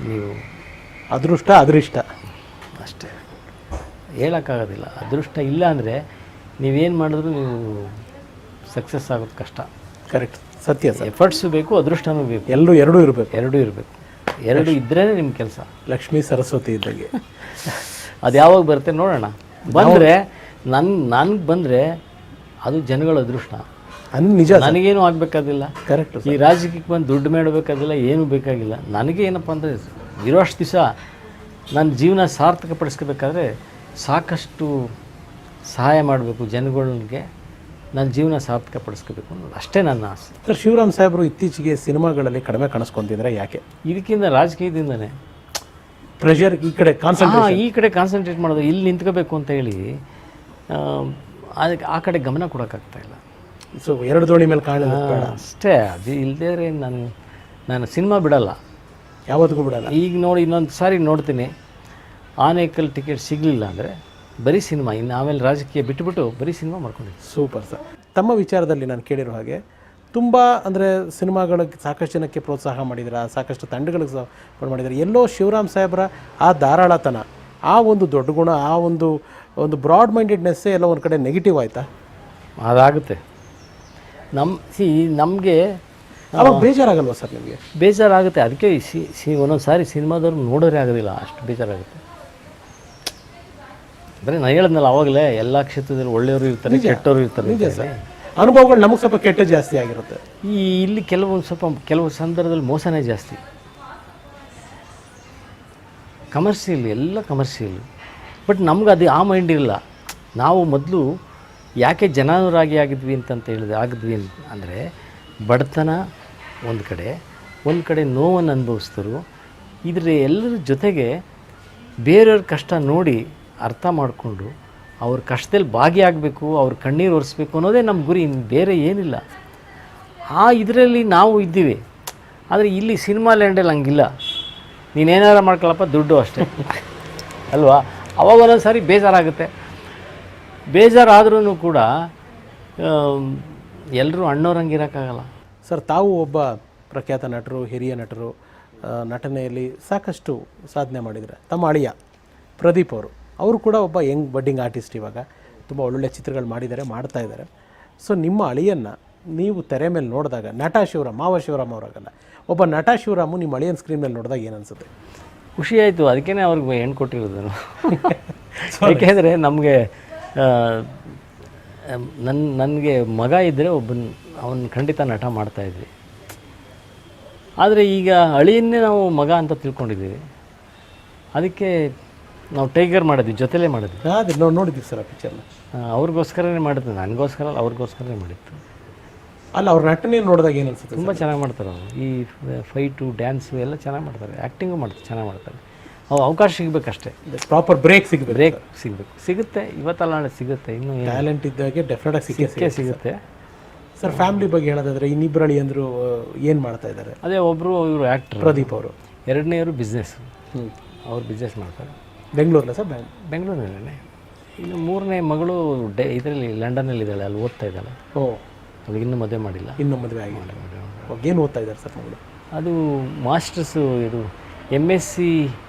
ನೀವು ಅದೃಷ್ಟ ಅದೃಷ್ಟ ಅಷ್ಟೇ, ಹೇಳೋಕ್ಕಾಗೋದಿಲ್ಲ. ಅದೃಷ್ಟ ಇಲ್ಲ ಅಂದರೆ ನೀವೇನು ಮಾಡಿದ್ರು ನೀವು ಸಕ್ಸಸ್ ಆಗೋದು ಕಷ್ಟ. ಕರೆಕ್ಟ್, ಸತ್ಯ ಸರ್. ಎಫರ್ಟ್ಸು ಬೇಕು, ಅದೃಷ್ಟನೂ ಬೇಕು, ಎರಡೂ ಇರಬೇಕು. ಎರಡೂ ಇರಬೇಕು. ಎರಡು ಇದ್ರೇ ನಿಮ್ಮ ಕೆಲಸ. ಲಕ್ಷ್ಮೀ ಸರಸ್ವತಿ ಇದ್ದಾಗೆ. ಅದು ಯಾವಾಗ ಬರುತ್ತೆ ನೋಡೋಣ. ಬಂದರೆ ನನಗೆ ಬಂದರೆ ಅದು ಜನಗಳ ಅದೃಷ್ಟ. ನಿಜ, ನನಗೇನು ಆಗಬೇಕಾದಿಲ್ಲ. ಕರೆಕ್ಟ್. ಈ ರಾಜಕೀಯಕ್ಕೆ ಬಂದು ದುಡ್ಡು ಮಾಡಬೇಕಾದಿಲ್ಲ, ಏನೂ ಬೇಕಾಗಿಲ್ಲ. ನನಗೆ ಏನಪ್ಪ ಅಂದರೆ ಇರೋಷ್ಟು ದಿವಸ ನನ್ನ ಜೀವನ ಸಾರ್ಥಕಪಡಿಸ್ಕೋಬೇಕಾದ್ರೆ ಸಾಕಷ್ಟು ಸಹಾಯ ಮಾಡಬೇಕು ಜನಗಳಿಗೆ, ನನ್ನ ಜೀವನ ಸಾರ್ಥಕಪಡಿಸ್ಕೋಬೇಕು ಅನ್ನೋದು ಅಷ್ಟೇ ನನ್ನ ಆಸೆ. ಸರ್, ಶಿವರಾಮ್ ಸಾಹೇಬರು ಇತ್ತೀಚೆಗೆ ಸಿನಿಮಾಗಳಲ್ಲಿ ಕಡಿಮೆ ಕಾಣಿಸ್ಕೊಂತಿದ್ರೆ ಯಾಕೆ? ಇದಕ್ಕಿಂತ ರಾಜಕೀಯದಿಂದನೇ ಪ್ರೆಷರ್ ಈ ಕಡೆ ಈ ಕಡೆ ಕಾನ್ಸಂಟ್ರೇಟ್ ಮಾಡೋದು, ಇಲ್ಲಿ ನಿಂತ್ಕೋಬೇಕು ಅಂತ ಹೇಳಿ ಅದಕ್ಕೆ ಆ ಕಡೆ ಗಮನ ಕೊಡೋಕ್ಕಾಗ್ತಾಯಿಲ್ಲ. ಸೊ ಎರಡು ದೋಣಿ ಮೇಲೆ ಕಾಣೋದು ಬೇಡ ಅಷ್ಟೇ. ಅದು ಇಲ್ಲದೇ ನಾನು ಸಿನಿಮಾ ಬಿಡಲ್ಲ, ಯಾವತ್ತಿಗೂ ಬಿಡಲ್ಲ. ಈಗ ನೋಡಿ ಇನ್ನೊಂದು ಸಾರಿ ನೋಡ್ತೀನಿ, ಆನೇಕಲ್ ಟಿಕೆಟ್ ಸಿಗಲಿಲ್ಲ ಅಂದರೆ ಬರೀ ಸಿನಿಮಾ, ಇನ್ನು ಆಮೇಲೆ ರಾಜಕೀಯ ಬಿಟ್ಟುಬಿಟ್ಟು ಬರೀ ಸಿನಿಮಾ ಮಾಡ್ಕೊಂಡಿದ್ದೆ. Super sir. ತಮ್ಮ ವಿಚಾರದಲ್ಲಿ ನಾನು ಕೇಳಿರೋ ಹಾಗೆ ತುಂಬ ಅಂದರೆ ಸಿನಿಮಾಗಳಿಗೆ ಸಾಕಷ್ಟು ಜನಕ್ಕೆ ಪ್ರೋತ್ಸಾಹ ಮಾಡಿದ್ದೀರಾ, ಸಾಕಷ್ಟು ತಂಡಗಳಿಗೆ ಸಪೋರ್ಟ್ ಮಾಡಿದ್ದಾರೆ. ಎಲ್ಲೋ ಶಿವರಾಮ್ ಸಾಹೇಬ್ರ ಆ ಧಾರಾಳತನ, ಆ ಒಂದು ದೊಡ್ಡ ಗುಣ, ಆ ಒಂದು ಬ್ರಾಡ್ ಮೈಂಡೆಡ್ನೆಸ್ಸೇ ಎಲ್ಲ ಒಂದು ಕಡೆ ನೆಗೆಟಿವ್ ಆಯಿತಾ? ಅದಾಗುತ್ತೆ. ನಮಗೆ ಅವಾಗ ಬೇಜಾರಾಗಲ್ವಾ ಸರ್ ನಿಮಗೆ? ಬೇಜಾರಾಗುತ್ತೆ. ಅದಕ್ಕೆ ಒಂದೊಂದು ಸಾರಿ ಸಿನಿಮಾದವ್ರು ನೋಡೋರೇ ಆಗೋದಿಲ್ಲ, ಅಷ್ಟು ಬೇಜಾರಾಗುತ್ತೆ. ಅಂದರೆ ನಾನು ಹೇಳಿದ್ನಲ್ಲ ಆವಾಗಲೇ, ಎಲ್ಲ ಕ್ಷೇತ್ರದಲ್ಲಿ ಒಳ್ಳೆಯವರು ಇರ್ತಾರೆ, ಕೆಟ್ಟವರು ಇರ್ತಾರೆ. ನಿಜ ಸರ್, ಅನುಭವಗಳು ನಮಗೆ ಸ್ವಲ್ಪ ಕೆಟ್ಟ ಜಾಸ್ತಿ ಆಗಿರುತ್ತೆ. ಇಲ್ಲಿ ಕೆಲವು ಸಂದರ್ಭದಲ್ಲಿ ಮೋಸನೇ ಜಾಸ್ತಿ. ಕಮರ್ಷಿಯಲ್, ಎಲ್ಲ ಕಮರ್ಷಿಯಲ್. ಬಟ್ ನಮ್ಗೆ ಅದು ಆ ಮೈಂಡ್ ಇಲ್ಲ. ನಾವು ಮೊದಲು ಯಾಕೆ ಜನಾನುರಾಗಿ ಆಗಿದ್ವಿ ಆಗಿದ್ವಿ ಅಂದರೆ ಬಡತನ ಒಂದು ಕಡೆ ನೋವನ್ನು ಅನುಭವಿಸಿದ್ರು. ಇದರ ಎಲ್ಲರ ಜೊತೆಗೆ ಬೇರೆಯವ್ರ ಕಷ್ಟ ನೋಡಿ ಅರ್ಥ ಮಾಡಿಕೊಂಡು ಅವ್ರ ಕಷ್ಟದಲ್ಲಿ ಭಾಗಿಯಾಗಬೇಕು, ಅವ್ರ ಕಣ್ಣೀರು ಒರೆಸ್ಬೇಕು ಅನ್ನೋದೇ ನಮ್ಮ ಗುರಿ, ಬೇರೆ ಏನಿಲ್ಲ. ಆ ಇದರಲ್ಲಿ ನಾವು ಇದ್ದೀವಿ. ಆದರೆ ಇಲ್ಲಿ ಸಿನಿಮಾ ಲ್ಯಾಂಡಲ್ಲಿ ಹಂಗಿಲ್ಲ. ನೀನೇನಾರು ಮಾಡ್ಕೊಳ್ಳಪ್ಪ, ದುಡ್ಡು ಅಷ್ಟೇ ಅಲ್ವಾ? ಅವಾಗ ಒಂದೊಂದು ಸಾರಿ ಬೇಜಾರಾಗುತ್ತೆ. ಬೇಜಾರಾದ್ರೂ ಕೂಡ ಎಲ್ಲರೂ ಅಣ್ಣವ್ರಂಗೆ ಇರೋಕ್ಕಾಗಲ್ಲ. ಸರ್, ತಾವು ಒಬ್ಬ ಪ್ರಖ್ಯಾತ ನಟರು, ಹಿರಿಯ ನಟರು, ನಟನೆಯಲ್ಲಿ ಸಾಕಷ್ಟು ಸಾಧನೆ ಮಾಡಿದ್ದಾರೆ. ತಮ್ಮ ಅಳಿಯ ಪ್ರದೀಪ್ ಅವರು ಕೂಡ ಒಬ್ಬ ಯಂಗ್ ಬಡ್ಡಿಂಗ್ ಆರ್ಟಿಸ್ಟ್. ಇವಾಗ ತುಂಬ ಒಳ್ಳೊಳ್ಳೆ ಚಿತ್ರಗಳು ಮಾಡ್ತಾ ಇದ್ದಾರೆ. ಸೊ ನಿಮ್ಮ ಅಳಿಯನ್ನು ನೀವು ತೆರೆ ಮೇಲೆ ನೋಡಿದಾಗ, ನಟ ಶಿವರಾಮ್, ಮಾವ ಶಿವರಾಮ್ ಅವರಾಗಲ್ಲ, ಒಬ್ಬ ನಟ ಶಿವರಾಮು ನಿಮ್ಮ ಅಳಿಯನ ಸ್ಕ್ರೀನ್ ಮೇಲೆ ನೋಡಿದಾಗ ಏನು ಅನಿಸುತ್ತೆ? ಖುಷಿ ಆಯಿತು. ಅದಕ್ಕೇ ಅವ್ರಿಗೆ ಹೆಣ್ಣು ಕೊಟ್ಟಿರೋದು. ಏಕೆಂದರೆ ನಮಗೆ ನನಗೆ ಮಗ ಇದ್ದರೆ ಅವನು ಖಂಡಿತ ನಟ ಮಾಡ್ತಾಯಿದ್ವಿ. ಆದರೆ ಈಗ ಅಳಿಯನ್ನೇ ನಾವು ಮಗ ಅಂತ ತಿಳ್ಕೊಂಡಿದ್ದೀವಿ. ಅದಕ್ಕೆ ನಾವು ಟೈಗರ್ ಮಾಡಿದ್ವಿ, ಜೊತೆಲೇ ಮಾಡಿದ್ವಿ. ಅದೇ ನಾವು ನೋಡಿದ್ದೀವಿ ಸರ್ ಆ ಪಿಕ್ಚರ್ನ. ಅವ್ರಿಗೋಸ್ಕರನೇ ಮಾಡಿದ್ದು, ನನಗೋಸ್ಕರ ಅಲ್ಲ, ಅವ್ರಿಗೋಸ್ಕರನೇ ಮಾಡಿತ್ತು. ಅಲ್ಲ, ಅವ್ರ ನಟನೆ ನೋಡಿದಾಗ ಏನು ಅನಿಸುತ್ತೆ? ತುಂಬ ಚೆನ್ನಾಗಿ ಮಾಡ್ತಾರೆ ಅವರು. ಈ ಫೈಟು, ಡ್ಯಾನ್ಸು ಎಲ್ಲ ಚೆನ್ನಾಗಿ ಮಾಡ್ತಾರೆ, ಆ್ಯಕ್ಟಿಂಗು ಚೆನ್ನಾಗಿ ಮಾಡ್ತಾರೆ. ಅವು ಅವಕಾಶ ಸಿಗಬೇಕಷ್ಟೇ, ಪ್ರಾಪರ್ ಬ್ರೇಕ್ ಸಿಗುತ್ತೆ. ಇವತ್ತಲ್ಲ ನಾಳೆ ಸಿಗುತ್ತೆ. ಇನ್ನೂ ಟ್ಯಾಲೆಂಟ್ ಇದ್ದಾಗೆ ಡೆಫಿನೆಟಾಗಿ ಸಿಗುತ್ತೆ. ಸರ್, ಫ್ಯಾಮಿಲಿ ಬಗ್ಗೆ ಹೇಳೋದಾದರೆ ಇನ್ನಿಬ್ಬರು ಅಳಿಯಂದ್ರು ಏನು ಮಾಡ್ತಾ ಇದ್ದಾರೆ? ಅದೇ ಒಬ್ಬರು ಇವರು ಆ್ಯಕ್ಟ್ರ್ ಪ್ರದೀಪ್ ಅವರು, ಎರಡನೇವರು ಬಿಸ್ನೆಸ್. ಅವ್ರು ಬಿಸ್ನೆಸ್ ಮಾಡ್ತಾರೆ ಬೆಂಗಳೂರಲ್ಲ ಸರ್? ಬೆಂಗಳೂರಿನಲ್ಲೇ. ಇನ್ನು ಮೂರನೇ ಮಗಳು ಇದರಲ್ಲಿ ಲಂಡನ್ನಲ್ಲಿದ್ದಾಳೆ, ಅಲ್ಲಿ ಓದ್ತಾ ಇದ್ದಾಳೆ. ಅವ್ಳಿಗೆ ಇನ್ನೂ ಮದುವೆ ಮಾಡಿಲ್ಲ. ಇನ್ನೂ ಮದುವೆ ಆಗಿಲ್ಲ. ಏನು ಓದ್ತಾ ಇದ್ದಾರೆ ಸರ್ ಮಗಳು? ಅದು ಮಾಸ್ಟರ್ಸು, ಇದು MSc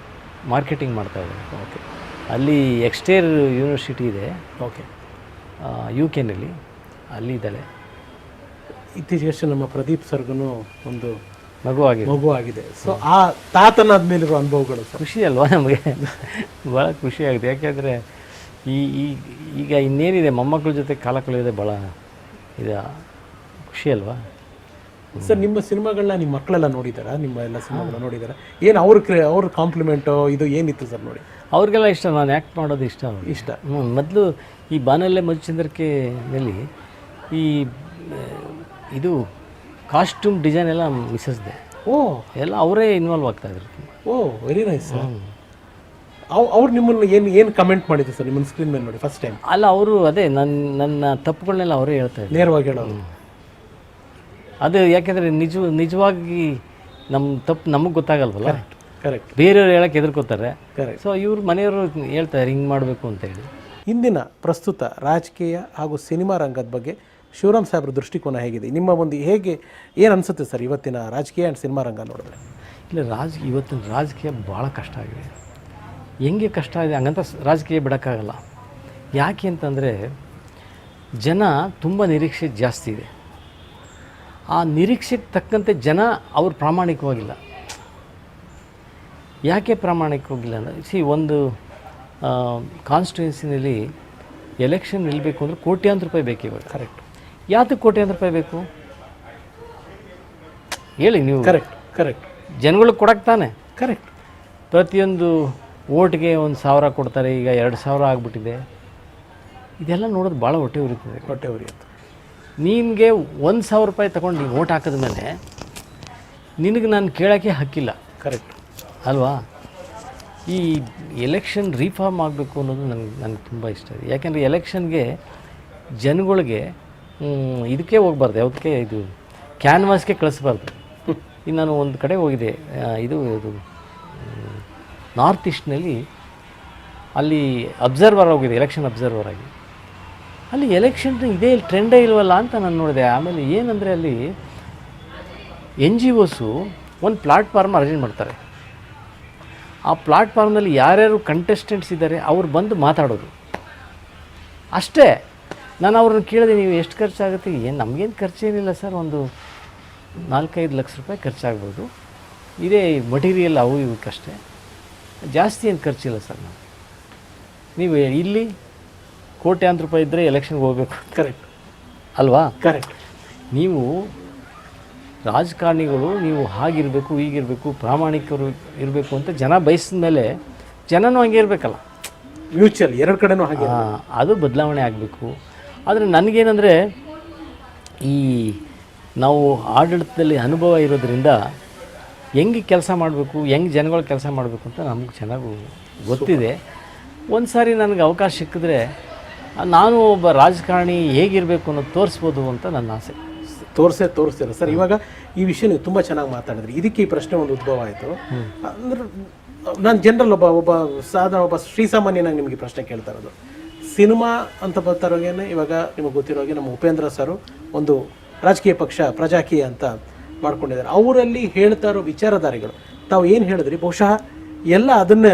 ಮಾರ್ಕೆಟಿಂಗ್ ಮಾಡ್ತಾ ಇದ್ದಾರೆ. ಓಕೆ. ಅಲ್ಲಿ ಎಕ್ಸ್ಟೇರ್ ಯೂನಿವರ್ಸಿಟಿ ಇದೆ. ಓಕೆ. UK ಅಲ್ಲಿ ಇದ್ದಾಳೆ. ಇತ್ತೀಚೆಗಷ್ಟೇ ನಮ್ಮ ಪ್ರದೀಪ್ ಸರ್ಗೂ ಒಂದು ಮಗು ಆಗಿದೆ. ಸೊ ಆ ತಾತನಾದ್ಮೇಲಿರೋ ಅನುಭವಗಳು ಖುಷಿ ಅಲ್ವಾ ನಮಗೆ? ಭಾಳ ಖುಷಿಯಾಗಿದೆ. ಯಾಕೆಂದರೆ ಈಗ ಇನ್ನೇನಿದೆ, ಮೊಮ್ಮಕ್ಕಳ ಜೊತೆ ಕಾಲ ಕಳೆಯೋದೇ ಭಾಳ ಇದು ಖುಷಿ ಅಲ್ವಾ? ಸರ್, ನಿಮ್ಮ ಸಿನಿಮಾಗಳನ್ನ ನಿಮ್ಮ ಮಕ್ಕಳೆಲ್ಲ ನೋಡಿದಾರಾ? ನಿಮ್ಮ ಎಲ್ಲ ಸಿನಿಮಾಗಳನ್ನ ನೋಡಿದಾರಾ? ಏನು ಅವ್ರ ಕಾಂಪ್ಲಿಮೆಂಟು ಇದು ಏನಿತ್ತು ಸರ್ ನೋಡಿ? ಅವ್ರಿಗೆಲ್ಲ ಇಷ್ಟ, ನಾನು ಆ್ಯಕ್ಟ್ ಮಾಡೋದು ಇಷ್ಟ. ಮೊದಲು ಈ ಬಾನಲ್ಲೇ ಮಧುಚಂದ್ರಿಕೆಯಲ್ಲಿ ಇದು ಕಾಸ್ಟ್ಯೂಮ್ ಡಿಸೈನ್ ಎಲ್ಲ ಮಿಸಸ್ದೆ. ಎಲ್ಲ ಅವರೇ ಇನ್ವಾಲ್ವ್ ಆಗ್ತಾಯಿದ್ರು. Very nice sir. ಅವ್ರು ನಿಮ್ಮನ್ನು ಏನು ಕಮೆಂಟ್ ಮಾಡಿದ್ರು ಸರ್ ನಿಮ್ಮನ್ನು ಸ್ಕ್ರೀನ್ ಮೇಲೆ ನೋಡಿ ಫಸ್ಟ್ ಟೈಮ್? ಅಲ್ಲ, ಅವರು ಅದೇ ನನ್ನ ತಪ್ಪುಗಳನ್ನೆಲ್ಲ ಅವರೇ ಹೇಳ್ತಾ ಇದ್ದಾರೆ, ನೇರವಾಗಿ ಹೇಳೋದು. ಅದು ಯಾಕೆಂದರೆ ನಿಜವಾಗಿ ನಮ್ಮ ತಪ್ಪು ನಮಗೆ ಗೊತ್ತಾಗಲ್ವಲ್ಲ, ಕರೆಕ್ಟ್. ಬೇರೆಯವ್ರು ಹೇಳಕ್ಕೆ ಹೆದರ್ಕೋತಾರೆ. ಕರೆಕ್ಟ್. ಸೊ ಇವ್ರು ಮನೆಯವರು ಹೇಳ್ತಾರೆ ಹಿಂಗೆ ಮಾಡಬೇಕು ಅಂತೇಳಿ. ಇಂದಿನ ಪ್ರಸ್ತುತ ರಾಜಕೀಯ ಹಾಗೂ ಸಿನಿಮಾ ರಂಗದ ಬಗ್ಗೆ ಶಿವರಾಮ್ ಸಾಹೇಬ್ರ ದೃಷ್ಟಿಕೋನ ಹೇಗಿದೆ? ನಿಮ್ಮ ಒಂದು ಏನು ಅನಿಸುತ್ತೆ ಸರ್ ಇವತ್ತಿನ ರಾಜಕೀಯ ಆ್ಯಂಡ್ ಸಿನಿಮಾ ರಂಗ ನೋಡಿದ್ರೆ? ಇಲ್ಲ, ಇವತ್ತಿನ ರಾಜಕೀಯ ಭಾಳ ಕಷ್ಟ ಆಗಿದೆ. ಹೆಂಗೆ ಕಷ್ಟ ಇದೆ ಹಂಗಂತ ರಾಜಕೀಯ ಬಿಡೋಕ್ಕಾಗಲ್ಲ. ಯಾಕೆ ಅಂತಂದರೆ ಜನ ತುಂಬ ನಿರೀಕ್ಷೆ ಜಾಸ್ತಿ ಇದೆ. ಆ ನಿರೀಕ್ಷೆಗೆ ತಕ್ಕಂತೆ ಜನ ಅವ್ರು ಪ್ರಾಮಾಣಿಕವಾಗಿಲ್ಲ. ಯಾಕೆ ಪ್ರಾಮಾಣಿಕವಾಗಿಲ್ಲ ಅಂದರೆ ಒಂದು ಕಾನ್ಸ್ಟಿಟ್ಯೂನ್ಸಿನಲ್ಲಿ ಎಲೆಕ್ಷನ್ ನಿಲ್ಲಬೇಕು ಅಂದರೆ ಕೋಟ್ಯಾಂತರ ರೂಪಾಯಿ ಬೇಕು ಇವಾಗ. ಕರೆಕ್ಟ್. ಯಾತಕ್ಕೆ ಕೋಟ್ಯಾಂತರ ರೂಪಾಯಿ ಬೇಕು ಹೇಳಿ ನೀವು? ಕರೆಕ್ಟ್. ಜನಗಳಿಗೆ ಕೊಡಕ್ಕೆ ತಾನೆ. ಕರೆಕ್ಟ್. ಪ್ರತಿಯೊಂದು ಓಟ್ಗೆ 1,000 ಕೊಡ್ತಾರೆ, ಈಗ 2,000 ಆಗಿಬಿಟ್ಟಿದೆ. ಇದೆಲ್ಲ ನೋಡೋದು ಭಾಳ ಹೊಟ್ಟೆ ಉರಿಯುತ್ತೆ. ನಿನಗೆ 1,000 ರೂಪಾಯಿ ತೊಗೊಂಡು ನೀವು ಓಟ್ ಹಾಕಿದ ಮೇಲೆ ನಿನಗೆ ನಾನು ಕೇಳೋಕ್ಕೆ ಹಕ್ಕಿಲ್ಲ. ಕರೆಕ್ಟ್ ಅಲ್ವಾ? ಈ ಎಲೆಕ್ಷನ್ ರೀಫಾರ್ಮ್ ಆಗಬೇಕು ಅನ್ನೋದು ನನಗೆ ತುಂಬ ಇಷ್ಟ ಇದೆ. ಯಾಕೆಂದರೆ ಎಲೆಕ್ಷನ್ಗೆ ಜನಗಳಿಗೆ ಇದಕ್ಕೆ ಹೋಗ್ಬಾರ್ದು, ಯಾವುದಕ್ಕೆ ಇದು ಕ್ಯಾನ್ವಾಸ್ಗೆ ಕಳಿಸ್ಬಾರ್ದು. ಈಗ ನಾನು ಒಂದು ಕಡೆ ಹೋಗಿದೆ, ಇದು ನಾರ್ತ್ ಈಸ್ಟ್ನಲ್ಲಿ, ಅಲ್ಲಿ ಅಬ್ಸರ್ವರ್ ಹೋಗಿದೆ, ಎಲೆಕ್ಷನ್ ಅಬ್ಸರ್ವರ್ ಆಗಿ. ಅಲ್ಲಿ ಎಲೆಕ್ಷನ್ ಇದೇ ಟ್ರೆಂಡೇ ಇಲ್ವಲ್ಲ ಅಂತ ನಾನು ನೋಡಿದೆ. ಆಮೇಲೆ ಏನಂದರೆ ಅಲ್ಲಿ NGOಸು ಒಂದು ಪ್ಲಾಟ್ಫಾರ್ಮ್ ಅರೇಂಜ್ ಮಾಡ್ತಾರೆ. ಆ ಪ್ಲಾಟ್ಫಾರ್ಮ್ನಲ್ಲಿ ಯಾರ್ಯಾರು ಕಂಟೆಸ್ಟೆಂಟ್ಸ್ ಇದ್ದಾರೆ ಅವ್ರು ಬಂದು ಮಾತಾಡೋದು ಅಷ್ಟೇ. ನಾನು ಅವ್ರನ್ನ ಕೇಳಿದೆ, ನೀವು ಎಷ್ಟು ಖರ್ಚಾಗುತ್ತೆ? ನಮಗೇನು ಖರ್ಚೇನಿಲ್ಲ ಸರ್, ಒಂದು 4-5 ಲಕ್ಷ ರೂಪಾಯಿ ಖರ್ಚಾಗ್ಬೋದು, ಇದೇ ಮಟೀರಿಯಲ್ ಅವು ಇವಕ್ಕಷ್ಟೇ, ಜಾಸ್ತಿ ಏನು ಖರ್ಚಿಲ್ಲ ಸರ್. ನೀವು ಇಲ್ಲಿ ಕೋಟ್ಯಾಂತರ ರೂಪಾಯಿ ಇದ್ದರೆ ಎಲೆಕ್ಷನ್ಗೆ ಹೋಗಬೇಕು. ಕರೆಕ್ಟ್ ಅಲ್ವಾ? ಕರೆಕ್ಟ್. ನೀವು ರಾಜಕಾರಣಿಗಳು ನೀವು ಹಾಗಿರಬೇಕು, ಹೀಗಿರಬೇಕು, ಪ್ರಾಮಾಣಿಕರು ಇರಬೇಕು ಅಂತ ಜನ ಬಯಸಿದ ಮೇಲೆ ಜನನೂ ಹಂಗೆ ಇರಬೇಕಲ್ಲ. ಮ್ಯೂಚುವಲ್ ಎರಡು ಕಡೆನೂ ಹಾಗೆ. ಅದು ಬದಲಾವಣೆ ಆಗಬೇಕು. ಆದರೆ ನನಗೇನೆಂದರೆ ಈ ನಾವು ಆಡಳಿತದಲ್ಲಿ ಅನುಭವ ಇರೋದ್ರಿಂದ ಹೆಂಗೆ ಕೆಲಸ ಮಾಡಬೇಕು, ಹೆಂಗೆ ಜನಗಳು ಕೆಲಸ ಮಾಡಬೇಕು ಅಂತ ನಮಗೆ ಚೆನ್ನಾಗಿ ಗೊತ್ತಿದೆ. ಒಂದು ಸಾರಿ ನನಗೆ ಅವಕಾಶ ಸಿಕ್ಕಿದ್ರೆ ನಾನು ಒಬ್ಬ ರಾಜಕಾರಣಿ ಹೇಗಿರಬೇಕು ಅನ್ನೋದು ತೋರಿಸ್ಬೋದು ಅಂತ ನನ್ನ ಆಸೆ. ತೋರಿಸ್ತೀರ ಸರ್. ಇವಾಗ ಈ ವಿಷಯ ನೀವು ತುಂಬ ಚೆನ್ನಾಗಿ ಮಾತಾಡಿದ್ರಿ. ಇದಕ್ಕೆ ಈ ಪ್ರಶ್ನೆ ಒಂದು ಉದ್ಭವ ಆಯಿತು. ಅಂದ್ರೆ ನಾನು ಜನರಲ್ ಒಬ್ಬ ಸಾಧಾರಣ ಒಬ್ಬ ಶ್ರೀಸಾಮಾನ್ಯನಾಗಿ ನಿಮಗೆ ಪ್ರಶ್ನೆ ಕೇಳ್ತಾ ಇರೋದು, ಸಿನಿಮಾ ಅಂತ ಬರ್ತಾರೋಗೇನೆ ಇವಾಗ ನಿಮಗೆ ಗೊತ್ತಿರೋಗೆ ನಮ್ಮ ಉಪೇಂದ್ರ ಸರು ಒಂದು ರಾಜಕೀಯ ಪಕ್ಷ ಪ್ರಜಾಕೀಯ ಅಂತ ಮಾಡ್ಕೊಂಡಿದ್ದಾರೆ. ಅವರಲ್ಲಿ ಹೇಳ್ತಾ ಇರೋ ವಿಚಾರಧಾರೆಗಳು ತಾವು ಏನು ಹೇಳಿದ್ರಿ, ಬಹುಶಃ ಎಲ್ಲ ಅದನ್ನೇ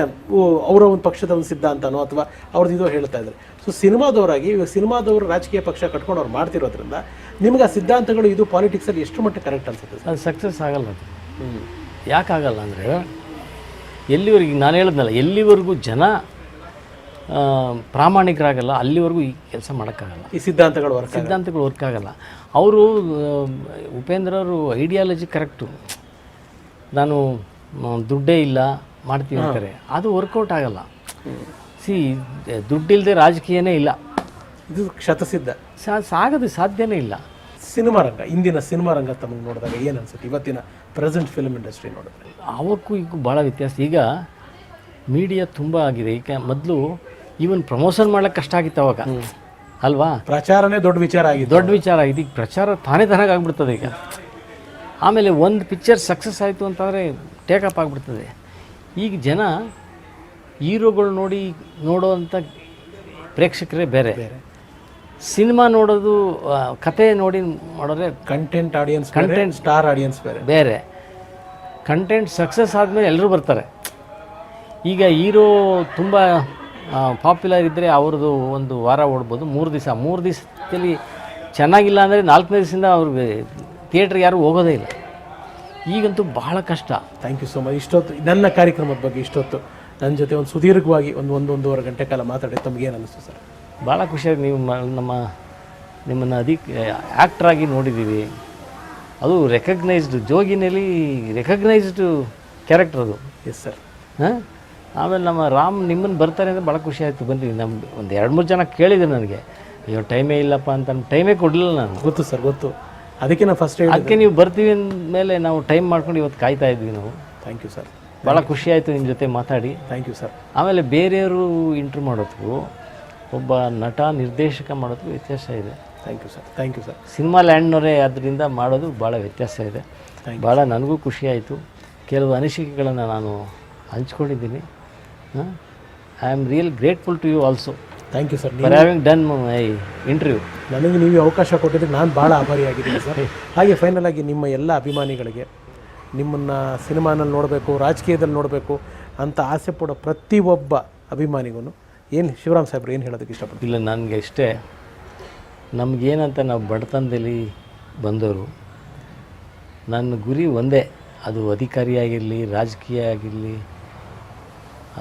ಅವರ ಒಂದು ಪಕ್ಷದ ಒಂದು ಸಿದ್ಧಾಂತನೋ ಅಥವಾ ಅವ್ರದ್ದು ಇದೋ ಹೇಳ್ತಾ ಇದ್ದಾರೆ. ಸೊ ಸಿನಿಮಾದವರಾಗಿ ಇವಾಗ ಸಿನಿಮಾದವರು ರಾಜಕೀಯ ಪಕ್ಷ ಕಟ್ಕೊಂಡು ಅವ್ರು ಮಾಡ್ತಿರೋದ್ರಿಂದ ನಿಮ್ಗೆ ಆ ಸಿದ್ಧಾಂತಗಳು ಇದು ಪಾಲಿಟಿಕ್ಸಲ್ಲಿ ಎಷ್ಟು ಮಟ್ಟಿಗೆ ಕರೆಕ್ಟ್ ಅನ್ಸುತ್ತೆ? ಅದು ಸಕ್ಸಸ್ ಆಗಲ್ಲ. ಅದು ಯಾಕಾಗಲ್ಲ ಅಂದರೆ ಎಲ್ಲಿವರೆಗೆ ನಾನು ಹೇಳಿದ್ನಲ್ಲ, ಎಲ್ಲಿವರೆಗೂ ಜನ ಪ್ರಾಮಾಣಿಕರಾಗಲ್ಲ ಅಲ್ಲಿವರೆಗೂ ಈ ಕೆಲಸ ಮಾಡೋಕ್ಕಾಗಲ್ಲ. ಈ ಸಿದ್ಧಾಂತಗಳು ವರ್ಕ್ ಆಗಲ್ಲ. ಅವರು ಉಪೇಂದ್ರವರು ಐಡಿಯಾಲಜಿ ಕರೆಕ್ಟು, ನಾನು ದುಡ್ಡೇ ಇಲ್ಲ ಮಾಡ್ತೀವಿ ಅಂತಾರೆ, ಅದು ವರ್ಕೌಟ್ ಆಗಲ್ಲ. ದುಡ್ಡಿಲ್ಲದೆ ರಾಜಕೀಯನೇ ಇಲ್ಲ, ಇದು ಶತಸಿದ್ಧ ಸಾಗೋದು ಸಾಧ್ಯನೇ ಇಲ್ಲ. ಸಿನಿಮಾ ರಂಗ, ಇಂದಿನ ಸಿನಿಮಾ ರಂಗ ತಮಗೆ ನೋಡಿದಾಗ ಏನು ಅನ್ಸುತ್ತೆ? ಇವತ್ತಿನ ಪ್ರೆಸೆಂಟ್ ಫಿಲ್ಮ್ ಇಂಡಸ್ಟ್ರಿ ನೋಡಿದ್ರೆ ಅವಕ್ಕೂ ಈಗ ಭಾಳ ವ್ಯತ್ಯಾಸ. ಈಗ ಮೀಡಿಯಾ ತುಂಬ ಆಗಿದೆ. ಈಗ ಮೊದಲು ಈವನ್ ಪ್ರಮೋಷನ್ ಮಾಡೋಕ್ಕೆ ಕಷ್ಟ ಆಗಿತ್ತು ಅವಾಗ, ಅಲ್ವಾ? ಪ್ರಚಾರನೇ ದೊಡ್ಡ ವಿಚಾರ ಆಗಿದೆ. ಈಗ ಪ್ರಚಾರ ತಾನೇ ಆಗ್ಬಿಡ್ತದೆ ಈಗ. ಆಮೇಲೆ ಒಂದು ಪಿಕ್ಚರ್ ಸಕ್ಸಸ್ ಆಯಿತು ಅಂತಂದರೆ ಟೇಕಪ್ ಆಗಿಬಿಡ್ತದೆ. ಈಗ ಜನ ಹೀರೋಗಳು ನೋಡೋವಂಥ ಪ್ರೇಕ್ಷಕರೇ ಬೇರೆ, ಸಿನಿಮಾ ನೋಡೋದು ಕತೆ ನೋಡಿ ಮಾಡೋದ್ರೆ ಕಂಟೆಂಟ್ ಸ್ಟಾರ್ ಆಡಿಯನ್ಸ್ ಬೇರೆ. ಕಂಟೆಂಟ್ ಸಕ್ಸಸ್ ಆದಮೇಲೆ ಎಲ್ಲರೂ ಬರ್ತಾರೆ. ಈಗ ಹೀರೋ ತುಂಬ ಪಾಪ್ಯುಲರ್ ಇದ್ದರೆ ಅವ್ರದ್ದು ಒಂದು ವಾರ ಓಡ್ಬೋದು, 3 ದಿವಸದಲ್ಲಿ ಚೆನ್ನಾಗಿಲ್ಲ ಅಂದರೆ 4ನೇ ದಿವಸದಿಂದ ಅವ್ರಿಗೆ ಥಿಯೇಟ್ರಿಗೆ ಯಾರೂ ಹೋಗೋದೇ ಇಲ್ಲ. ಈಗಂತೂ ಬಹಳ ಕಷ್ಟ. Thank you so much. ಇಷ್ಟೊತ್ತು ನನ್ನ ಕಾರ್ಯಕ್ರಮದ ಬಗ್ಗೆ ಇಷ್ಟೊತ್ತು ನನ್ನ ಜೊತೆ ಒಂದು ಸುದೀರ್ಘವಾಗಿ ಒಂದೂವರೆ ಗಂಟೆ ಕಾಲ ಮಾತಾಡಿ ತಮಗೇನು ಅನ್ನಿಸ್ತು ಸರ್? ಭಾಳ ಖುಷಿಯಾಗಿ ನೀವು ನಿಮ್ಮನ್ನು ಆ್ಯಕ್ಟ್ರಾಗಿ ನೋಡಿದ್ದೀವಿ. ಅದು ರೆಕಗ್ನೈಸ್ಡ್, ಜೋಗಿನಲ್ಲಿ ರೆಕಗ್ನೈಸ್ಡ್ ಕ್ಯಾರೆಕ್ಟರ್ ಅದು. Yes sir. ಹಾಂ, ಆಮೇಲೆ ನಮ್ಮ ರಾಮ್ ನಿಮ್ಮನ್ನು ಬರ್ತಾರೆ ಅಂದರೆ ಭಾಳ ಖುಷಿ ಆಯಿತು. ಬಂದಿದ್ದೀನಿ. ಒಂದು 2-3 ಜನ ಕೇಳಿದ್ರು ನನಗೆ, ಅಯ್ಯೋ ಟೈಮೇ ಇಲ್ಲಪ್ಪ ಅಂತ. ಟೈಮೇ ಕೊಡಲಿಲ್ಲ ನಾನು. ಗೊತ್ತು ಸರ್, ಗೊತ್ತು. ಅದಕ್ಕೆ ನಾವು ಫಸ್ಟ್ ಅದಕ್ಕೆ ನೀವು ಬರ್ತೀವಿ ಅಂದಮೇಲೆ ನಾವು ಟೈಮ್ ಮಾಡ್ಕೊಂಡು ಇವತ್ತು ಕಾಯ್ತಾ ಇದ್ವಿ ನಾವು. Thank you sir. ಭಾಳ ಖುಷಿ ಆಯಿತು ನಿಮ್ಮ ಜೊತೆ ಮಾತಾಡಿ. Thank you sir. ಆಮೇಲೆ ಬೇರೆಯವರು ಇಂಟ್ರ್ಯೂ ಮಾಡೋದಕ್ಕೂ ಒಬ್ಬ ನಟ ನಿರ್ದೇಶಕ ಮಾಡೋದಕ್ಕೂ ವ್ಯತ್ಯಾಸ ಇದೆ. Thank you sir. Thank you sir. Cinema ಲ್ಯಾಂಡ್ನವರೇ ಅದರಿಂದ ಮಾಡೋದು ಭಾಳ ವ್ಯತ್ಯಾಸ ಇದೆ. ಭಾಳ ನನಗೂ ಖುಷಿ ಆಯಿತು. ಕೆಲವು ಅನಿಸಿಕೆಗಳನ್ನು ನಾನು ಹಂಚ್ಕೊಂಡಿದ್ದೀನಿ. I am real grateful to you also. Thank you sir. For having done my interview. ನನಗೆ ನೀವು ಅವಕಾಶ ಕೊಟ್ಟಿದ್ದಕ್ಕೆ ನಾನು ಭಾಳ ಆಭಾರಿಯಾಗಿದ್ದೀನಿ ಸರ್. ಹಾಗೆ ಫೈನಲ್ ಆಗಿ ನಿಮ್ಮ ಎಲ್ಲ ಅಭಿಮಾನಿಗಳಿಗೆ ನಿಮ್ಮನ್ನು ಸಿನಿಮಾನಲ್ಲಿ ನೋಡಬೇಕು, ರಾಜಕೀಯದಲ್ಲಿ ನೋಡಬೇಕು ಅಂತ ಆಸೆ ಪಡೋ ಪ್ರತಿಯೊಬ್ಬ ಅಭಿಮಾನಿಗೂ ಏನು ಶಿವರಾಮ್ ಸಾಹೇಬ್ರು ಏನು ಹೇಳೋದಕ್ಕೆ ಇಷ್ಟಪಡ್ತೀನಿ? ಇಲ್ಲ, ನನಗೆ ಇಷ್ಟೇ, ನಮಗೇನಂತ ನಾವು ಬಡತನದಲ್ಲಿ ಬಂದವರು, ನನ್ನ ಗುರಿ ಒಂದೇ, ಅದು ಅಧಿಕಾರಿಯಾಗಿರಲಿ, ರಾಜಕೀಯ ಆಗಿರಲಿ,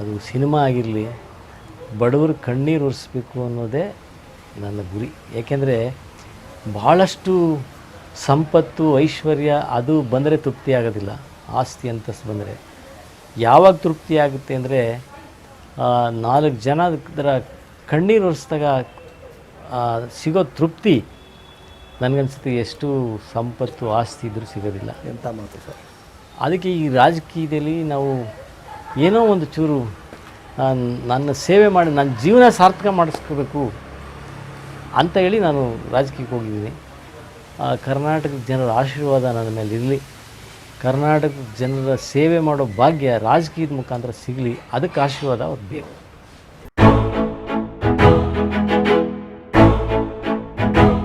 ಅದು ಸಿನಿಮಾ ಆಗಿರಲಿ, ಬಡವರು ಕಣ್ಣೀರು ಒರೆಸ್ಬೇಕು ಅನ್ನೋದೇ ನನ್ನ ಗುರಿ. ಏಕೆಂದರೆ ಭಾಳಷ್ಟು ಸಂಪತ್ತು, ಐಶ್ವರ್ಯ ಅದು ಬಂದರೆ ತೃಪ್ತಿ ಆಗೋದಿಲ್ಲ. ಆಸ್ತಿ ಅಂತಸ್ತು ಬಂದರೆ ಯಾವಾಗ ತೃಪ್ತಿ ಆಗುತ್ತೆ ಅಂದರೆ 4 ಜನ ಅದರ ಕಣ್ಣೀರು ಒರೆಸಿದಾಗ ಸಿಗೋ ತೃಪ್ತಿ ನನಗನ್ಸುತ್ತೆ ಎಷ್ಟು ಸಂಪತ್ತು ಆಸ್ತಿ ಇದ್ದರೂ ಸಿಗೋದಿಲ್ಲ. ಎಂಥ ಮಾತು ಸರ್. ಅದಕ್ಕೆ ಈ ರಾಜಕೀಯದಲ್ಲಿ ನಾವು ಏನೋ ಒಂದು ಚೂರು ನನ್ನ ಸೇವೆ ಮಾಡಿ ನನ್ನ ಜೀವನ ಸಾರ್ಥಕ ಮಾಡಿಸ್ಕೋಬೇಕು ಅಂತ ಹೇಳಿ ನಾನು ರಾಜಕೀಯಕ್ಕೆ ಹೋಗಿದ್ದೀನಿ. ಕರ್ನಾಟಕದ ಜನರ ಆಶೀರ್ವಾದ ನನ್ನ ಮೇಲೆ ಇರಲಿ, ಕರ್ನಾಟಕದ ಜನರ ಸೇವೆ ಮಾಡೋ ಭಾಗ್ಯ ರಾಜಕೀಯದ ಮುಖಾಂತರ ಸಿಗಲಿ, ಅದಕ್ಕೆ ಆಶೀರ್ವಾದ ಅವ್ರು ಬೇಕು.